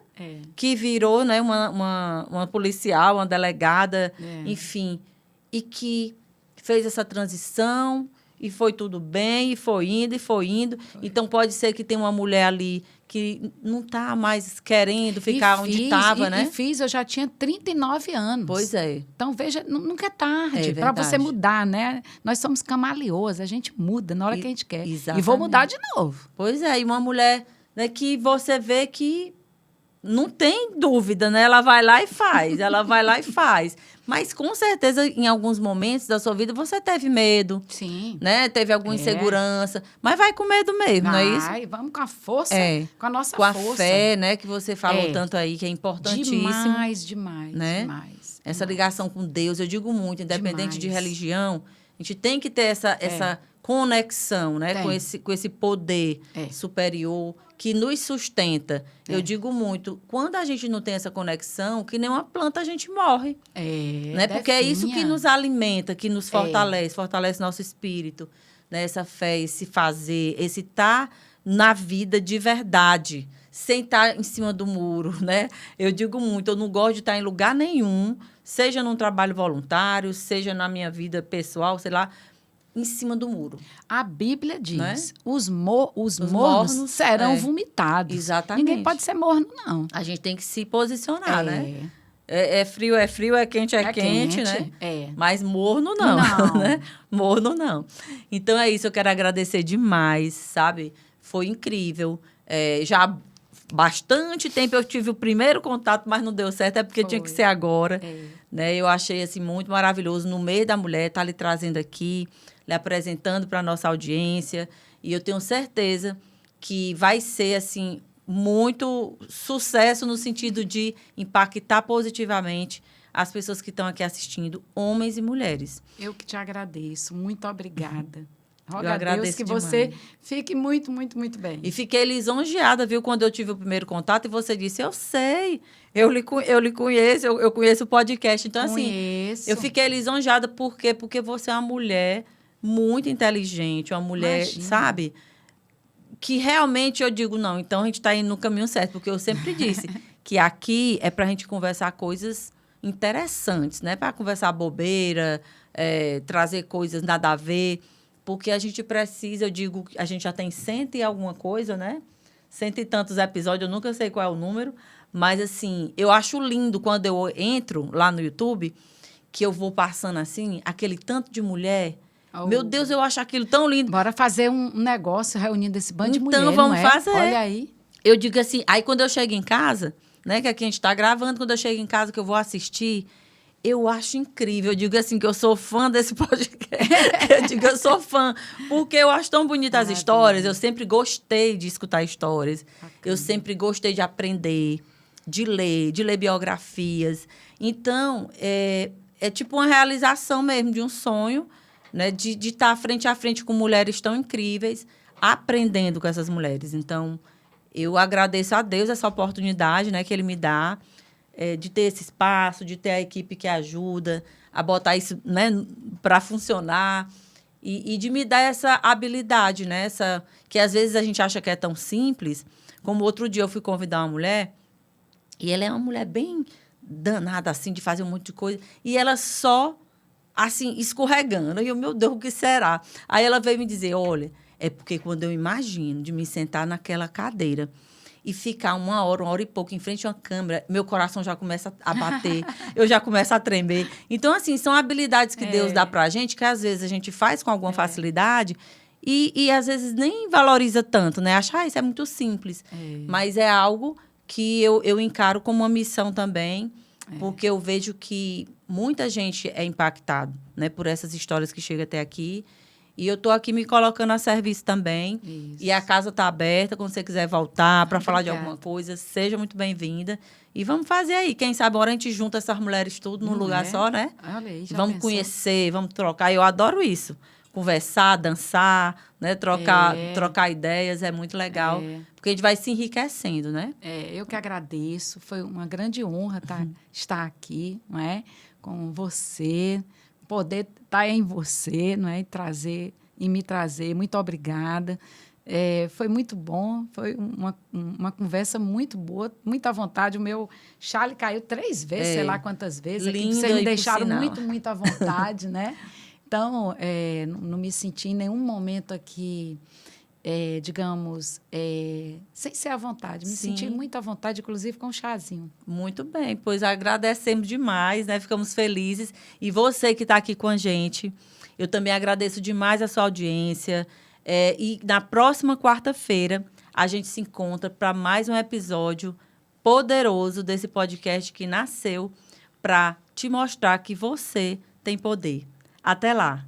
que virou, né, uma policial, uma delegada, enfim, e que fez essa transição e foi tudo bem, e foi indo, e foi indo. Então, pode ser que tenha uma mulher ali que não está mais querendo ficar onde estava, né? Eu já tinha 39 anos. Pois é. Então, veja, nunca é tarde para verdade. você mudar, né? Nós somos camaleões, a gente muda na hora que a gente quer. Exatamente. E vou mudar de novo. Pois é, e uma mulher, né, que você vê que não tem dúvida, né? Ela vai lá e faz, ela vai lá e faz. Mas, com certeza, em alguns momentos da sua vida, você teve medo. Sim. Né? Teve alguma insegurança. Mas vai com medo mesmo, não é isso? Vai, vamos com a força, com a nossa força. Com a fé, né? Que você falou tanto aí, que é importantíssimo. Demais, né? demais. Essa ligação com Deus, eu digo muito, independente de religião, a gente tem que ter essa conexão, né? Com esse poder superior que nos sustenta. Eu digo muito, quando a gente não tem essa conexão, que nem uma planta a gente morre. Né? Porque é isso que nos alimenta, que nos fortalece nosso espírito, né? Essa fé, esse fazer, esse estar na vida de verdade, sem estar em cima do muro, né? Eu digo muito, eu não gosto de estar em lugar nenhum, seja num trabalho voluntário, seja na minha vida pessoal, sei lá, em cima do muro. A Bíblia diz, né? os mornos serão vomitados. Exatamente. Ninguém pode ser morno, não. A gente tem que se posicionar, né? É frio, é quente, quente, né? Mas morno não, né? Morno não. Então, é isso, eu quero agradecer demais, sabe? Foi incrível. Já há bastante tempo eu tive o primeiro contato, mas não deu certo, porque tinha que ser agora. Né? Eu achei, assim, muito maravilhoso, no meio da mulher, estar lhe trazendo aqui, lhe apresentando para a nossa audiência. E eu tenho certeza que vai ser, assim, muito sucesso no sentido de impactar positivamente as pessoas que estão aqui assistindo, homens e mulheres. Eu que te agradeço. Muito obrigada. Eu agradeço que demais. Você fique muito, muito, muito bem. E fiquei lisonjeada, viu, quando eu tive o primeiro contato e você disse, eu sei, eu lhe conheço, eu conheço o podcast. Então, assim, eu fiquei lisonjeada. Por quê? Porque você é uma mulher muito inteligente, uma mulher, sabe, que realmente eu digo, não, então a gente está indo no caminho certo, porque eu sempre disse que aqui é para a gente conversar coisas interessantes, né? Para conversar bobeira, trazer coisas nada a ver, porque a gente precisa, eu digo, a gente já tem 100 e alguma coisa, né? 100 e tantos episódios, eu nunca sei qual é o número, mas, assim, eu acho lindo quando eu entro lá no YouTube, que eu vou passando, assim, aquele tanto de mulher. Meu Deus, eu acho aquilo tão lindo. Bora fazer um negócio reunindo esse bando de mulher, Então, vamos fazer. Olha aí. eu digo assim, aí quando eu chego em casa, né, que aqui a gente está gravando, quando eu chego em casa que eu vou assistir, eu acho incrível. Eu digo assim que eu sou fã desse podcast. Eu digo, eu sou fã, porque eu acho tão bonitas as histórias. Eu sempre gostei de escutar histórias. Bacana. Eu sempre gostei de aprender, de ler biografias. Então, é tipo uma realização mesmo de um sonho, né, de estar frente a frente com mulheres tão incríveis, aprendendo com essas mulheres. Então, eu agradeço a Deus essa oportunidade, né, que Ele me dá, de ter esse espaço, de ter a equipe que ajuda a botar isso, né, para funcionar e de me dar essa habilidade, né, que às vezes a gente acha que é tão simples. Como outro dia eu fui convidar uma mulher e ela é uma mulher bem danada, assim, de fazer um monte de coisa, e ela só, assim, escorregando. E eu, meu Deus, o que será? Aí ela veio me dizer, olha, é porque quando eu imagino de me sentar naquela cadeira e ficar uma hora e pouco em frente a uma câmera, meu coração já começa a bater, eu já começo a tremer. Então, assim, são habilidades que Deus dá pra gente, que às vezes a gente faz com alguma facilidade e às vezes nem valoriza tanto, né? Acha, isso é muito simples. Mas é algo que eu encaro como uma missão também, porque eu vejo que muita gente é impactada, né, por essas histórias que chegam até aqui. E eu estou aqui me colocando a serviço também. Isso. E a casa está aberta, quando você quiser voltar para falar de alguma coisa, seja muito bem-vinda. E vamos fazer aí. Quem sabe agora a gente junta essas mulheres tudo num lugar só, né? Olha aí, já vamos pensou? Conhecer, vamos trocar. Eu adoro isso. Conversar, dançar, né? Trocar ideias, é muito legal. Porque a gente vai se enriquecendo, né? Eu que agradeço. Foi uma grande honra estar aqui, não é? Com você, poder estar em você, não é? E me trazer. Muito obrigada. Foi muito bom, foi uma conversa muito boa, muita vontade. O meu chale caiu 3 vezes, sei lá quantas vezes. Aqui, vocês me deixaram muito à vontade, né? Então, não me senti em nenhum momento aqui, digamos, sem ser à vontade. Me senti muito à vontade, inclusive com um chazinho. Muito bem, pois agradecemos demais, né? Ficamos felizes. E você que está aqui com a gente, eu também agradeço demais a sua audiência. E na próxima quarta-feira, a gente se encontra para mais um episódio poderoso desse podcast que nasceu para te mostrar que você tem poder. Até lá!